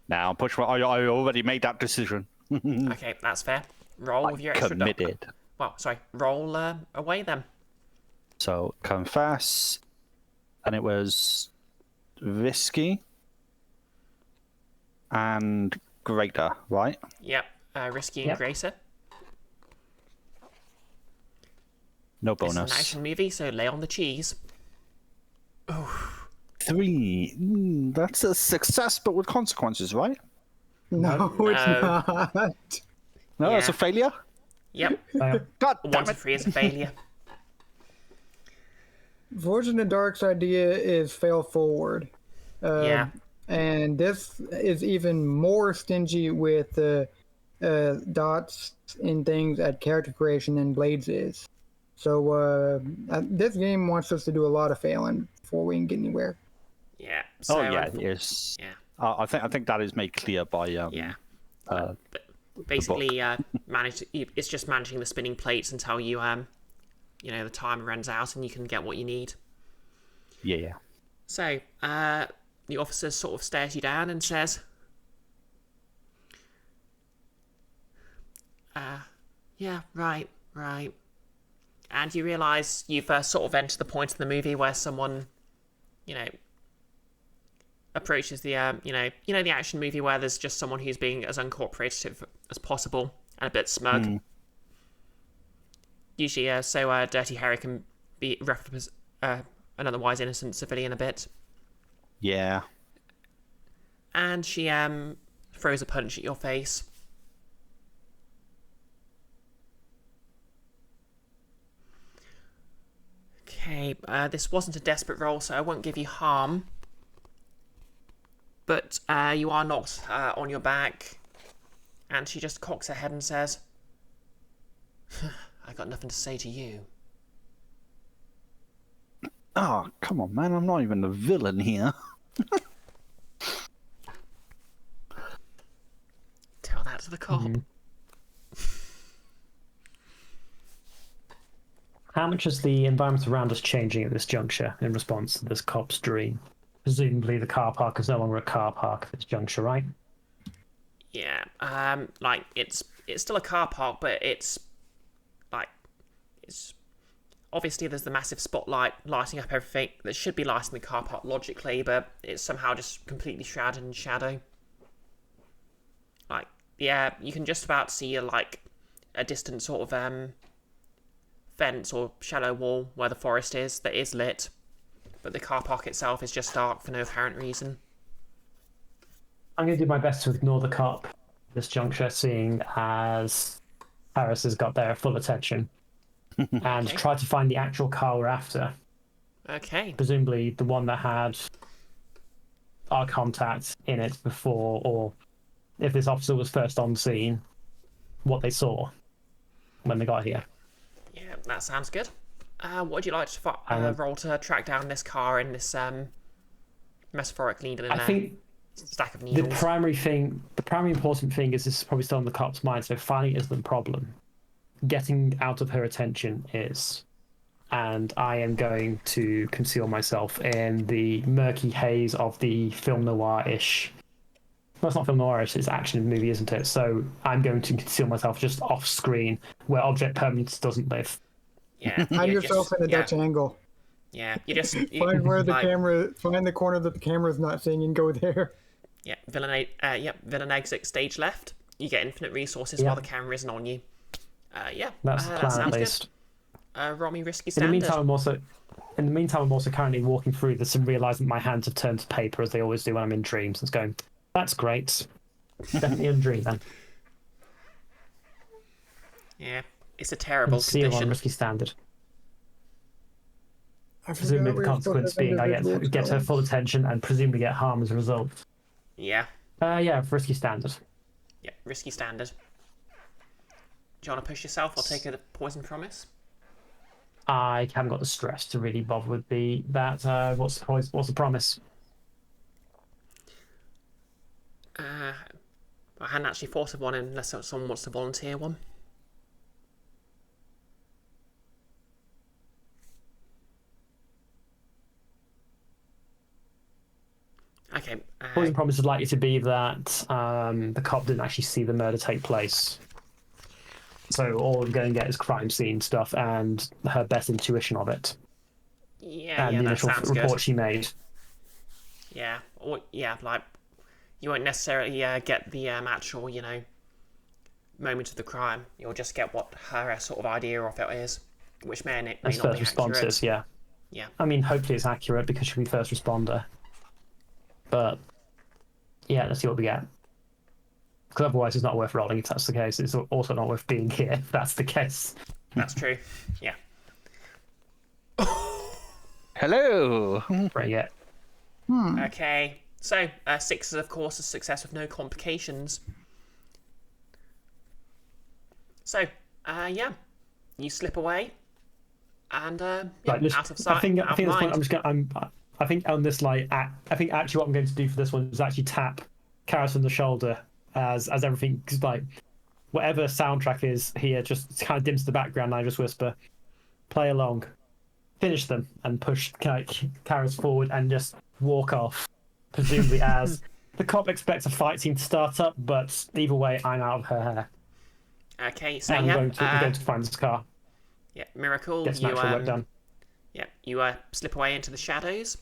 Now, push. I already made that decision. Okay, that's fair. Roll with your extra Committed. Well, sorry. Roll away then. So confess, and it was risky and greater, right? Yep. Risky and greater. No This is bonus. an action movie, so lay on the cheese. 3. That's a success, but with consequences, right? No, it's not. No, that's a Yeah. failure. Yep. God 1 damn to it! 3 is a failure. Fortune Dark's idea is fail forward. Yeah. And this is even more stingy with the dots in things at character creation than Blades is. So this game wants us to do a lot of failing before we can get anywhere. Yeah. So, Yes. Yeah. I think that is made clear by Yeah. uh, But basically, it's just managing the spinning plates until you the time runs out and you can get what you need. yeah. So, the officer sort of stares you down and says, yeah, right. And you realise you've sort of entered the point of the movie where someone, approaches the, the action movie where there's just someone who's being as uncooperative as possible and a bit smug. Usually, so Dirty Harry can be referenced an otherwise innocent civilian a bit. Yeah. And she throws a punch at your face. Okay, this wasn't a desperate roll, so I won't give you harm. But you are knocked on your back. And she just cocks her head and says, I got nothing to say to you. Oh, come on, man. I'm not even the villain here. Tell that to the cop. How much is the environment around us changing at this juncture in response to this cop's dream? Presumably the car park is no longer a car park at this juncture, right? Yeah, it's still a car park, but it's obviously there's the massive spotlight lighting up everything that should be lighting the car park logically, but it's somehow just completely shrouded in shadow. You can just about see a distant sort of fence or shallow wall where the forest is that is lit, but the car park itself is just dark for no apparent reason. I'm going to do my best to ignore the cop at this juncture, seeing as Carys has got their full attention. and Okay. try to find the actual car we're after. Okay. Presumably the one that had our contact in it before, or if this officer was first on scene, what they saw when they got here. Yeah, that sounds good. What would you like to And roll to track down this car in this metaphoric needle in I there? think Stack of the needles. primary important thing is this is probably still in the cop's mind, so finding isn't the problem. Getting out of her attention is. And I am going to conceal myself in the murky haze of the film noir-ish. Well, it's not film noir-ish, it's action movie, isn't it? So I'm going to conceal myself just off screen where object permanence doesn't live. Yeah. Hide you yourself just, in a yeah, Dutch angle. Yeah. You just Find where the like, find the corner that the camera's not seeing and go there. Yeah. Villain exit stage left. You get infinite resources Yeah. while the camera isn't on you. Yeah. That's the that plan, sounds at least. good. Roll me risky In standard. the meantime, I'm also currently walking through this and realizing my hands have turned to paper as they always do when I'm in dreams. And it's going, that's great. Definitely in a dream then. Yeah. It's a terrible Conceal on condition. risky standard. I Presumably forgot the we were supposed to consequence have being I individual get her talents. full attention and presumably get harm as a result. Yeah. Yeah, risky standard. Yeah. Risky standard. Do you want to push yourself or take a poison promise? I haven't got the stress to really bother with what's the promise? I hadn't actually thought of one unless someone wants to volunteer one. Okay. Poison promise is likely to be that the cop didn't actually see the murder take place. So all we're going to get is crime scene stuff and her best intuition of it. Yeah, And yeah, the that initial sounds report good. she made. Yeah, or yeah, like you won't necessarily get the actual, moment of the crime. You'll just get what her sort of idea of it is, which may As not first be accurate. responses, yeah. Yeah. I mean, hopefully it's accurate because she'll be first responder. But yeah, let's see what we get. Because otherwise it's not worth rolling if that's the case. It's also not worth being here if that's the case. That's true. Yeah. Hello. Right, yeah. Okay. So 6 is of course a success with no complications. So yeah, you slip away, and Right, out of sight, I think out at this of point mind. I'm just going. I think on this I think actually what I'm going to do for this one is actually tap Carys on the shoulder as everything, cause like whatever soundtrack is here just kind of dims the background. And I just whisper, "Play along, finish them," and push Carys forward and just walk off. Presumably, as the cop expects a fight scene to start up, but either way, I'm out of her hair. Okay, so And yeah, I'm going to find this car. yeah, miracle. Get some You actual work done. yeah, you slip away into the shadows,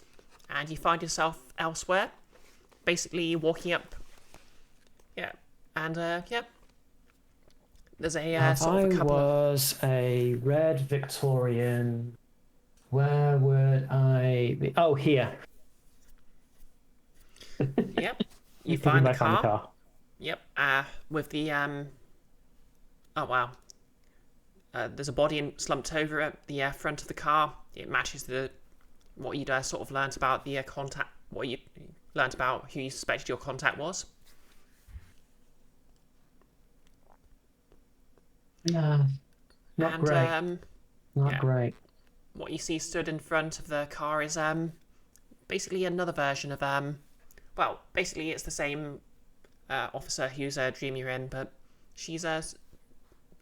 and you find yourself elsewhere. Basically, walking up. Yeah, and yeah, there's a sort of a couple of. Was a red Victorian. Where would I be? Oh, here. Yep, you Thinking find the back on car. Yep, with the Oh wow. There's a body slumped over at the front of the car. It matches what you'd sort of learnt about the contact. What you learnt about who you suspected your contact was. Yeah. Not And great. Not yeah. great. What you see stood in front of the car is basically another version of well, basically it's the same officer whose dream you're in, but she's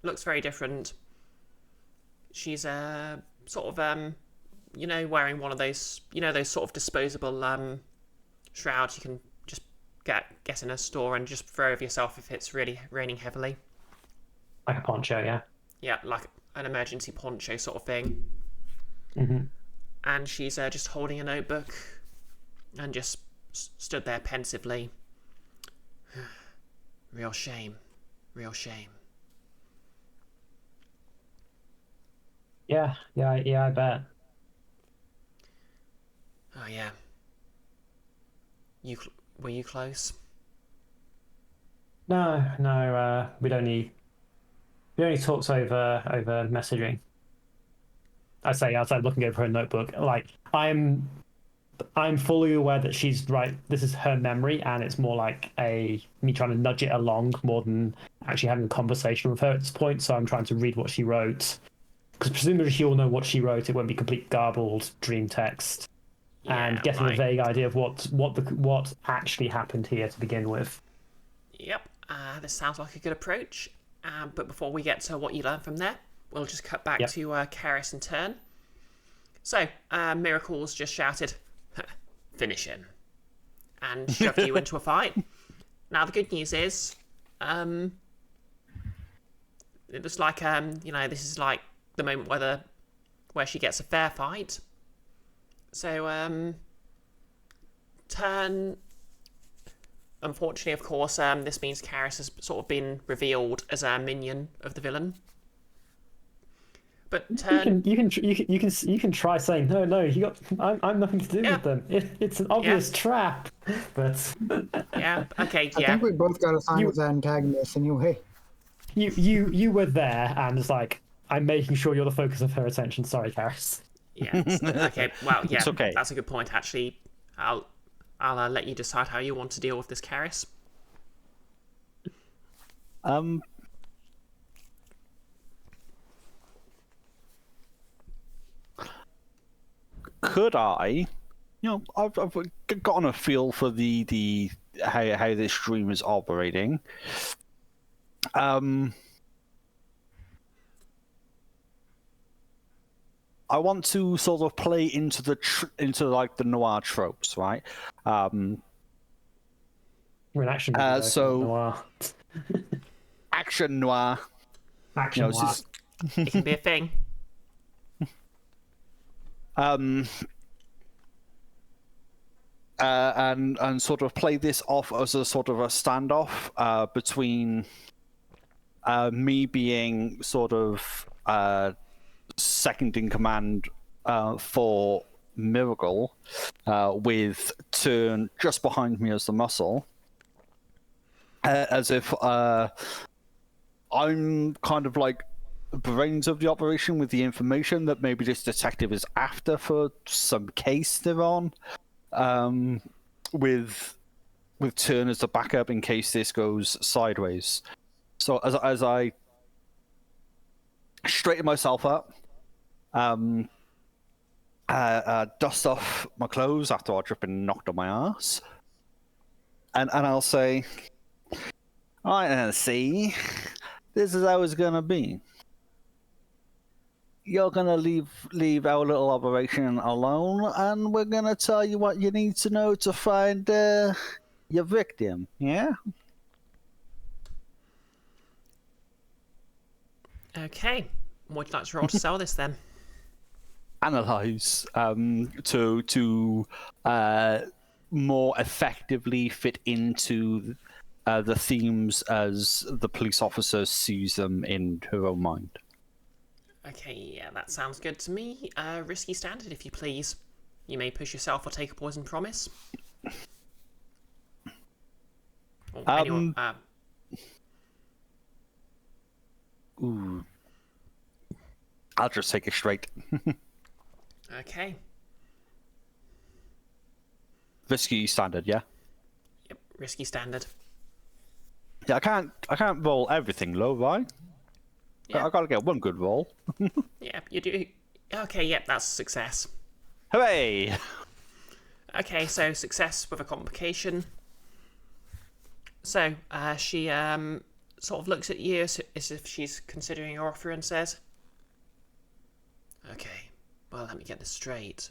looks very different. She's sort of wearing one of those those sort of disposable shrouds you can just get in a store and just throw over yourself if it's really raining heavily. Like a poncho, yeah. Yeah, like an emergency poncho sort of thing. Mm-hmm. And she's just holding a notebook and just stood there pensively. Real shame. Real shame. Yeah, I bet. Oh yeah. Were you close? No, we only talked over messaging. I say outside looking over her notebook, like I'm fully aware that she's right. This is her memory, and it's more like me trying to nudge it along more than actually having a conversation with her at this point. So I'm trying to read what she wrote, because presumably she'll know what she wrote. It won't be complete garbled dream text, and getting a vague idea of what actually happened here to begin with. Yep, this sounds like a good approach. But before we get to what you learn from there, we'll just cut back to Carys and Tern. So, Miracle's just shouted, "Finish him," and shoved you into a fight. Now, the good news is, it looks like, this is like the moment where she gets a fair fight. So, Tern... Unfortunately, of course, this means Carys has sort of been revealed as a minion of the villain. But Tern... you can try saying no. I'm nothing to do with them. It's an obvious trap. But okay. I think we both got assigned as antagonists anyway. You were there, and it's like I'm making sure you're the focus of her attention. Sorry, Carys. Yeah. Okay. Well, yeah. It's okay. That's a good point. Actually, I'll let you decide how you want to deal with this, Carys. Could I? I've gotten a feel for the how this stream is operating. I want to sort of play into the noir tropes, right? We're an action movie, so noir. Action noir. Action noir. It can be a thing. And sort of play this off as a sort of a standoff between me being sort of second in command for Miracle, with Tern just behind me as the muscle, as if I'm kind of like the brains of the operation with the information that maybe this detective is after for some case they're on, with Tern as the backup in case this goes sideways. So as I straighten myself up, dust off my clothes after I've just been knocked on my ass, and I'll say, "All right, see, this is how it's gonna be. You're gonna leave our little operation alone, and we're gonna tell you what you need to know to find your victim. Yeah." Okay. Would you like to roll to sell this then? Analyze to more effectively fit into the themes as the police officer sees them in her own mind. Okay, yeah, that sounds good to me. Risky standard, if you please. You may push yourself or take a poison promise. Or anyone, Ooh. I'll just take it straight. Okay. Risky standard, yeah? Yep, risky standard. Yeah, I can't roll everything low, right? Yeah. I gotta get one good roll. Yeah, you do. Okay, yep, that's a success. Hooray! Okay, so success with a complication. So, she sort of looks at you as if she's considering your offer and says, "Okay, well, let me get this straight.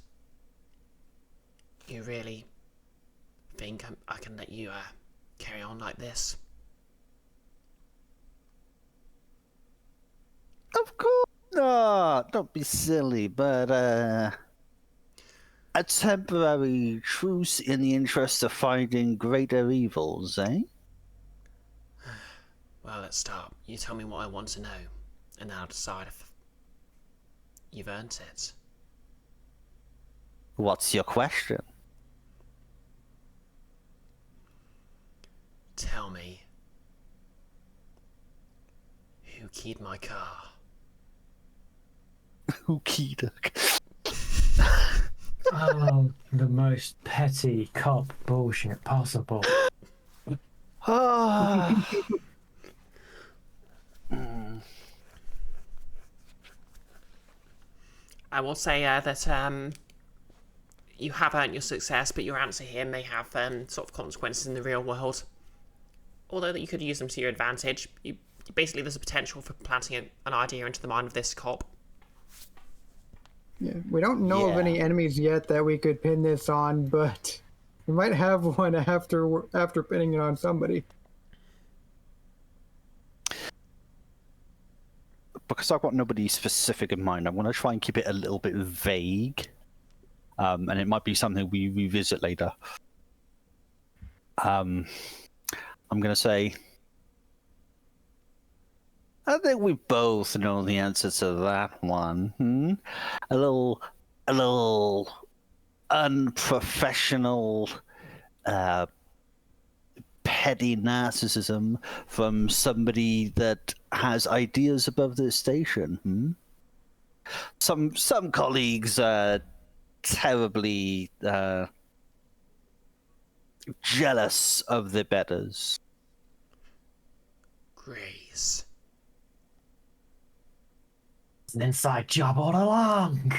You really think I can let you carry on like this?" Of course not. Don't be silly, but a temporary truce in the interest of finding greater evils, eh? Well, let's start. You tell me what I want to know, and then I'll decide if you've earned it. What's your question? Tell me who keyed my car. Ookie duck. Oh, the most petty cop bullshit possible. Ah. I will say that you have earned your success, but your answer here may have sort of consequences in the real world. Although that you could use them to your advantage, basically there's a potential for planting an idea into the mind of this cop. Yeah, we don't know of any enemies yet that we could pin this on, but we might have one after pinning it on somebody. Because I've got nobody specific in mind, I'm going to try and keep it a little bit vague. And it might be something we revisit later. I'm going to say, I think we both know the answer to that one. A little unprofessional, petty narcissism from somebody that has ideas above their station. Some colleagues are terribly jealous of their betters. Grace. It's an inside job all along.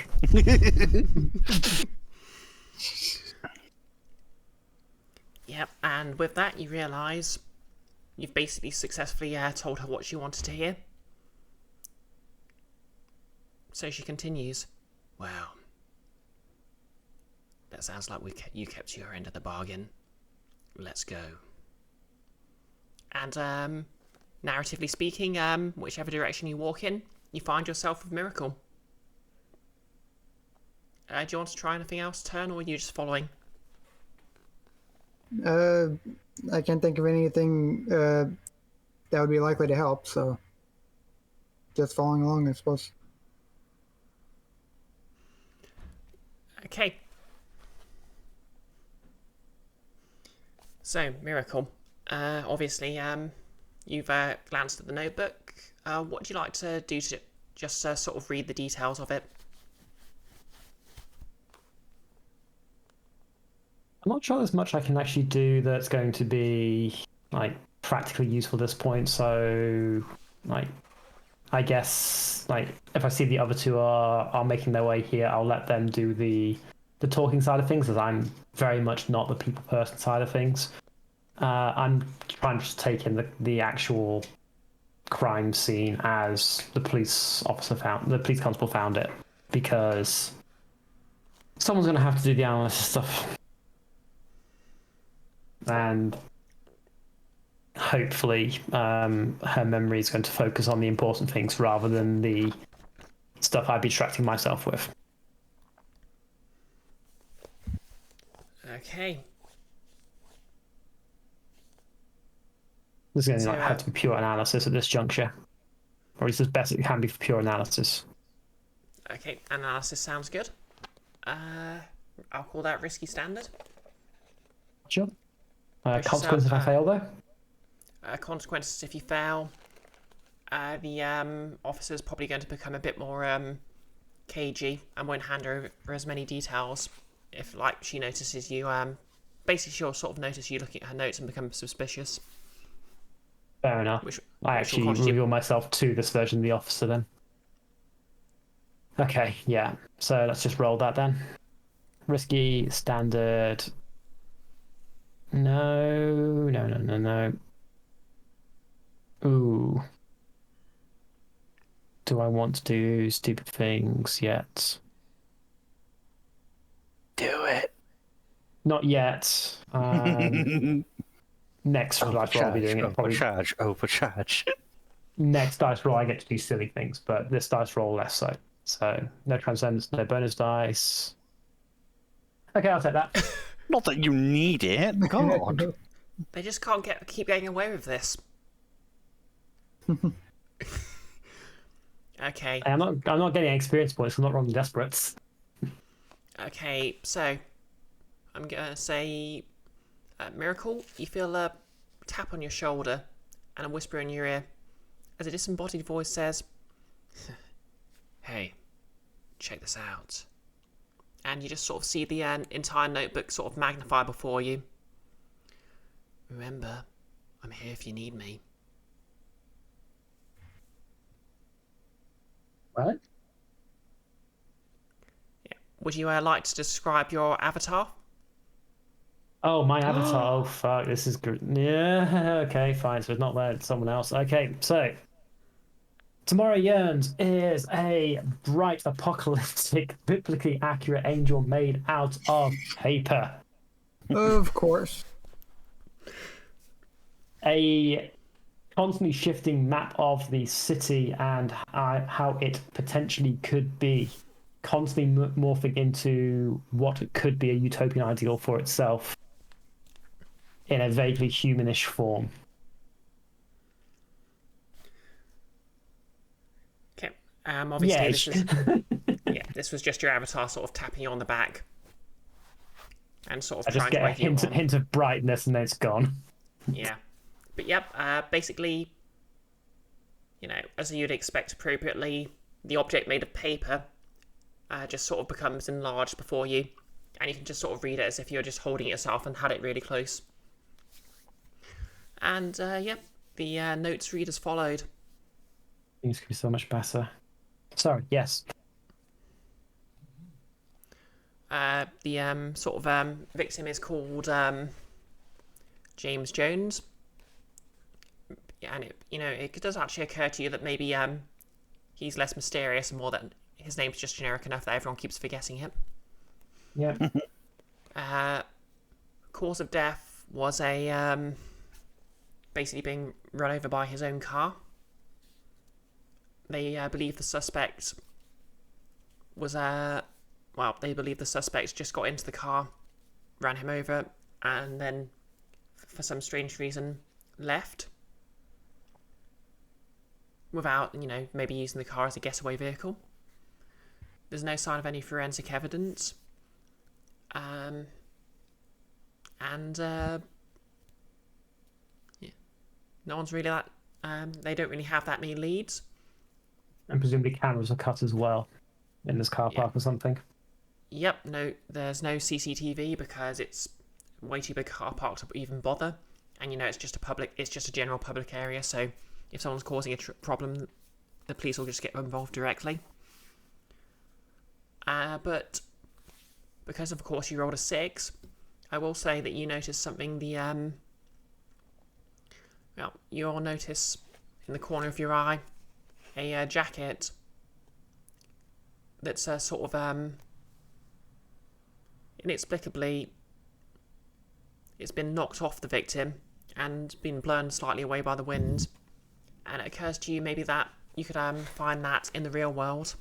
Yep, and with that you realise you've basically successfully told her what she wanted to hear. So she continues, well, that sounds like you kept your end of the bargain. Let's go. And narratively speaking, whichever direction you walk in, you find yourself with Miracle. Do you want to try anything else, Tern, or are you just following? I can't think of anything that would be likely to help, so just following along, I suppose. Okay. So, Miracle. Obviously, you've glanced at the notebook. What would you like to do to just sort of read the details of it? I'm not sure there's much I can actually do that's going to be like practically useful at this point. So, like, I guess like if I see the other two are making their way here, I'll let them do the talking side of things, as I'm very much not the people person side of things. I'm trying to just take in the actual crime scene as the police constable found it, because someone's going to have to do the analysis stuff. And hopefully her memory is going to focus on the important things rather than the stuff I'd be distracting myself with. Okay. This is going to have to be pure analysis at this juncture. Or at least as best it can be for pure analysis. Okay, analysis sounds good. I'll call that risky standard. Sure. Consequences if I fail, though? Consequences if you fail. The officer's probably going to become a bit more cagey and won't hand over as many details. If, like, she notices you, basically she'll sort of notice you looking at her notes and become suspicious. Fair enough. I actually reveal myself to this version of the officer then. Okay, yeah. So let's just roll that then. Risky, standard. No. Ooh. Do I want to do stupid things yet? Do it. Not yet. Next dice roll I'll be doing it. Overcharge. Next dice roll I get to do silly things, but this dice roll less so. So no transcendence, no bonus dice. Okay, I'll take that. Not that you need it. God. They just can't keep getting away with this. Okay. I'm not getting experience points. I'm not wrong desperate. Okay, so I'm gonna say, Miracle, you feel a tap on your shoulder and a whisper in your ear as a disembodied voice says, "Hey, check this out. And you just sort of see the entire notebook sort of magnify before you. Remember, I'm here if you need me. What? Yeah. Would you like to describe your avatar? Oh, my avatar. Oh, fuck. This is good. Yeah, okay, fine. So it's not there, it's someone else. Okay, so. Tomorrow Yearns is a bright, apocalyptic, biblically accurate angel made out of paper. Of course. A constantly shifting map of the city and how it potentially could be, constantly morphing into what could be a utopian ideal for itself in a vaguely humanish form. Okay. Obviously, Yeah. this is this was just your avatar sort of tapping you on the back and sort of I just trying get to a wave you on. hint of brightness and then it's gone. Yeah. But yep, basically, as you'd expect appropriately, the object made of paper just sort of becomes enlarged before you, and you can just sort of read it as if you're just holding it yourself and had it really close. And, yep, the notes read as followed. Things could be so much better. Sorry, yes. The sort of victim is called James Jones. And it does actually occur to you that maybe he's less mysterious and more that his name's just generic enough that everyone keeps forgetting him. Yeah. Cause of death was a basically being run over by his own car. They believe the suspect was they believe the suspect just got into the car, ran him over, and then for some strange reason left without, maybe using the car as a getaway vehicle. There's no sign of any forensic evidence. No one's really that... they don't really have that many leads. And presumably cameras are cut as well in this car park or something. Yep, no, there's no CCTV because it's way too big a car park to even bother. And it's just a general public area, so if someone's causing a problem, the police will just get involved directly. But because of course you rolled a 6, I will say that you notice something. You'll notice in the corner of your eye a jacket that's sort of inexplicably it's been knocked off the victim and been blown slightly away by the wind. And it occurs to you maybe that you could find that in the real world.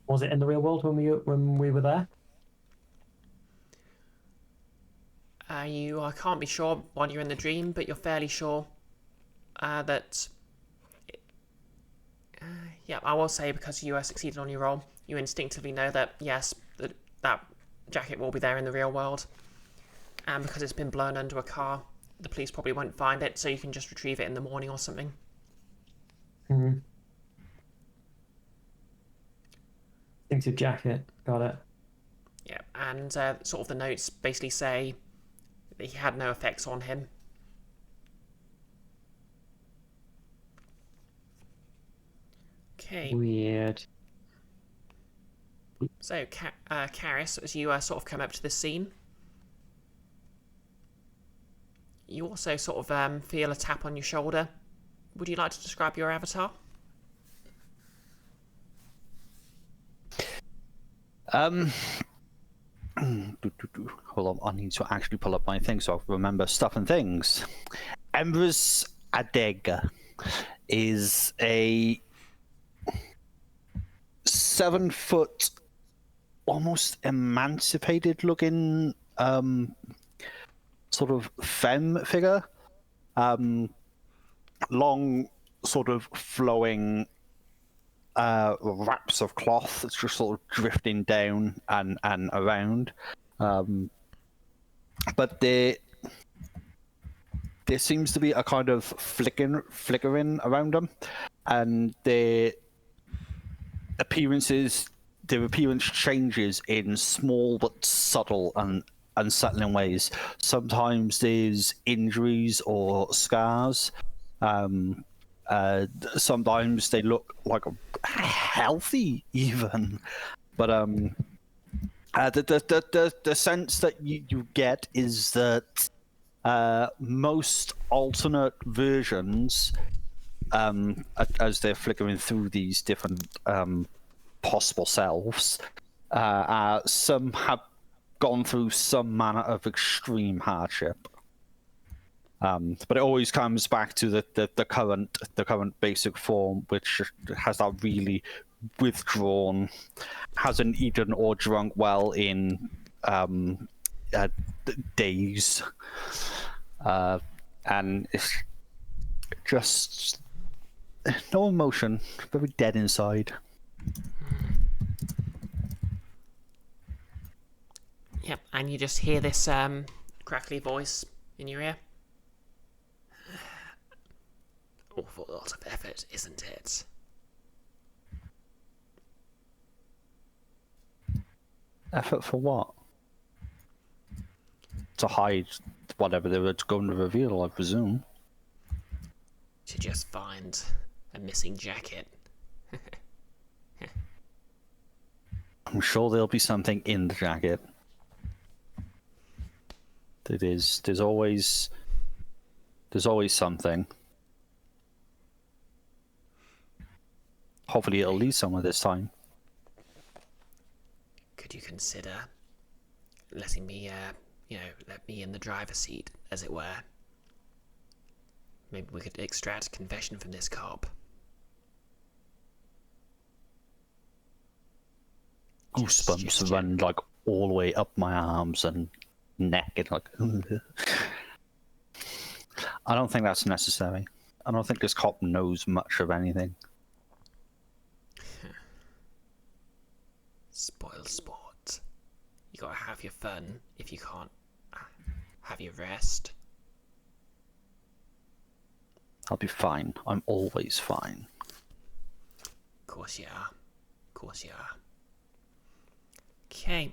Was it in the real world when we were there? You can't be sure while you're in the dream, but you're fairly sure that... I will say, because you succeeded on your roll, you instinctively know that, yes, that jacket will be there in the real world. And because it's been blown under a car, the police probably won't find it, so you can just retrieve it in the morning or something. Mm-hmm. Distinctive jacket. Got it. Yeah, and sort of the notes basically say that he had no effects on him. Okay. Weird. So, Carys, as you sort of come up to the scene, you also sort of feel a tap on your shoulder. Would you like to describe your avatar? Hold on, I need to actually pull up my thing so I remember stuff and things. Emrys Adega is a 7-foot, almost emancipated looking sort of femme figure. Long, sort of flowing wraps of cloth that's just sort of drifting down and around. But there seems to be a kind of flickering around them. and their appearance changes in small but subtle and unsettling ways. Sometimes there's injuries or scars. Sometimes they look like healthy, even. But the sense that you get is that most alternate versions, as they're flickering through these different possible selves, some have gone through some manner of extreme hardship. But it always comes back to the current basic form, which has that really withdrawn, hasn't eaten or drunk well in days, and it's just no emotion, very dead inside. Yep, and you just hear this crackly voice in your ear. Awful lot of effort, isn't it? Effort for what? To hide whatever they were going to reveal, I presume. To just find a missing jacket. I'm sure there'll be something in the jacket. There's always something. Hopefully it'll lead somewhere this time. Could you consider letting me, let me in the driver's seat, as it were? Maybe we could extract a confession from this cop. Goosebumps run like all the way up my arms and neck, and like. I don't think that's necessary. I don't think this cop knows much of anything. Spoil sport. You gotta have your fun if you can't have your rest. I'll be fine. I'm always fine. Of course you are. Of course you are. Okay.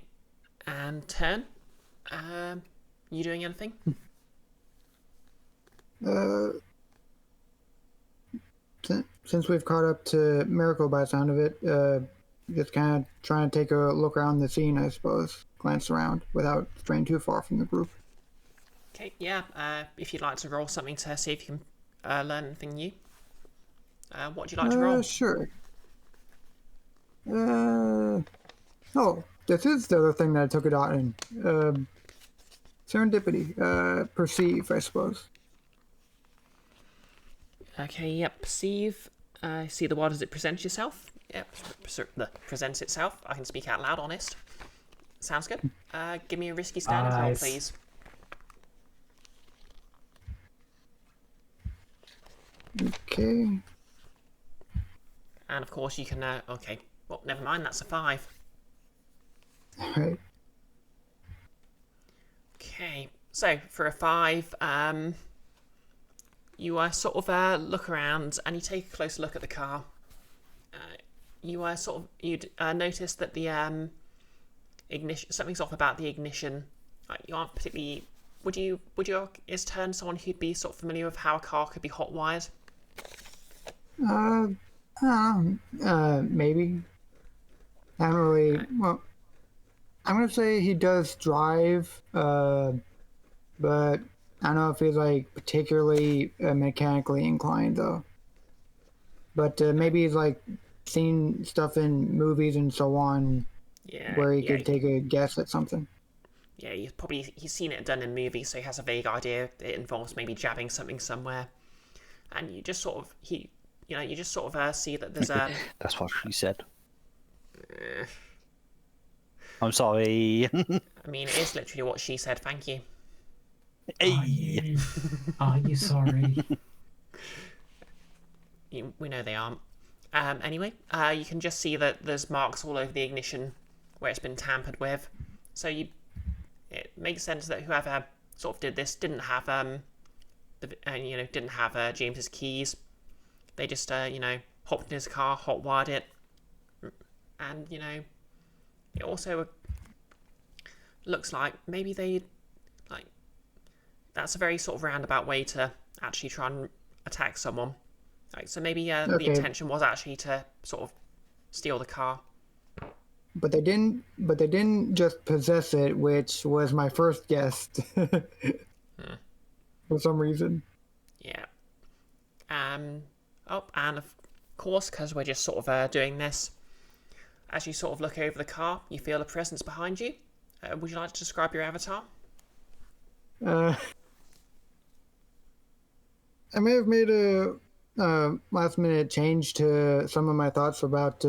And Tern? You doing anything? Since we've caught up to Miracle by the sound of it, just kind of trying to take a look around the scene, I suppose. Glance around without straying too far from the group. Okay, yeah. If you'd like to roll something to see if you can learn anything new. What would you like to roll? Sure. Oh, this is the other thing that I took it out in. Serendipity. Perceive, I suppose. Okay, yep. Perceive. See the world as it presents yourself. Yep. Presents itself. I can speak out loud, honest. Sounds good. Give me a risky standard roll, please. Okay. And of course you can, okay. Well, never mind, that's a 5. Alright. Okay, so for a 5, you sort of look around and you take a closer look at the car. You notice that the ignition, something's off about the ignition. You aren't particularly. Is Tern someone who'd be sort of familiar with how a car could be hot wired? Maybe. I haven't really. Well, I'm gonna say he does drive, but I don't know if he's like particularly mechanically inclined though. But maybe he's like seen stuff in movies and so on, where he could take a guess at something. Yeah, he's seen it done in movies, so he has a vague idea it involves maybe jabbing something somewhere, and you just sort of see that there's a. That's what she said. I'm sorry. I mean, it is literally what she said. Thank you. Hey. Are you sorry? We know they aren't. Anyway, you can just see that there's marks all over the ignition where it's been tampered with. So it makes sense that whoever sort of did this didn't have James's keys. they just, hopped in his car, hot-wired it, and, it also looks like maybe they, like, that's a very sort of roundabout way to actually try and attack someone. Like, so maybe the Okay. intention was actually to sort of steal the car. But they didn't. But they didn't just possess it, which was my first guess. For some reason. Yeah. Oh, and of course, because we're just sort of doing this, as you sort of look over the car, you feel a presence behind you. Would you like to describe your avatar? I may have made a last minute change to some of my thoughts about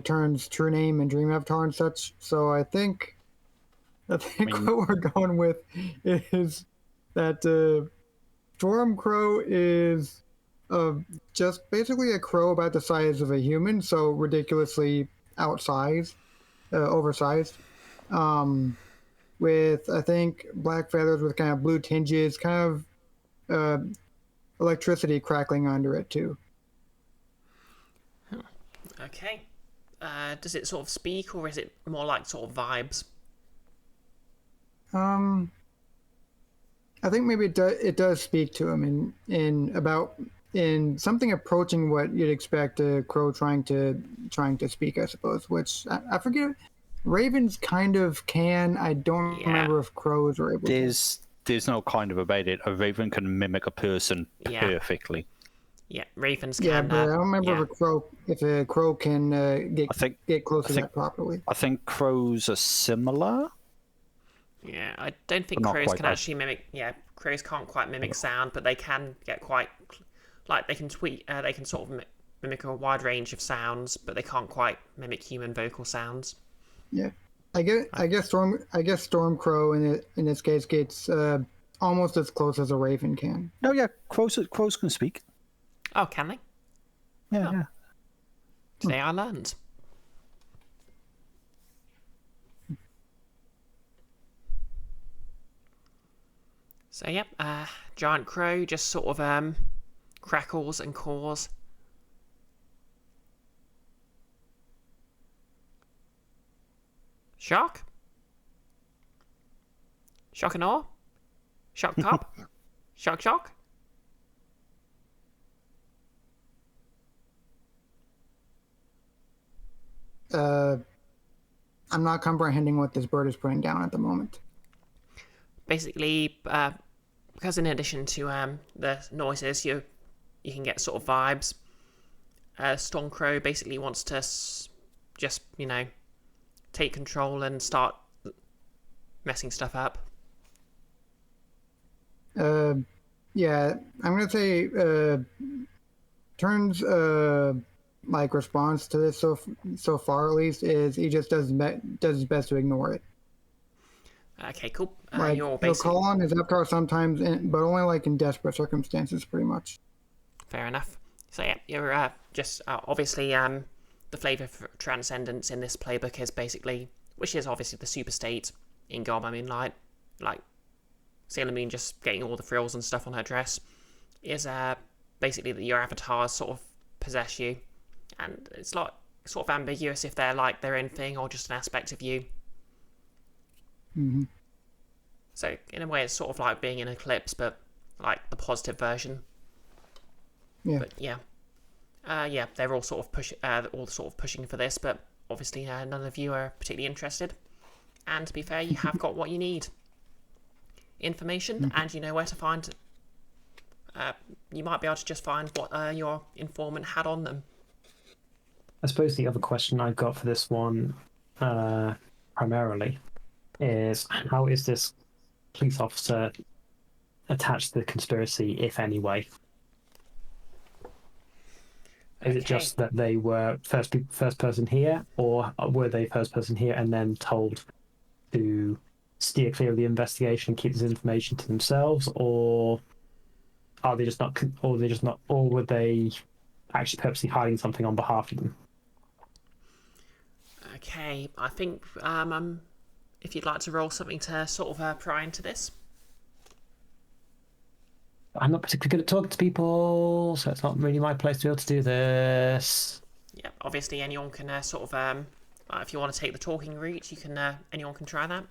Tern's true name and dream avatar and such. So I think what we're going with is that Storm Crow is just basically a crow about the size of a human, so ridiculously oversized. With, I think, black feathers with kind of blue tinges, kind of electricity crackling under it too. Okay. Does it sort of speak, or is it more like sort of vibes? I think maybe it does speak to him in something approaching what you'd expect a crow trying to speak, I suppose. Which I forget. Ravens kind of can. I don't remember if crows are able to. There's no kind of about it. A raven can mimic a person perfectly. Yeah, ravens can. Yeah, but I don't remember if a crow can get close to that properly. I think crows are similar. Yeah, I don't think crows can actually mimic. Yeah, crows can't quite mimic sound, but they can get quite, like they can they can sort of mimic a wide range of sounds, but they can't quite mimic human vocal sounds. Yeah, I guess Storm Crow in this case gets almost as close as a raven can. No, yeah, crows can speak. Oh, can they? Yeah. Today I learned. So yep, giant crow just sort of crackles and caws. Shock? Shock and awe? Shock cop? Shock? I'm not comprehending what this bird is putting down at the moment. Basically, because in addition to the noises, you can get sort of vibes. Storm Crow basically wants to just, take control and start messing stuff up. Yeah, I'm gonna say Tern's response to this so far at least is he just does his best to ignore it. Okay, cool. He'll call on his avatar sometimes, but only in desperate circumstances, pretty much. Fair enough. So yeah, you're just obviously the flavour for transcendence in this playbook is basically, which is obviously the super state in Girl by Moonlight, like Sailor Moon just getting all the frills and stuff on her dress, is basically that your avatars sort of possess you, and it's like sort of ambiguous if they're like their own thing or just an aspect of you. Mm-hmm. So in a way, it's sort of like being in Eclipse, but like the positive version. Yeah. But yeah, they're all sort of pushing for this, but obviously none of you are particularly interested. And to be fair, you have got what you need. Information, and you know where to find. You might be able to just find what your informant had on them. I suppose the other question I've got for this one, primarily, is how is this police officer attached to the conspiracy, if any way? Is it just that they were first person here, or were they first person here and then told to steer clear of the investigation and keep this information to themselves, or are they just not, or were they actually purposely hiding something on behalf of them? Okay, I think if you'd like to roll something to sort of pry into this. I'm not particularly good at talking to people, so it's not really my place to be able to do this. Yeah, obviously anyone can sort of if you want to take the talking route, you can anyone can try that.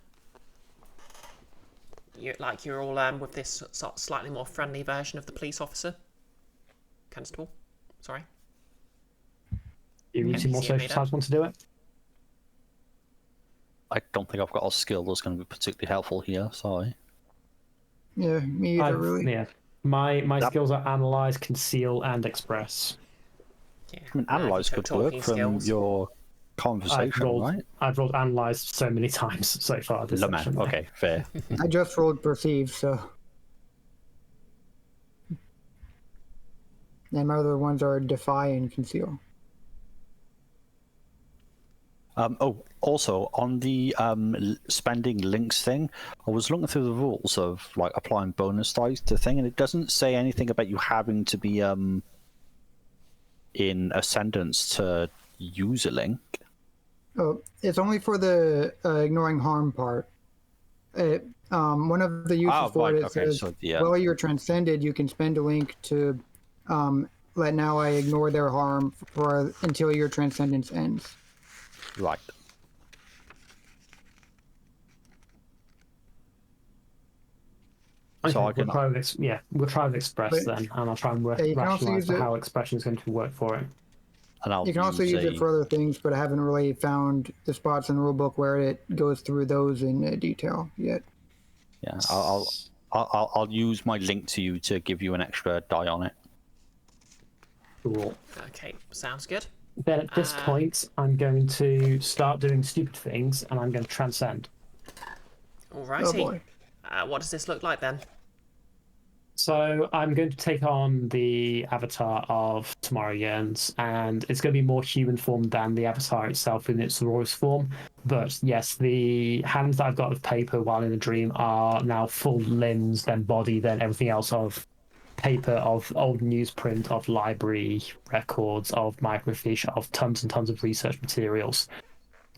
You're all with this sort of slightly more friendly version of the police officer, constable. Sorry. You two more NPC social leader. types want to do it? I don't think I've got a skill that's going to be particularly helpful here. Sorry. Yeah, me either, really. Yeah. My skills are analyze, conceal, and express. Yeah. I mean, analyze if you could took work talking from skills. your conversation, right? I've rolled analyze so many times so far this Lemon. session. Okay, fair. I just rolled perceive, so. And my other ones are defy and conceal. Also on the spending links thing, I was looking through the rules of like applying bonus dice to thing, and it doesn't say anything about you having to be in ascendance to use a link. Oh, it's only for the ignoring harm part. One of the uses for right, it okay, says, so, yeah. while you're transcended, you can spend a link to let now I ignore their harm until your transcendence ends. Right. Okay, So I can. we'll try with express But- then, and I'll try and Yeah, you can also rationalize use it- how expression is going to work for it. And I'll You can also use it for other things, but I haven't really found the spots in the rulebook where it goes through those in detail yet. Yeah, I'll use my link to you to give you an extra die on it. Cool. Okay, sounds good. Then at this point, I'm going to start doing stupid things, and I'm going to transcend. Alrighty. Oh boy. What does this look like then? So I'm going to take on the avatar of Tomorrow Yearns, and it's going to be more human form than the avatar itself in its rawest form. But yes, the hands that I've got of paper while in a dream are now full limbs, then body, then everything else of paper, of old newsprint, of library records, of microfiche, of tons and tons of research materials,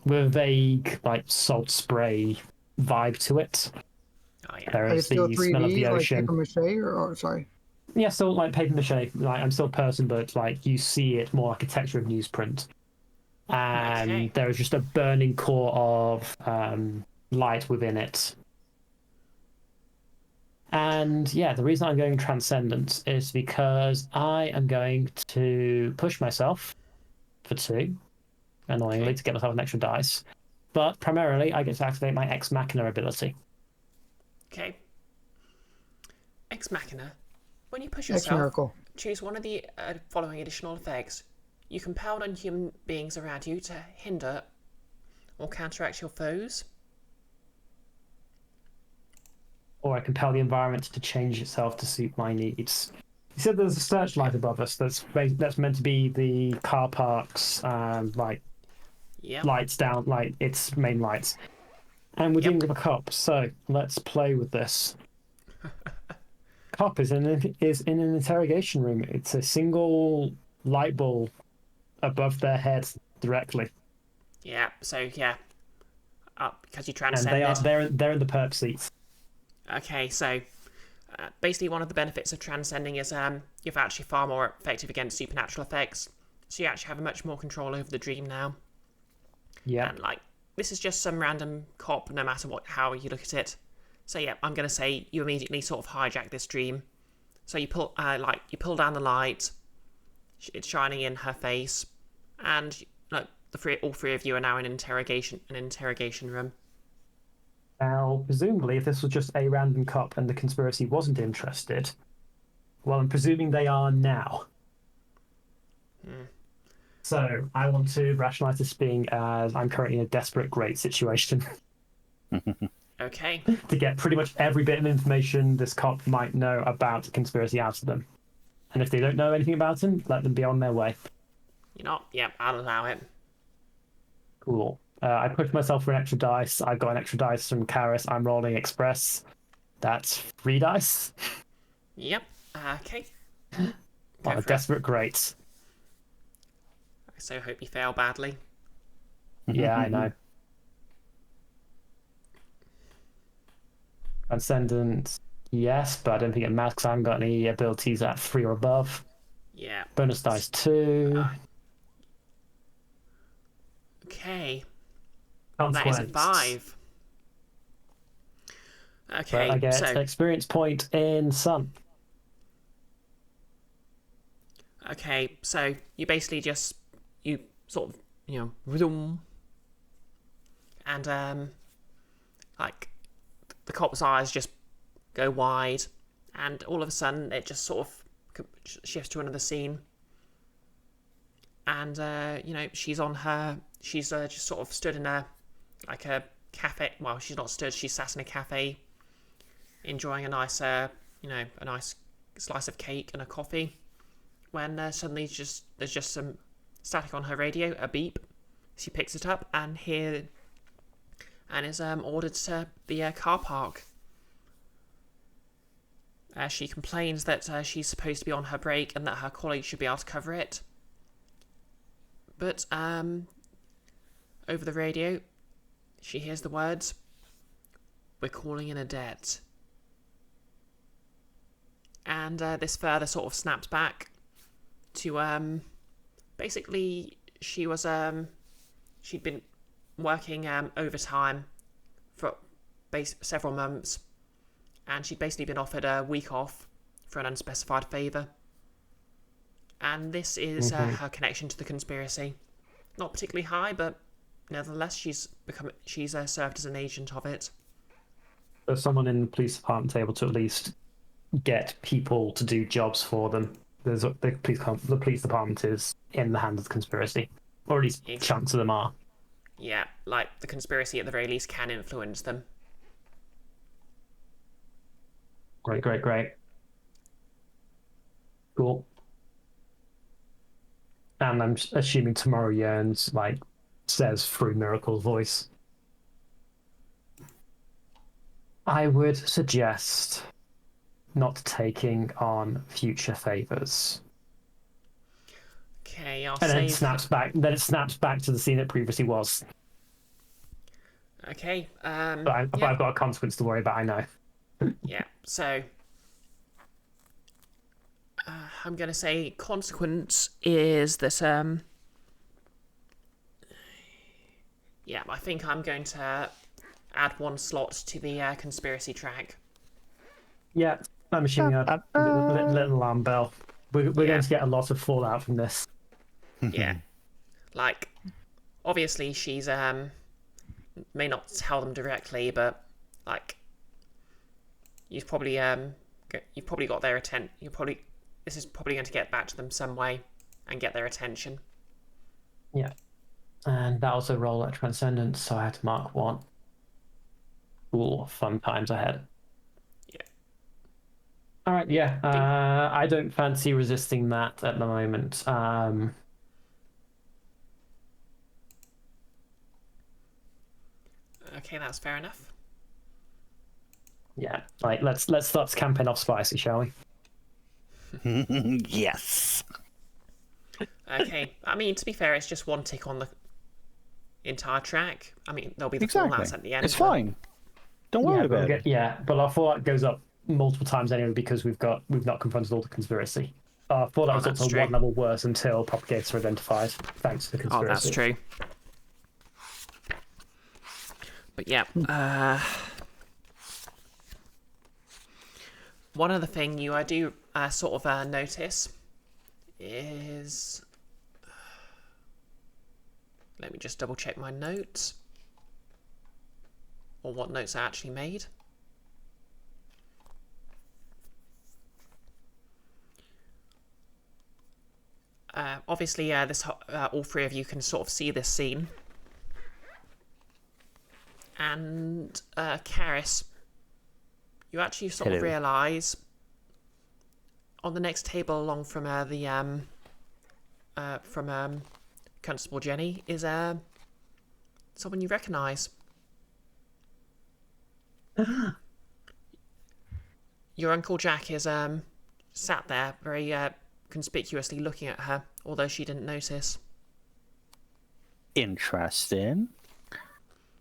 with a vague, like, salt spray vibe to it. Oh yeah. There Are you is still the smell of 3D, the like ocean. paper mache, or sorry? Yeah, still like paper mache. Like I'm still a person, but like you see it more like a texture of newsprint. And Okay. there is just a burning core of light within it. And yeah, the reason I'm going transcendent is because I am going to push myself for 2, annoyingly, Okay. to get myself an extra dice. But primarily, I get to activate my Ex Machina ability. Okay. Ex Machina. When you push Ex yourself, miracle. choose one of the following additional effects. You compel non-human beings around you to hinder or counteract your foes. Or I compel the environment to change itself to suit my needs. You said there's a searchlight above us that's meant to be the car park's like Yep. lights down, like its main lights. And we're dealing with a cop, so let's play with this. Cop is in an interrogation room. It's a single light bulb above their head directly, Yeah. So yeah. Because you and transcended. they're in the perp seats. Okay, so basically one of the benefits of transcending is you're actually far more effective against supernatural effects. So you actually have much more control over the dream now. Yeah. And like this is just some random cop, no matter how you look at it. So yeah, I'm gonna say you immediately sort of hijack this dream. So you pull down the light, it's shining in her face, and all three of you are now in an interrogation room. Now, presumably, if this was just a random cop and the conspiracy wasn't interested, well, I'm presuming they are now. So I want to rationalize this being as I'm currently in a desperate, great situation Okay. to get pretty much every bit of information this cop might know about the conspiracy out of them. And if they don't know anything about him, let them be on their way. You're not. Yep, I'll allow it. Cool. I pushed myself for an extra dice. I got an extra dice from Carys. I'm rolling express. That's 3 dice. Yep. Okay. On Go a for it. desperate great. I so hope you fail badly. Yeah, I know. Transcendent. Yes, but I don't think it matters 'cause I haven't got any abilities at 3 or above. Yeah. Bonus dice 2. Okay. That is a Consequence. 5. But Okay, I get so an experience point in Sun. okay, so you basically just you sort of vroom, and like the cop's eyes just go wide, and all of a sudden it just sort of shifts to another scene, and she's just sort of stood in a cafe. Well, she's not stood. She's sat in a cafe, enjoying a nice a nice slice of cake and a coffee. When suddenly there's just some static on her radio, a beep. She picks it up and is ordered to the car park. She complains that she's supposed to be on her break and that her colleagues should be able to cover it. But over the radio, she hears the words, "We're calling in a debt." And this further sort of snaps back to basically she'd been working overtime for several months, and she'd basically been offered a week off for an unspecified favour. And this is her connection to the conspiracy. Not particularly high, but nevertheless she's served as an agent of it. So someone in the police department able to at least get people to do jobs for them. The police department is in the hands of the conspiracy, or at least chunks of them are. Yeah, like the conspiracy at the very least can influence them. Great. Cool. And I'm assuming tomorrow Yearns says through Miracle's voice, I would suggest not taking on future favors. Okay, I'll and then save. it snaps back. Then it snaps back to the scene it previously was. Okay. But I've got a consequence to worry about. I know. Yeah. So I'm gonna say consequence is that yeah, I think I'm going to add one slot to the conspiracy track. Yeah, I'm assuming a little alarm bell. We're going to get a lot of fallout from this. Yeah. Like, obviously she's may not tell them directly, but like you've probably got their attention. This is probably going to get back to them some way and get their attention. Yeah. And that also roll at Transcendence, so I had to mark 1. Cool, fun times ahead. Yeah. All right, yeah. I don't fancy resisting that at the moment. Okay, that's fair enough. Yeah, let's start the campaign off spicy, shall we? Yes. Okay, I mean, to be fair, it's just one tick on the entire track. I mean, there'll be the Exactly. fallouts at the end. It's fine. Don't worry about it. Yeah, but our fallout goes up multiple times anyway because we've not confronted all the conspiracy. Our fallout was up to 1 level worse until propagates are identified, thanks to the conspiracy. Oh, that's true. But yeah, one other thing I do sort of notice is, let me just double check my notes, or what notes I actually made. Obviously, all 3 of you can sort of see this scene. And Carys, you actually sort of realise on the next table along from Constable Jenny is someone you recognise. Your Uncle Jack is sat there very conspicuously looking at her, although she didn't notice. Interesting.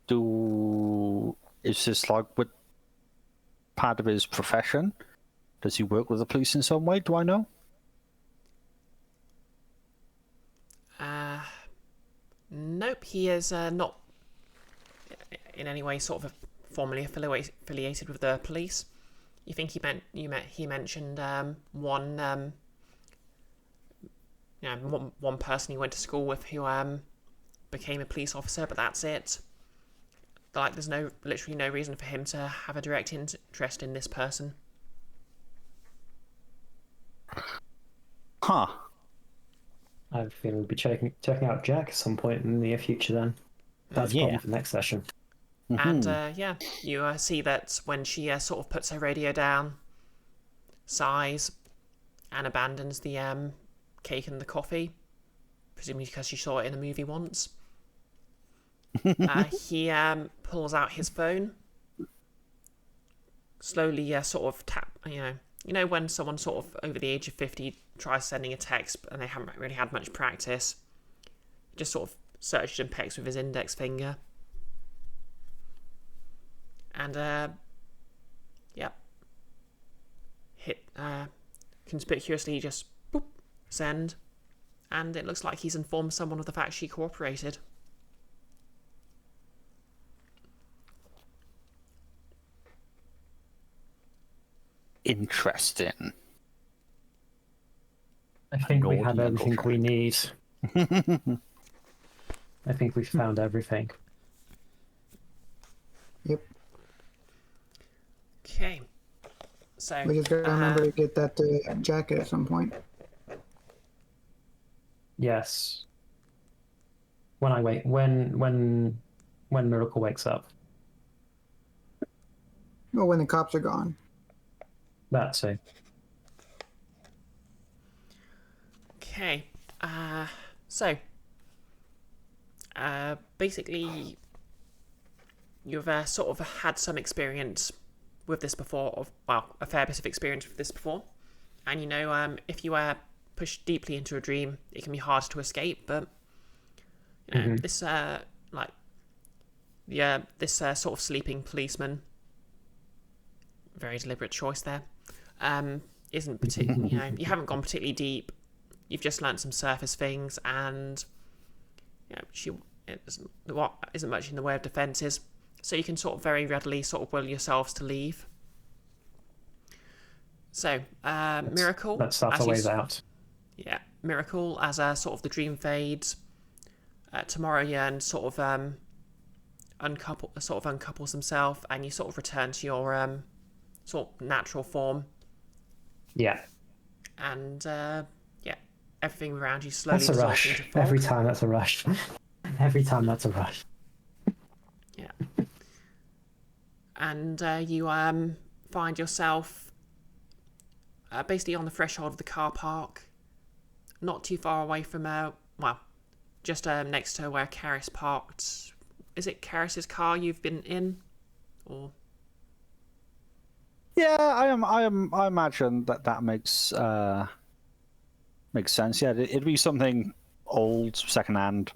Is this like with part of his profession? Does he work with the police in some way? Do I know? Nope, he is not in any way sort of formally affiliated with the police. You think he mentioned one person he went to school with who became a police officer, but that's it. Like, there's literally no reason for him to have a direct interest in this person. Huh. I have a feeling we'll be checking out Jack at some point in the near future then. That's probably for the next session. And you see that when she sort of puts her radio down, sighs, and abandons the cake and the coffee, presumably because she saw it in a movie once, he pulls out his phone, slowly sort of tap, you know when someone sort of over the age of 50 tries sending a text and they haven't really had much practice, he just sort of searches and pecks with his index finger. And, hit, conspicuously just, boop, send. And it looks like he's informed someone of the fact she cooperated. Interesting. I think we have everything we need. I think we've found everything. Yep. Okay. So We just gotta remember to get that jacket at some point. Yes. When Miracle wakes up. Well, when the cops are gone. That too. Okay. So basically, you've sort of had some experience with this before, a fair bit of experience with this before, and if you are pushed deeply into a dream, it can be hard to escape. But this sort of sleeping policeman, very deliberate choice there, isn't particularly, you haven't gone particularly deep. You've just learnt some surface things, and it isn't much in the way of defences. So you can sort of very readily sort of will yourselves to leave. So, Miracle. Let's start our ways out. Yeah, Miracle, as sort of the dream fades. Tomorrow, Yearn sort of uncouples himself, and you sort of return to your sort of natural form. Yeah. And everything around you slowly That's a dissolves rush. into fog. Every time that's a rush. Every time that's a rush. Yeah. And you find yourself basically on the threshold of the car park, not too far away from just next to where Carys parked. Is it Carys's car you've been in, or? Yeah, I imagine that makes sense. Yeah, it'd be something old, secondhand,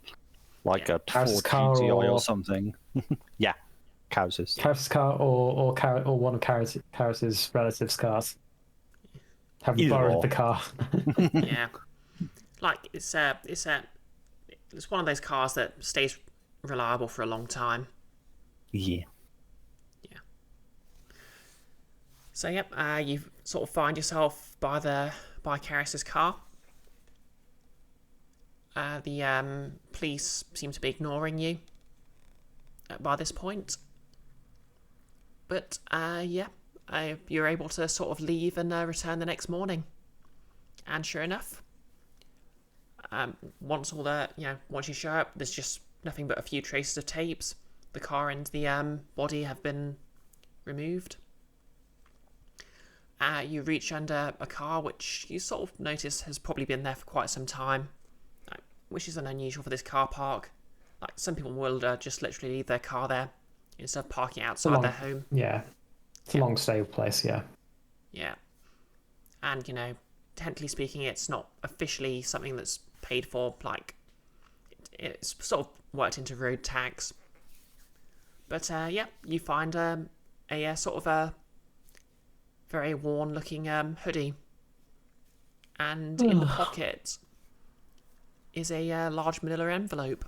like a Ford GTI or something. Yeah, Carys's. Carys's car or one of Carys's relatives' cars. Have you borrowed the car? Yeah, like it's one of those cars that stays reliable for a long time. Yeah. So you sort of find yourself by Carys's car. The police seem to be ignoring you by this point. But you're able to sort of leave and return the next morning. And sure enough, once you show up, there's just nothing but a few traces of tapes. The car and the body have been removed. You reach under a car which you sort of notice has probably been there for quite some time, which isn't unusual for this car park. Like, some people will just literally leave their car there instead of parking outside their home. Yeah, it's a long stay place. Yeah. Yeah, and technically speaking, it's not officially something that's paid for. Like, it's sort of worked into road tax. But you find a sort of a very worn-looking hoodie, and in the pocket is a large manila envelope.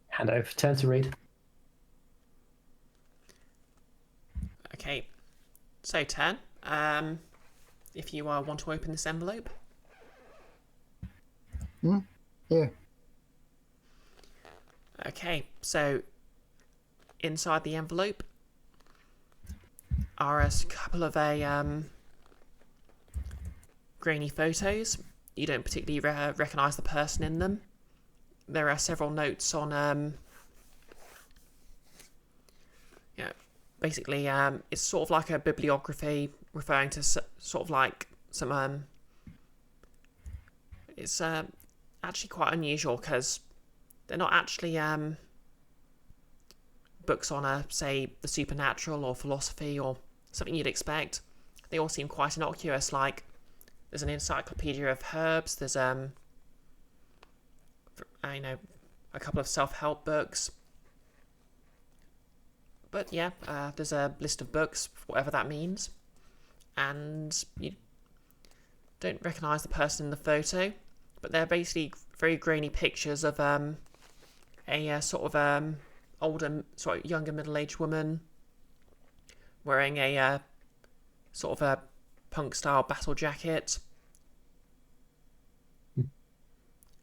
Hand over. Turn to read. Okay, so Tern, if you want to open this envelope. Yeah. Okay, so inside the envelope are a couple of grainy photos. You don't particularly recognise the person in them. There are several notes on basically it's sort of like a bibliography referring to sort of like some it's actually quite unusual because they're not actually books on say the supernatural or philosophy or something you'd expect. They all seem quite innocuous. Like there's an encyclopedia of herbs, there's a couple of self-help books, but yeah, there's a list of books, whatever that means, and you don't recognise the person in the photo, but they're basically very grainy pictures of a sort of older, sort of younger middle-aged woman wearing a sort of a punk-style battle jacket,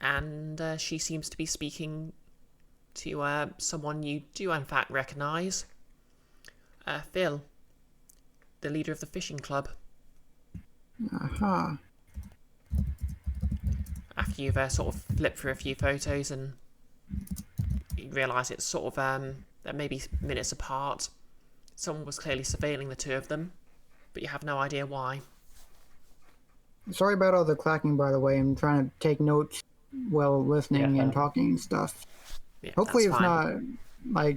and she seems to be speaking to someone you do in fact recognise, Phil, the leader of the fishing club. Aha. After you've sort of flipped through a few photos and you realise it's sort of they're maybe minutes apart. Someone was clearly surveilling the two of them, but you have no idea why. Sorry about all the clacking, by the way. I'm trying to take notes while listening and talking and stuff. Yeah, Hopefully that's it's fine. not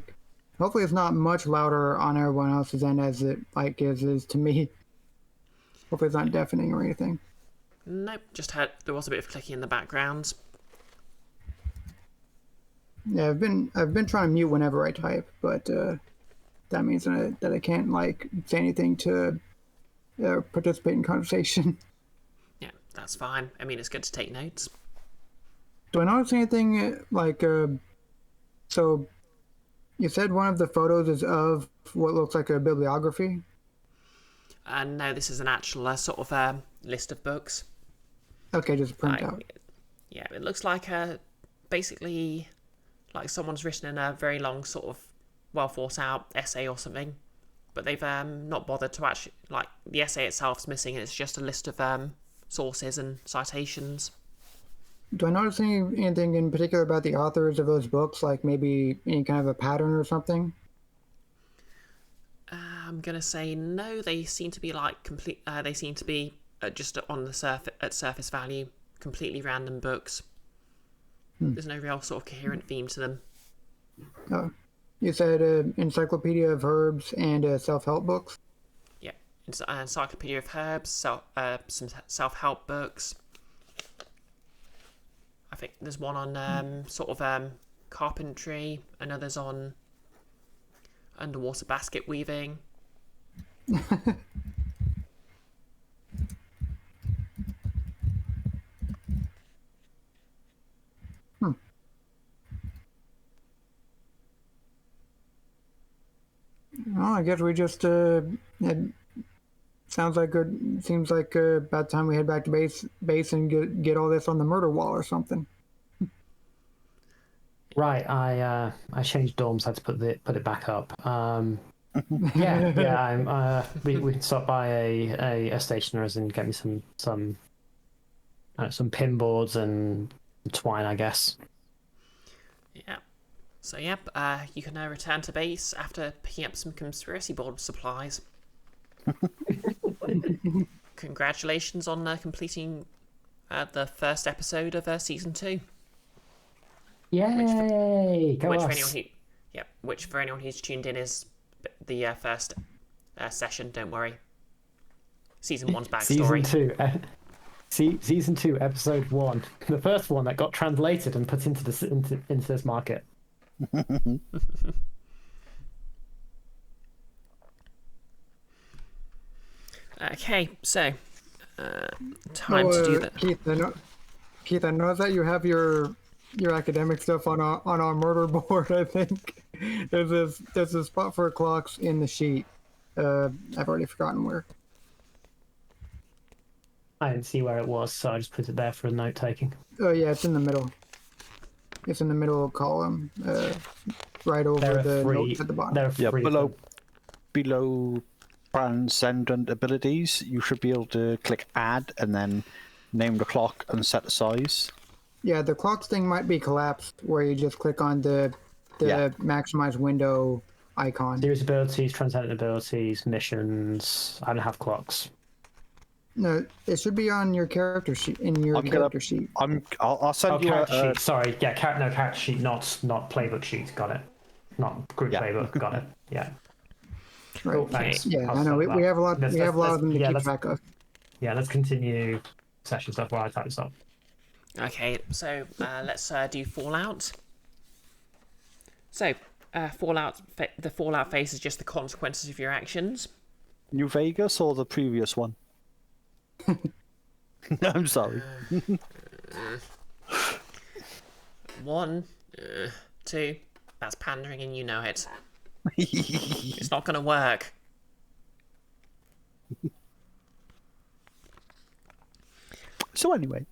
hopefully it's not much louder on everyone else's end as it is to me. Hopefully it's not deafening or anything. Nope, just there was a bit of clicking in the background. Yeah, I've been trying to mute whenever I type, but that means that I can't say anything to participate in conversation. Yeah, that's fine. I mean, it's good to take notes. Do I notice anything so you said one of the photos is of what looks like a bibliography? No, this is an actual sort of list of books. Okay, just print out. Yeah, it looks like basically like someone's written in a very long sort of well thought out essay or something, but they've not bothered to actually, like, the essay itself's missing and it's just a list of sources and citations. Do I notice anything in particular about the authors of those books, like maybe any kind of a pattern or something? I'm gonna say no. They seem to be like complete. They seem to be just on the surface value, completely random books. There's no real sort of coherent theme to them. Oh, you said encyclopedia of herbs and self-help books. Yeah, it's an encyclopedia of herbs, some self-help books. I think there's one on sort of carpentry, another's on underwater basket weaving. Well, I guess we just seems like about time we head back to base and get all this on the murder wall or something. Right, I changed dorms, had to put it back up. Yeah. We can stop by a stationer's and get me some pin boards and twine, I guess. Yeah. So yep, you can now return to base after picking up some conspiracy board supplies. Congratulations on completing the first episode of season 2. Yay! Which for anyone who's tuned in is the first session. Don't worry. Season 1's backstory. Season 2, episode 1, the first one that got translated and put into this market. Okay, so time to do that. Keith, I know that you have your academic stuff on our murder board. I think there's a spot for clocks in the sheet. I've already forgotten where. I didn't see where it was, so I just put it there for note taking. Oh yeah, it's in the middle. It's in the middle column, right over the notes at the bottom. There are Yeah, three. below transcendent abilities, you should be able to click add and then name the clock and set the size. Yeah, the clocks thing might be collapsed, where you just click on the maximize window icon. Series abilities, transcendent abilities, missions. I don't have clocks. No, it should be on your character sheet. In your character sheet. I'll send you character a sheet. Sorry, yeah, character sheet, not playbook sheet. Got it. Not group playbook. Got it. Yeah. Right. Cool, thanks. Yeah, I'll I know. stop We that. have a lot. We have a lot of them to keep track of. Yeah, let's continue session stuff while I type this up. Okay, so let's do Fallout. So, Fallout. The Fallout phase is just the consequences of your actions. New Vegas or the previous one? I'm sorry. 1, 2. That's pandering, and you know it. It's not gonna work. So anyway.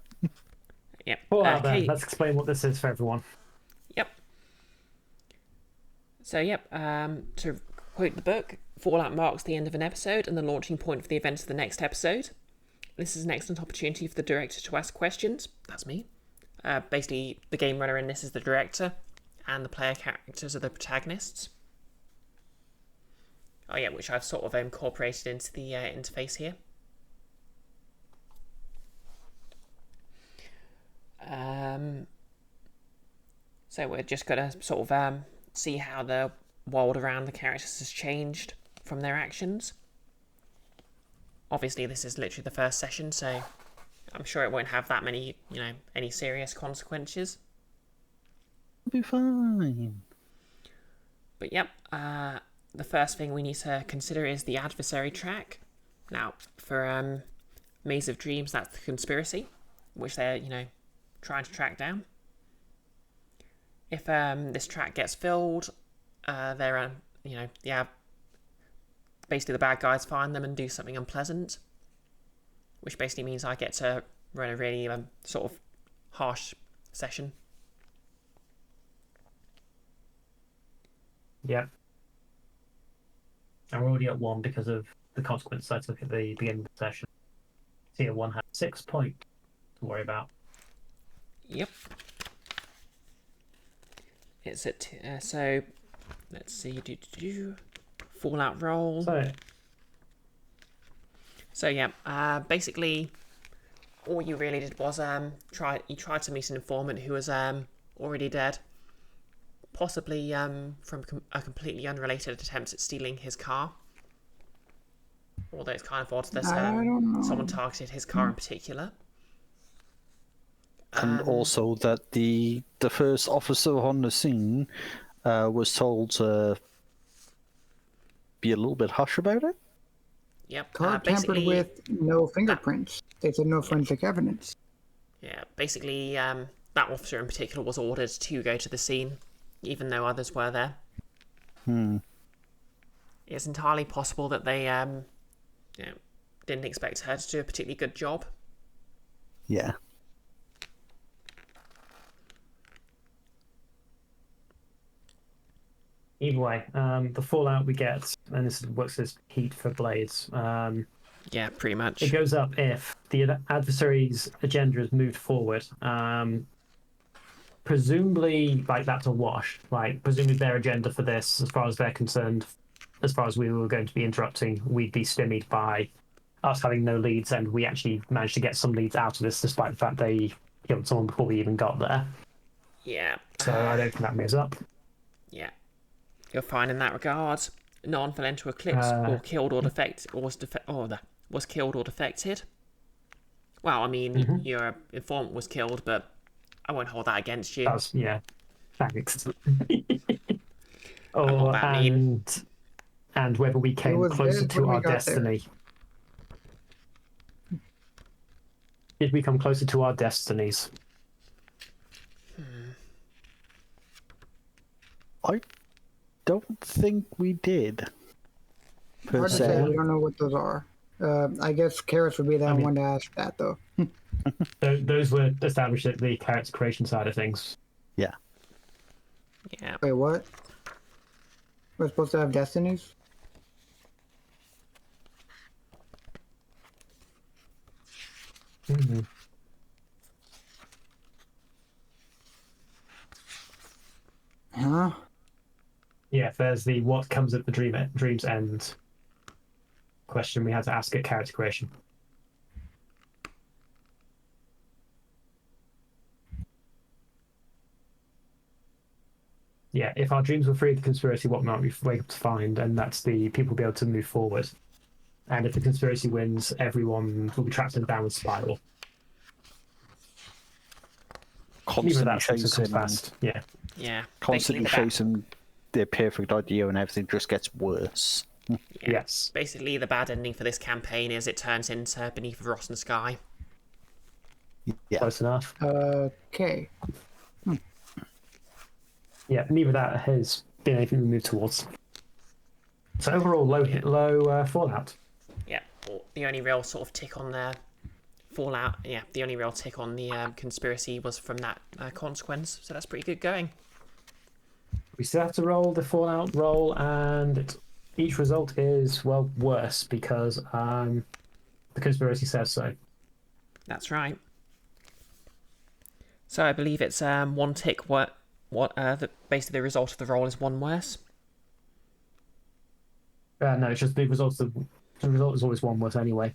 Yep. Then. Let's explain what this is for everyone. Yep. So, to quote the book, Fallout marks the end of an episode and the launching point for the events of the next episode. This is an excellent opportunity for the director to ask questions. That's me. Basically, the game runner in this is the director, and the player characters are the protagonists. Oh yeah, which I've sort of incorporated into the interface here. So we're just going to sort of see how the world around the characters has changed from their actions. Obviously, this is literally the first session, so I'm sure it won't have that many, any serious consequences. It'll be fine. But yep, the first thing we need to consider is the adversary track. Now, for Maze of Dreams, that's the conspiracy, which they're, trying to track down. If this track gets filled, they're, basically the bad guys find them and do something unpleasant, which basically means I get to run a really sort of harsh session. Yep. And we're already at 1 because of the consequences I took at the beginning of the session. Tier 1 has 6 points to worry about. Yep. It's at so let's see. Fallout roll. So yeah, basically, all you really did was you tried to meet an informant who was already dead, possibly from a completely unrelated attempt at stealing his car. Although it's kind of odd that someone targeted his car in particular. And also that the first officer on the scene was told to be a little bit hush about it. Yep. Car tampered with, no fingerprints. They said no forensic evidence. Yeah, basically, that officer in particular was ordered to go to the scene, even though others were there. It's entirely possible that they didn't expect her to do a particularly good job. Yeah. Either way, the fallout we get, and this works as heat for blades. Yeah, pretty much. It goes up if the adversary's agenda is moved forward. Presumably, that's a wash. Presumably their agenda for this, as far as they're concerned, as far as we were going to be interrupting, we'd be stymied by us having no leads, and we actually managed to get some leads out of this, despite the fact they killed someone before we even got there. Yeah. So I don't think that moves up. Yeah. You're fine in that regard. Non-financial eclipse or killed or defected, was killed or defected. Well, I mean, your informant was killed, but I won't hold that against you. Yeah, thanks. I'm not that mean. And whether we came closer to our destiny. Did we come closer to our destinies? I don't think we did. Per Hard to say. se. We don't know what those are. I guess Carys would be that one to ask that, though. Those were established at the character creation side of things. Yeah. Yeah. Wait, what? We're supposed to have destinies? Mm-hmm. Huh? Yeah, there's the what comes at the dream's end question we had to ask at character creation. Yeah, if our dreams were free of the conspiracy, what might we wake up to find? And that's the people will be able to move forward. And if the conspiracy wins, everyone will be trapped in a downward spiral. Even Constantly that comes chasing, fast. Yeah. Yeah. constantly basically chasing their perfect idea, and everything just gets worse. Yeah. Yes. Basically, the bad ending for this campaign is it turns into Beneath the Rotten Sky. Yeah. Close enough. Okay. Yeah, neither that has been anything we move towards. So overall, low fallout. Yeah. Well, the only real sort of tick on the Fallout, yeah, the only real tick on the conspiracy was from that consequence, so that's pretty good going. We still have to roll the fallout roll, and each result is, well, worse because the conspiracy says so. That's right. So I believe it's one tick. Basically the result of the roll is one worse. No, it's just the result is always one worse anyway.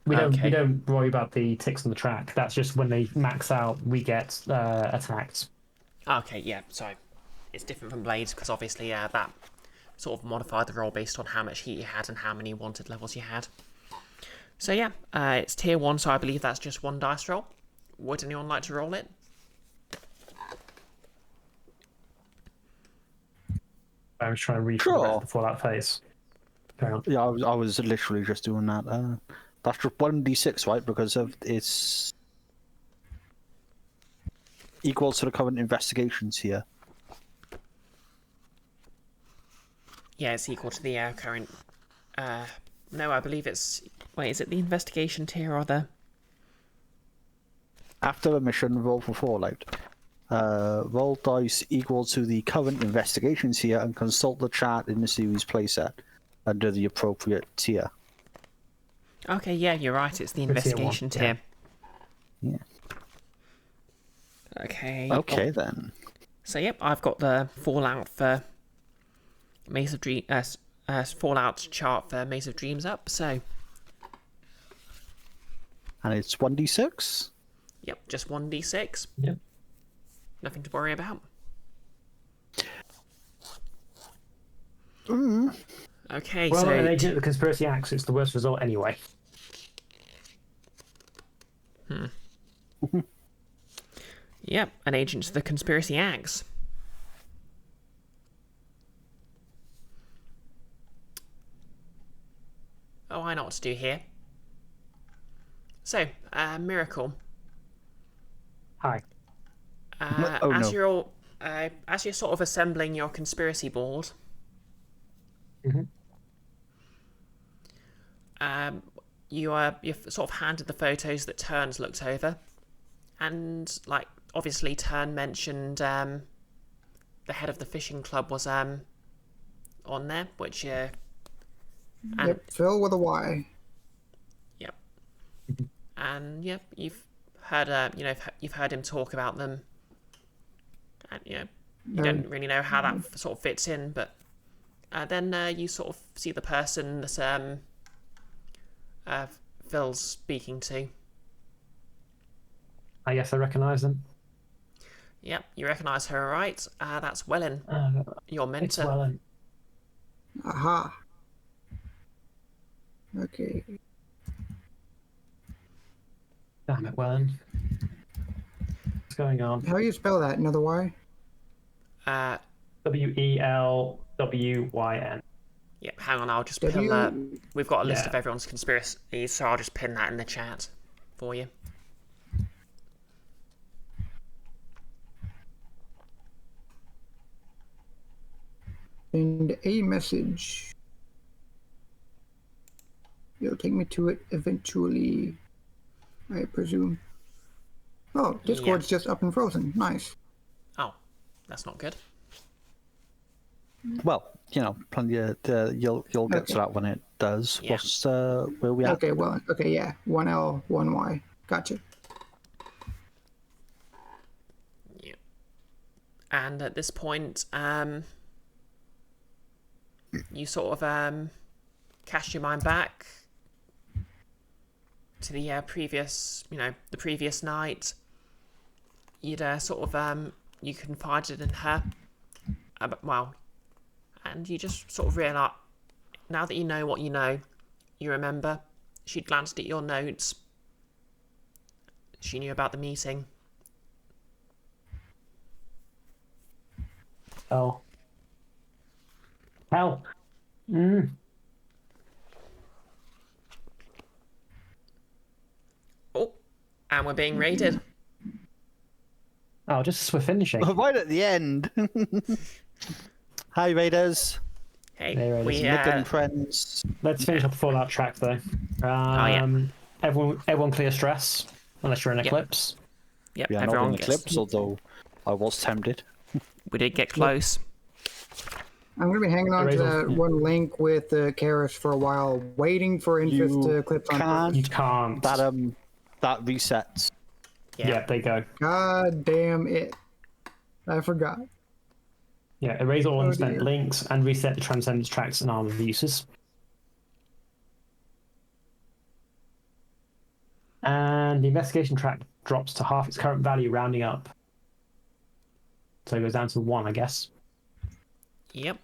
We Okay. don't worry about the ticks on the track. That's just when they max out, we get attacked. Okay, yeah. So it's different from Blades because obviously that sort of modified the roll based on how much heat you had and how many wanted levels you had. So yeah, it's tier 1, so I believe that's just one dice roll. Would anyone like to roll it? I was trying to read Sure. the fallout phase. Carry on. Yeah, I was literally just doing that. That's just 1d6, right? Because of it's equal to the current investigations here. Yeah, it's equal to the current... no, I believe it's... Wait, is it the investigation tier or the... After a mission, roll for fallout. Roll dice equal to the current investigations here, and consult the chart in the series playset under the appropriate tier. Okay, yeah, you're right, it's the For tier investigation one, tier. Yeah. Okay. Okay then. So yep, I've got the Fallout for Maze of Dreams... Fallout chart for Maze of Dreams up, so... And it's 1d6. Yep, just 1d6. Yep. Nothing to worry about. Okay, Well, so... an agent of the conspiracy acts, it's the worst result anyway. Yep, an agent of the conspiracy acts. Oh, I know what to do here. So, Miracle. Hi. Oh, as no. you're all, as you're sort of assembling your conspiracy board, Mhm. you're sort of handed the photos that Tern's looked over, and like obviously Tern mentioned the head of the fishing club was on there, which and Yep, Phil with a Y. yep, and yep, you've heard you've heard him talk about them, and you don't really know how that sort of fits in, but then you sort of see the person that Phil's speaking to. I guess I recognise them. Yep, you recognise her, all right? That's Welkin, your It's mentor. Welkin. Aha. Okay. Damn it, Welkin. What's going on? How do you spell that? Another Y? Welwyn. Yep, hang on, I'll just pin W- that. We've got a list Yeah. of everyone's conspiracies, so I'll just pin that in the chat for you. send a message. It'll take me to it eventually, I presume. Oh, Discord's just up and frozen. Nice. Oh, that's not good. Well, plenty of, you'll get to that when it does. Yeah. What's where we at? Okay, well, okay, yeah. 1L, 1Y. Gotcha. Yeah. And at this point, you sort of cast your mind back to the previous, the previous night. You'd sort of you confided in her, and you just sort of realise, now that you know what you know, you remember she'd glanced at your notes. She knew about the meeting. Oh. Hell. Oh, and we're being raided. Oh, just as we're finishing. Right at the end. Hi, Raiders. Hey, Hey, Raiders. we Nick and friends. Let's finish up the Fallout track, though. Everyone clear stress, unless you're in Eclipse. Yep, Yeah, not everyone in gets. Eclipse, although I was tempted. We did get close. I'm going to be hanging on to that one link with Carys for a while, waiting for Enfys to eclipse on You purpose. can't. That resets. Yeah, there you go. God damn it. I forgot. Yeah, erase all unspent dear. links and reset the Transcendence tracks and armor uses. And the investigation track drops to half its current value, rounding up. So it goes down to 1, I guess. Yep.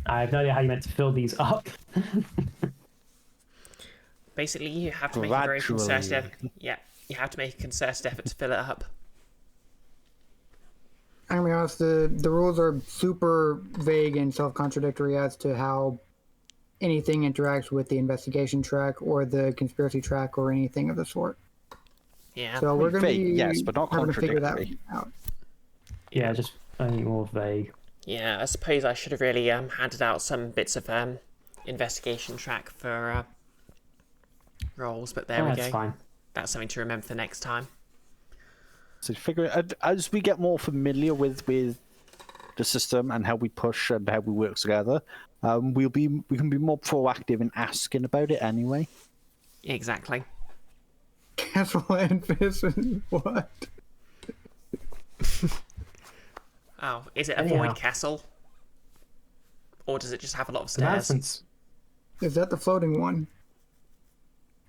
I have no idea how you meant to fill these up. Basically, you have to make a very Gradually. concerted effort. Yeah, you have to make a concerted effort to fill it up. I'm going to be honest, the rules are super vague and self-contradictory as to how anything interacts with the investigation track or the conspiracy track or anything of the sort. Yeah. So we're going to Vague, be yes, but not having to figure that contradictory. out. Yeah, just only more vague. Yeah, I suppose I should have really handed out some bits of investigation track for roles, but there we go. That's fine. That's something to remember for next time. So figure as we get more familiar with the system and how we push and how we work together, we can be more proactive in asking about it anyway. Exactly. Castle Enfys, what? Oh, is it a Anyhow. void castle? Or does it just have a lot of The stairs? Madison's. Is that the floating one?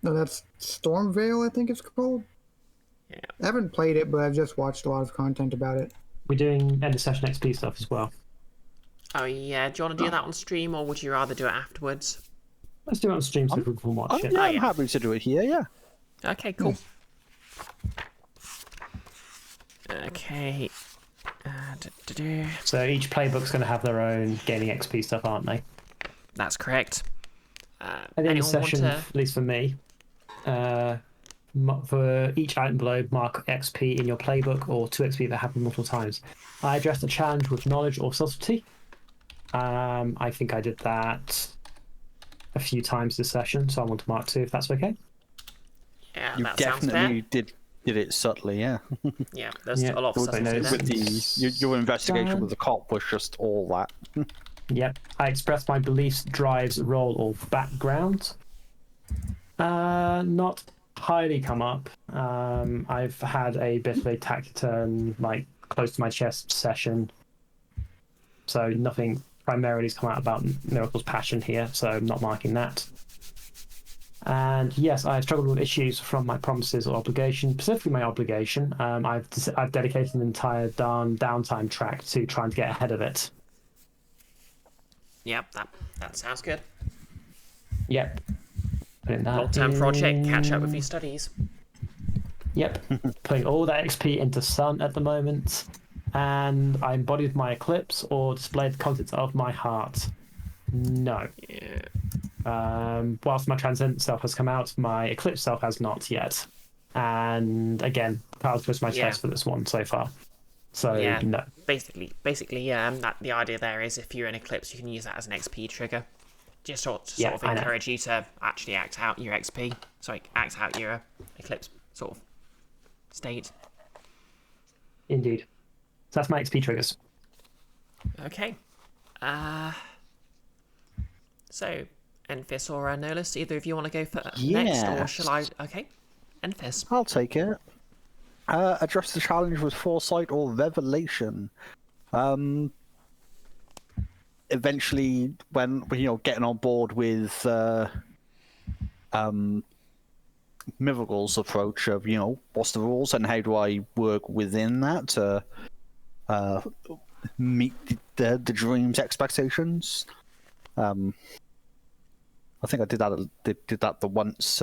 No, that's Stormvale, I think it's called. Yeah. I haven't played it, but I've just watched a lot of content about it. We're doing end of session XP stuff as well. Oh yeah, do you want to do that on stream, or would you rather do it afterwards? Let's do it on stream so people can watch it. Yeah, I'm yeah. happy to do it here. Yeah. Okay, cool. Okay. So each playbook's going to have their own gaining XP stuff, aren't they? That's correct. At the end of Anyone the want session, to... at least for me, for each item below, mark XP in your playbook or 2 XP that happen multiple times. I addressed a challenge with knowledge or subtlety. I think I did that a few times this session, so I want to mark 2 if that's okay. Yeah, You that sounds fair. definitely did it subtly, yeah. Yeah, there's Yeah, a lot of everybody subtlety knows. there. With your investigation with the cop was just all that. Yep. I expressed my beliefs, drives, role, or background. Not highly come up. I've had a bit of a taciturn, like close to my chest session. So nothing primarily has come out about Miracle's passion here, so I'm not marking that. And yes, I've struggled with issues from my promises or obligation, specifically my obligation. I've dedicated an entire downtime track to trying to get ahead of it. Yep, that sounds good. Yep. Putting that Long-term project, catch up with in- your studies. Yep. Putting all that XP into Sun at the moment. And I embodied my eclipse or displayed the contents of my heart. No. Yeah. Whilst my transcendent self has come out, my eclipse self has not yet. And again, power's close to my Yeah. chest for this one so far. So Yeah. no. Basically, that the idea there is if you're in Eclipse, you can use that as an XP trigger, just to Yeah, sort of I know. encourage you to actually act out your XP. Sorry, act out your Eclipse sort of state. Indeed. So that's my XP triggers. Okay. So, Enfys or Nolus, either of you want to go for next, or Yes. shall I? Okay. Enfys. I'll take it. Address the challenge with foresight or revelation. Eventually, when getting on board with Miracle's approach of what's the rules and how do I work within that to meet the dream's expectations. I think I did that the once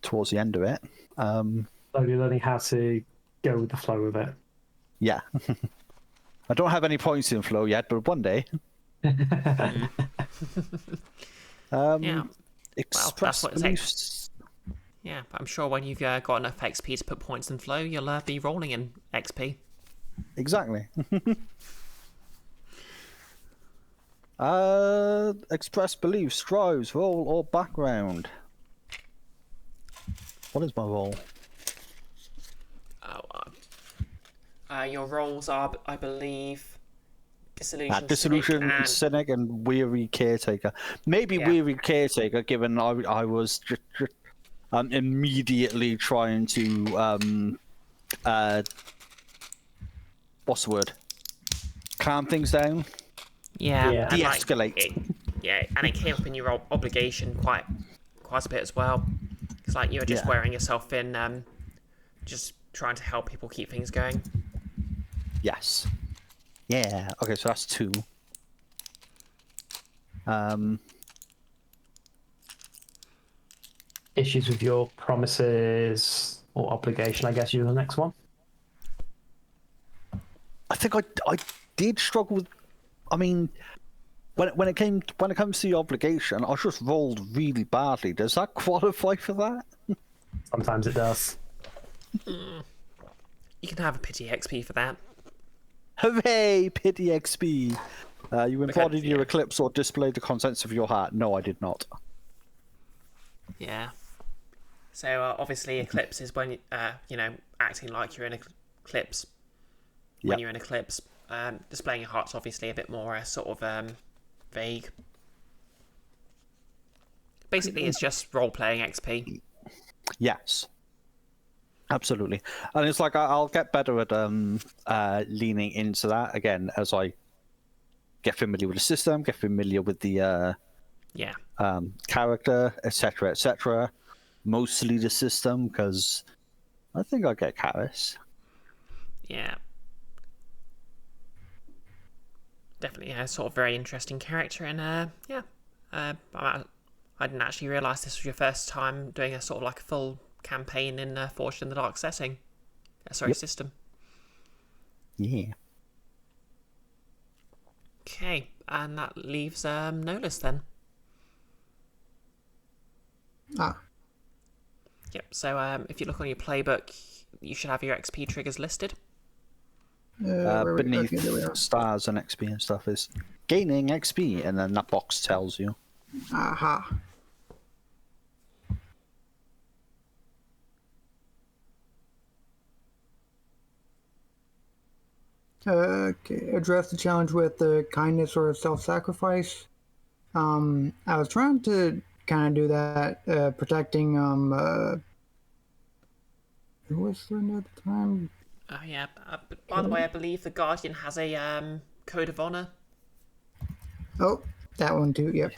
towards the end of it. Slowly learning how to go with the flow of it. Yeah. I don't have any points in flow yet, but one day. Yeah. Well, Express that's what it beliefs. Yeah, but I'm sure when you've got enough XP to put points in flow, you'll be rolling in XP. Exactly. Express beliefs, drives, role, or background. What is my role? Your roles are, I believe, Disillusion, Disillusion, Cynic, cynic, and weary caretaker. Maybe Yeah. weary caretaker, given I was just immediately trying to what's the word? Calm things down. Yeah, Yeah. and, De-escalate. And it came up in your obligation quite a bit as well. It's like you were just Yeah. wearing yourself in, just trying to help people keep things going. Yes. Yeah. Okay, so that's 2. Issues with your promises or obligation, I guess, you're the next one. I think I did struggle with. I mean, when it comes to the obligation, I just rolled really badly. Does that qualify for that? Sometimes it does. You can have a pity XP for that. Hooray! Pity XP. You embodied your yeah. eclipse or displayed the contents of your heart. No, I did not. Yeah. So obviously, Eclipse is when acting like you're in Eclipse. When Yep. you're in Eclipse, displaying your heart's obviously a bit more sort of vague. Basically, it's just role-playing XP. Yes. Absolutely. And it's like I'll get better at leaning into that again as I get familiar with the system, get familiar with the Yeah. character, etc., etc. Mostly the system, because I think I'll get Carys. Yeah. Definitely a sort of very interesting character, and I didn't actually realise this was your first time doing a sort of like a full campaign in Forged in the Dark setting. Yep. System. Yeah. Okay, and that leaves Nolus then. Ah, Yep. So if you look on your playbook, you should have your XP triggers listed. Beneath okay, there we are. stars and XP and stuff is gaining XP, and then that box tells you. Aha. Okay, address the challenge with kindness or self-sacrifice. I was trying to kind of do that, protecting who was the at the time? Oh yeah. But by the way, I believe the Guardian has a code of honor. Oh, that one too. Yep.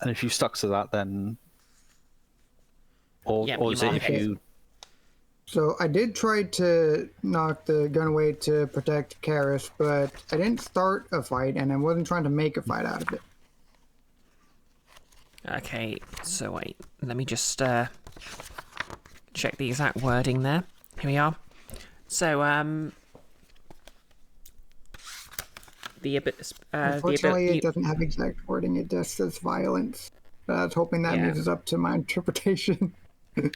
And if you stuck to that, then or Yeah, or you is it mark if it. you? So I did try to knock the gun away to protect Carys, but I didn't start a fight, and I wasn't trying to make a fight out of it. Okay, so wait, let me just check the exact wording there. Here we are. So Unfortunately, it doesn't have exact wording. It just says violence. But I was hoping that Yeah. leaves up to my interpretation.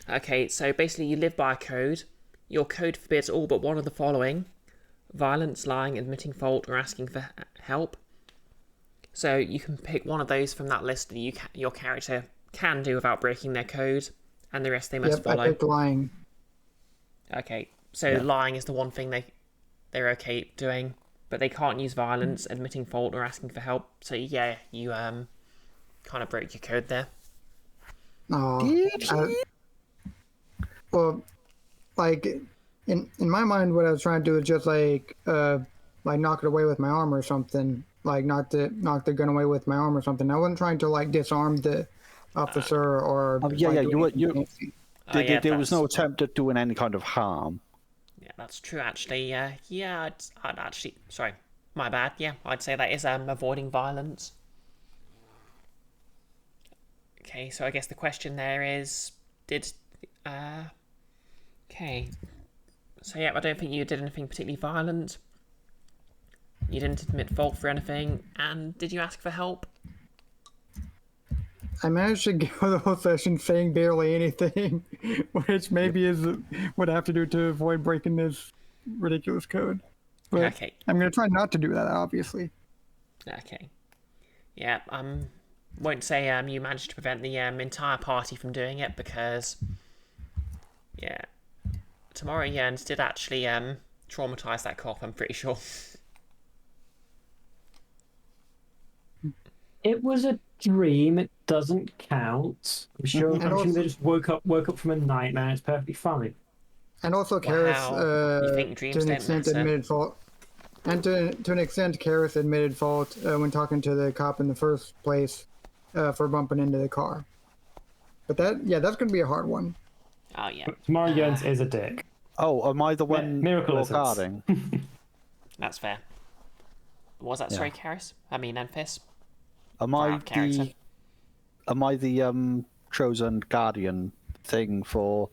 Okay, so basically you live by a code. Your code forbids all but one of the following: violence, lying, admitting fault, or asking for help. So you can pick one of those from that list that your character can do without breaking their code, and the rest they must Yep, follow. I picked lying. Okay, so lying is the one thing they're okay doing, but they can't use violence, admitting fault, or asking for help. So yeah, you kind of broke your code there. Well, like in my mind, what I was trying to do is just like knock it away with my arm or something. Like knock the gun away with my arm or something. I wasn't trying to like disarm the officer or. There was no attempt at doing any kind of harm. Yeah, that's true. Actually, I'd actually. Sorry, my bad. Yeah, I'd say that is avoiding violence. Okay, so I guess the question there is, okay. So yeah, I don't think you did anything particularly violent. You didn't admit fault for anything, and did you ask for help? I managed to go the whole session saying barely anything, which maybe is what I have to do to avoid breaking this ridiculous code. But Okay. I'm going to try not to do that, obviously. Okay. Yeah, won't say you managed to prevent the entire party from doing it because, yeah, tomorrow Yearns did actually traumatize that cop, I'm pretty sure. It was a dream. It doesn't count. I'm sure. And I'm sure also- they just woke up from a nightmare. It's perfectly fine. And also, Wow. You think Karys, dreams to an don't extent, matter? admitted fault. And to an extent, Karys admitted fault when talking to the cop in the first place for bumping into the car. But that's going to be a hard one. Oh, yeah. Tomorrow Jones is a dick. Oh, am I the one Miracle you're Lizards. guarding? That's fair. Was that sorry, Carys? I mean, Enfys? Am I character. the chosen guardian thing for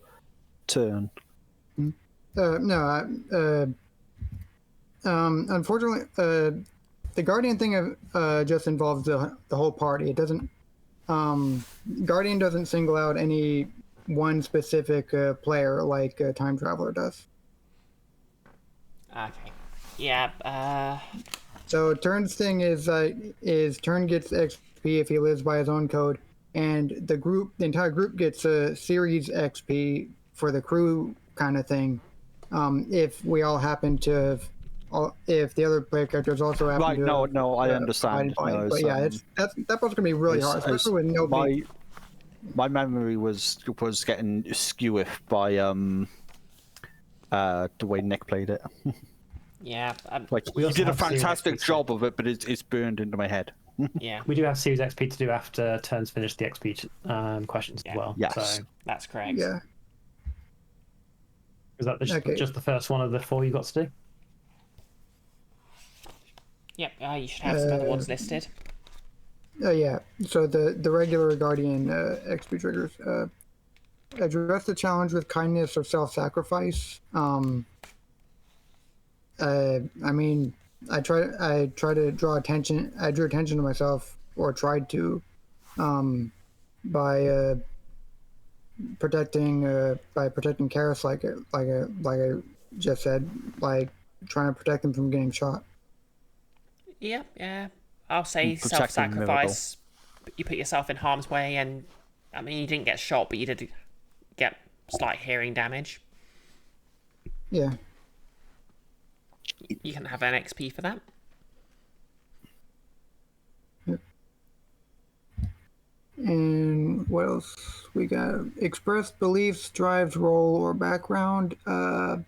Tern? No, unfortunately, the Guardian thing just involves the whole party. It doesn't. Guardian doesn't single out any one specific player like Time Traveler does. Okay. Yeah, So Tern's thing is Tern gets XP if he lives by his own code, and the entire group gets a series XP for the crew kind of thing. If we all happen to if the other player characters also happen Right, to no, I understand. provide No, but yeah, that part's gonna be really hard, especially with nobody. My memory was getting skewish by the way Nick played it. yeah, Like We he also did a have series fantastic XP. job of it, but it's burned into my head. yeah, We do have Series XP to do after Turn's finished the XP questions as well. Yes. So that's correct. Yeah. is that Okay. just the first one of the 4 you got to do? Yep, you should have some other ones listed. Yeah. So the regular Guardian XP triggers address the challenge with kindness or self-sacrifice. I mean, I try to draw attention. I drew attention to myself, or tried to, by protecting Carys, like I just said, like trying to protect him from getting shot. Yeah. I'll say Protecting self-sacrifice. You put yourself in harm's way, and I mean, you didn't get shot, but you did get slight hearing damage. Yeah. You can have an XP for that. And what else we got? Express beliefs, drives, role, or background. Don't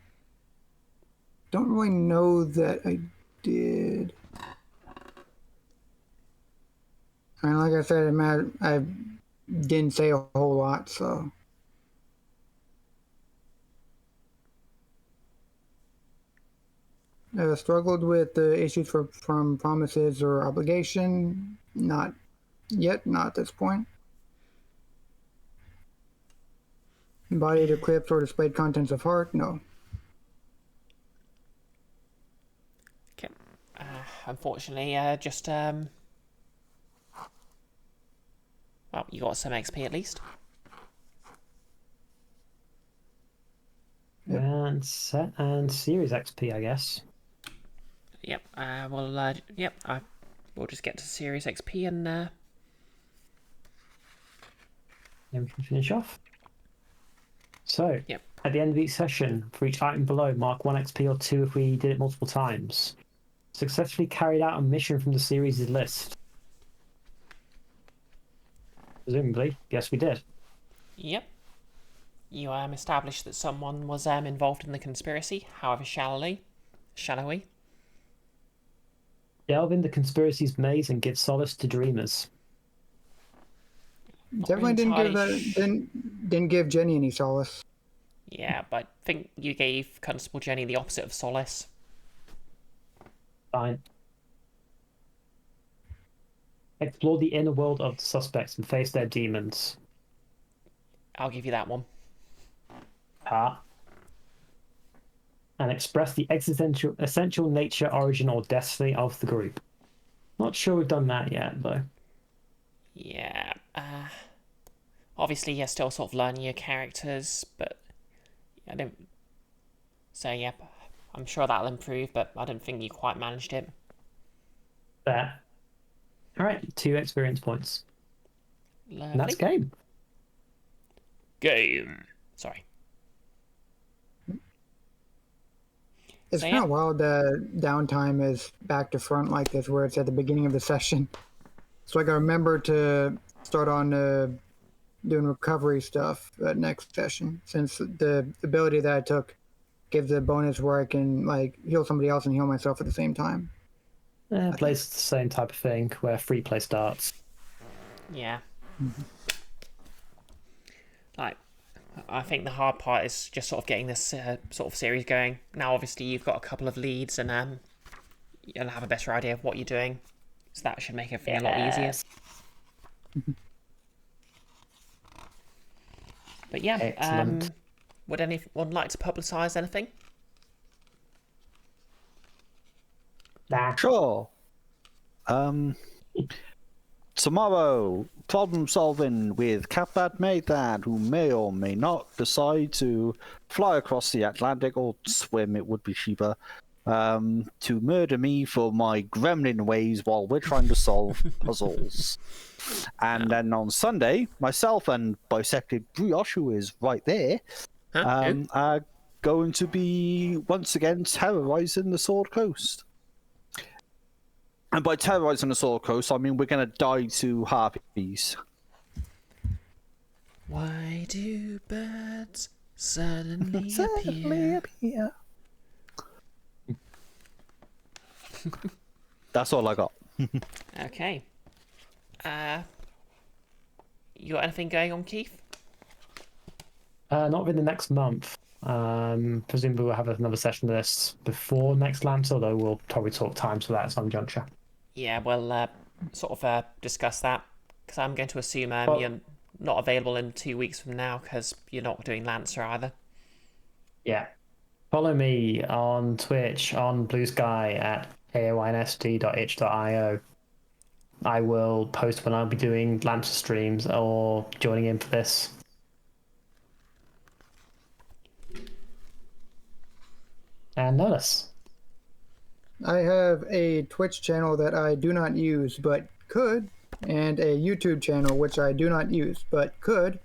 really know that I did. I mean, like I said, I didn't say a whole lot, so. Struggled with the issues from promises or obligation. Not yet, not at this point. Embodied, eclipsed, or displayed contents of heart? No. Okay. Unfortunately, just well, you got some XP at least. Yep. And set and series XP, I guess. Yep. We'll just get to Series XP and Then we can finish off. So, Yep. at the end of each session, for each item below, mark 1 XP or 2 if we did it multiple times. Successfully carried out a mission from the series' list. Presumably, yes, we did. Yep. You established that someone was involved in the conspiracy, however shallowly. Delve in the conspiracy's maze and give solace to dreamers. Definitely didn't give entirely didn't give Jenny any solace. Yeah, but I think you gave Constable Jenny the opposite of solace. Fine. Explore the inner world of the suspects and face their demons. I'll give you that one. And express the essential nature, origin, or destiny of the group. Not sure we've done that yet, though. Yeah. Obviously, you're still sort of learning your characters, but I don't. So yeah, I'm sure that'll improve, but I don't think you quite managed it. There. All right, 2 experience points. Lovely. And that's game. Game. Sorry. It's So, kind yeah. of wild that downtime is back to front like this, where it's at the beginning of the session. So like I remember to start on doing recovery stuff next session, since the ability that I took gives a bonus where I can like heal somebody else and heal myself at the same time. Plays the same type of thing where free play starts. Yeah. Like, I think the hard part is just sort of getting this sort of series going. Now, obviously, you've got a couple of leads, and you'll have a better idea of what you're doing. So that should make everything a lot easier. But yeah, Excellent. would anyone like to publicise anything? Nah. Sure. Tomorrow, problem solving with Captain Nathan, who may or may not decide to fly across the Atlantic or swim, it would be cheaper, to murder me for my gremlin ways while we're trying to solve puzzles. And then on Sunday, myself and bisected Brioche, who is right there, Huh? are going to be once again terrorizing the Sword Coast. And by terrorizing the Sword Coast, I mean we're going to die to harpies. Why do birds suddenly appear? That's all I got. Okay. You got anything going on, Keith? Not within the next month. Presumably we'll have another session of this before next Lance, although we'll probably talk times for that at some juncture. Yeah, we'll sort of discuss that, because I'm going to assume Well- you're not available in 2 weeks from now, because you're not doing Lancer either. Yeah. Follow me on Twitch, on Blue Sky at KaynSD.itch.io. I will post when I'll be doing Lancer streams or joining in for this. And notice. I have a Twitch channel that I do not use but could, and a YouTube channel which I do not use but could,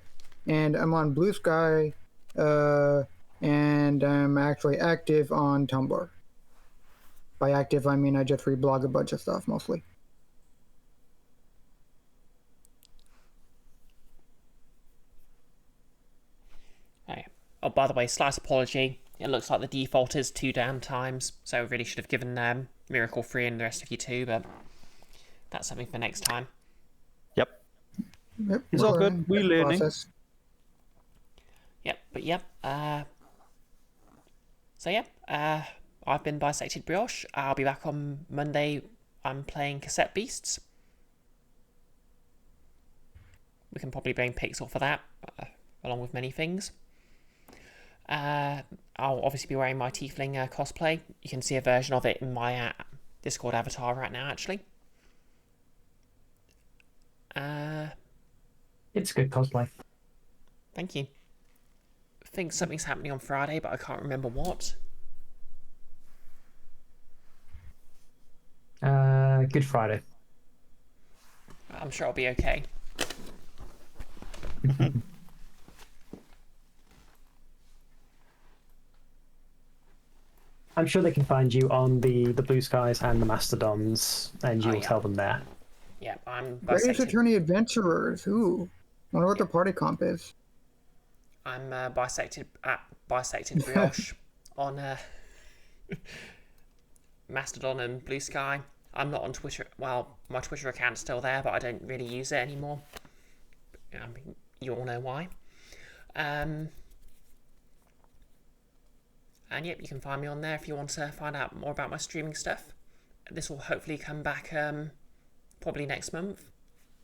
and I'm on Blue Sky, and I'm actually active on Tumblr. By active, I mean I just reblog a bunch of stuff mostly. Okay. Oh, by the way, slight apology. It looks like the default is 2 down times, so I really should have given Miracle 3 and the rest of you 2, but that's something for next time. Yep. Yep, It's we're all good. learning. We're That's the learning. process. So yeah, I've been Bisected Brioche. I'll be back on Monday. I'm playing Cassette Beasts. We can probably blame Pixel for that, along with many things. I'll obviously be wearing my Tiefling cosplay. You can see a version of it in my Discord avatar right now, actually. It's good cosplay. Thank you. think something's happening on Friday, but I can't remember what. Good Friday. I'm sure I'll be okay. I'm sure they can find you on the Blue Skies and the Mastodons, and you will yeah. tell them there. Yeah, I'm Greatest bisected. Attorney Adventurers. Ooh. Wonder what their party comp is. I'm bisected Brioche on Mastodon and Blue Sky. I'm not on Twitter. Well, my Twitter account's still there, but I don't really use it anymore. I mean, you all know why. And yep, you can find me on there if you want to find out more about my streaming stuff. This will hopefully come back probably next month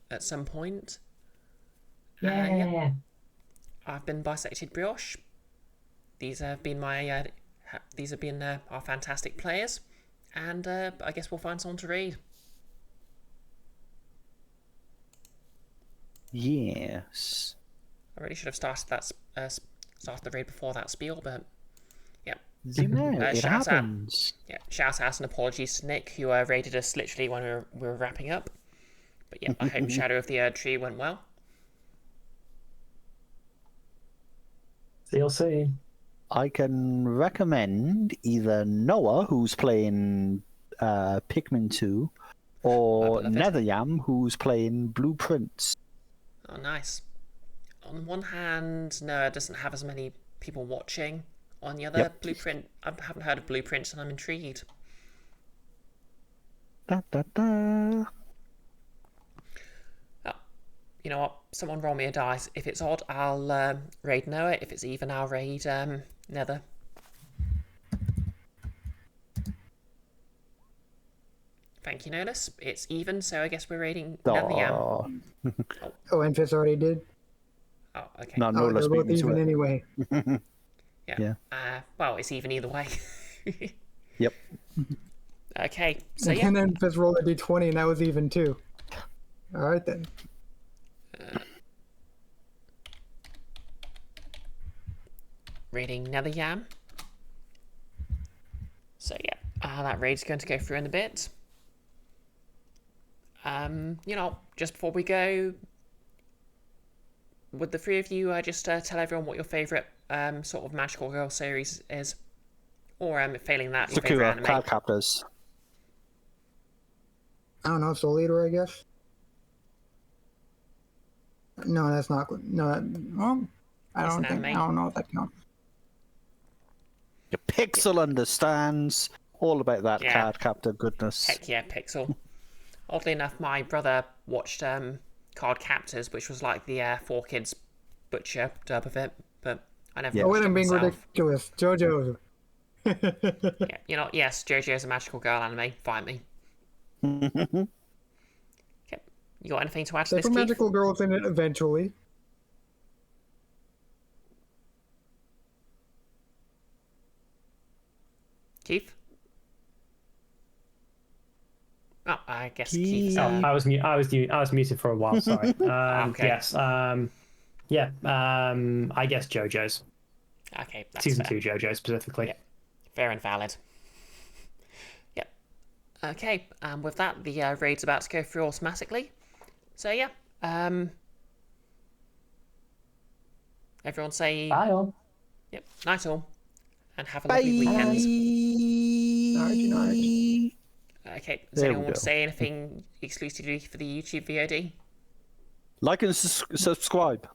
at some point. Yeah. I've been bisected Brioche. These have been my our fantastic players, and I guess we'll find someone to read. Yes. I really should have started the raid before that spiel, but yeah. You know, it shout happens. Shout out and apologies to Nick, who raided us literally when we were wrapping up. But yeah, I hope Shadow of the Erd Tree went well. DLC. I can recommend either Noah, who's playing Pikmin 2, or Netherjam, who's playing Blueprints. Oh, nice. On one hand, no, it doesn't have as many people watching. On the other, Blueprint, I haven't heard of Blueprints, and I'm intrigued. Da, da, da. Oh, you know what? Someone roll me a dice. If it's odd, I'll raid Noah. If it's even, I'll raid Nether. Thank you, Nodus. It's even, so I guess we're raiding Netherjam. Oh, Enfys already did? Oh, okay. No, Oh, let's they're both beat me to even it. anyway. Yeah. Well, it's even either way. Yep. Okay, so yeah. And then Enfys rolled a d20 and that was even too. Alright then. Raiding Netherjam. So yeah, that raid's going to go through in a bit. You know, just before we go, would the three of you just tell everyone what your favourite sort of magical girl series is? Or failing that, your favourite Sakura, anime? Cloud Captors. I don't know, Soul Eater, I guess. No, that's not. No, well, I It's don't an think. anime. I don't know if that counts. Your Pixel understands all about that Yeah. Card Captor goodness. Heck yeah, Pixel. Oddly enough, my brother watched Card Captors, which was like the 4Kids Butcher dub of it, but I never Yeah. Oh, watched wait, it I'm being myself. ridiculous. JoJo. Yeah, you know, yes, JoJo's a magical girl anime. Fight me. Okay. You got anything to add to They this, put Keith? magical girls in it eventually. Keith? Oh, I guess Keith. Keith's I was muted for a while. Sorry. Okay. Yes. Yeah. I guess JoJo's Okay, that's season fair. 2 JoJo specifically. Yeah. Fair and valid. Yep. Okay, with that, the raid's about to go through automatically. So yeah, everyone say Bye all. yep, night all, and have a lovely weekend. Alright. Okay, does There we anyone want to go. say anything exclusively for the YouTube VOD? Like and subscribe.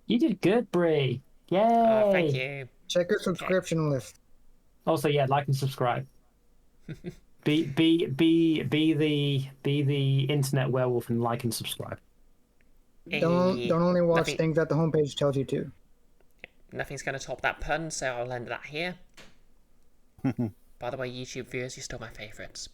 You did good, Bree. Yay! Oh, thank you. Check your subscription list. Also, yeah, like and subscribe. Be the internet werewolf and like and subscribe. Don't only watch nothing- things that the homepage tells you to. Nothing's going to top that pun, so I'll end that here. By the way, YouTube viewers, you're still my favourites.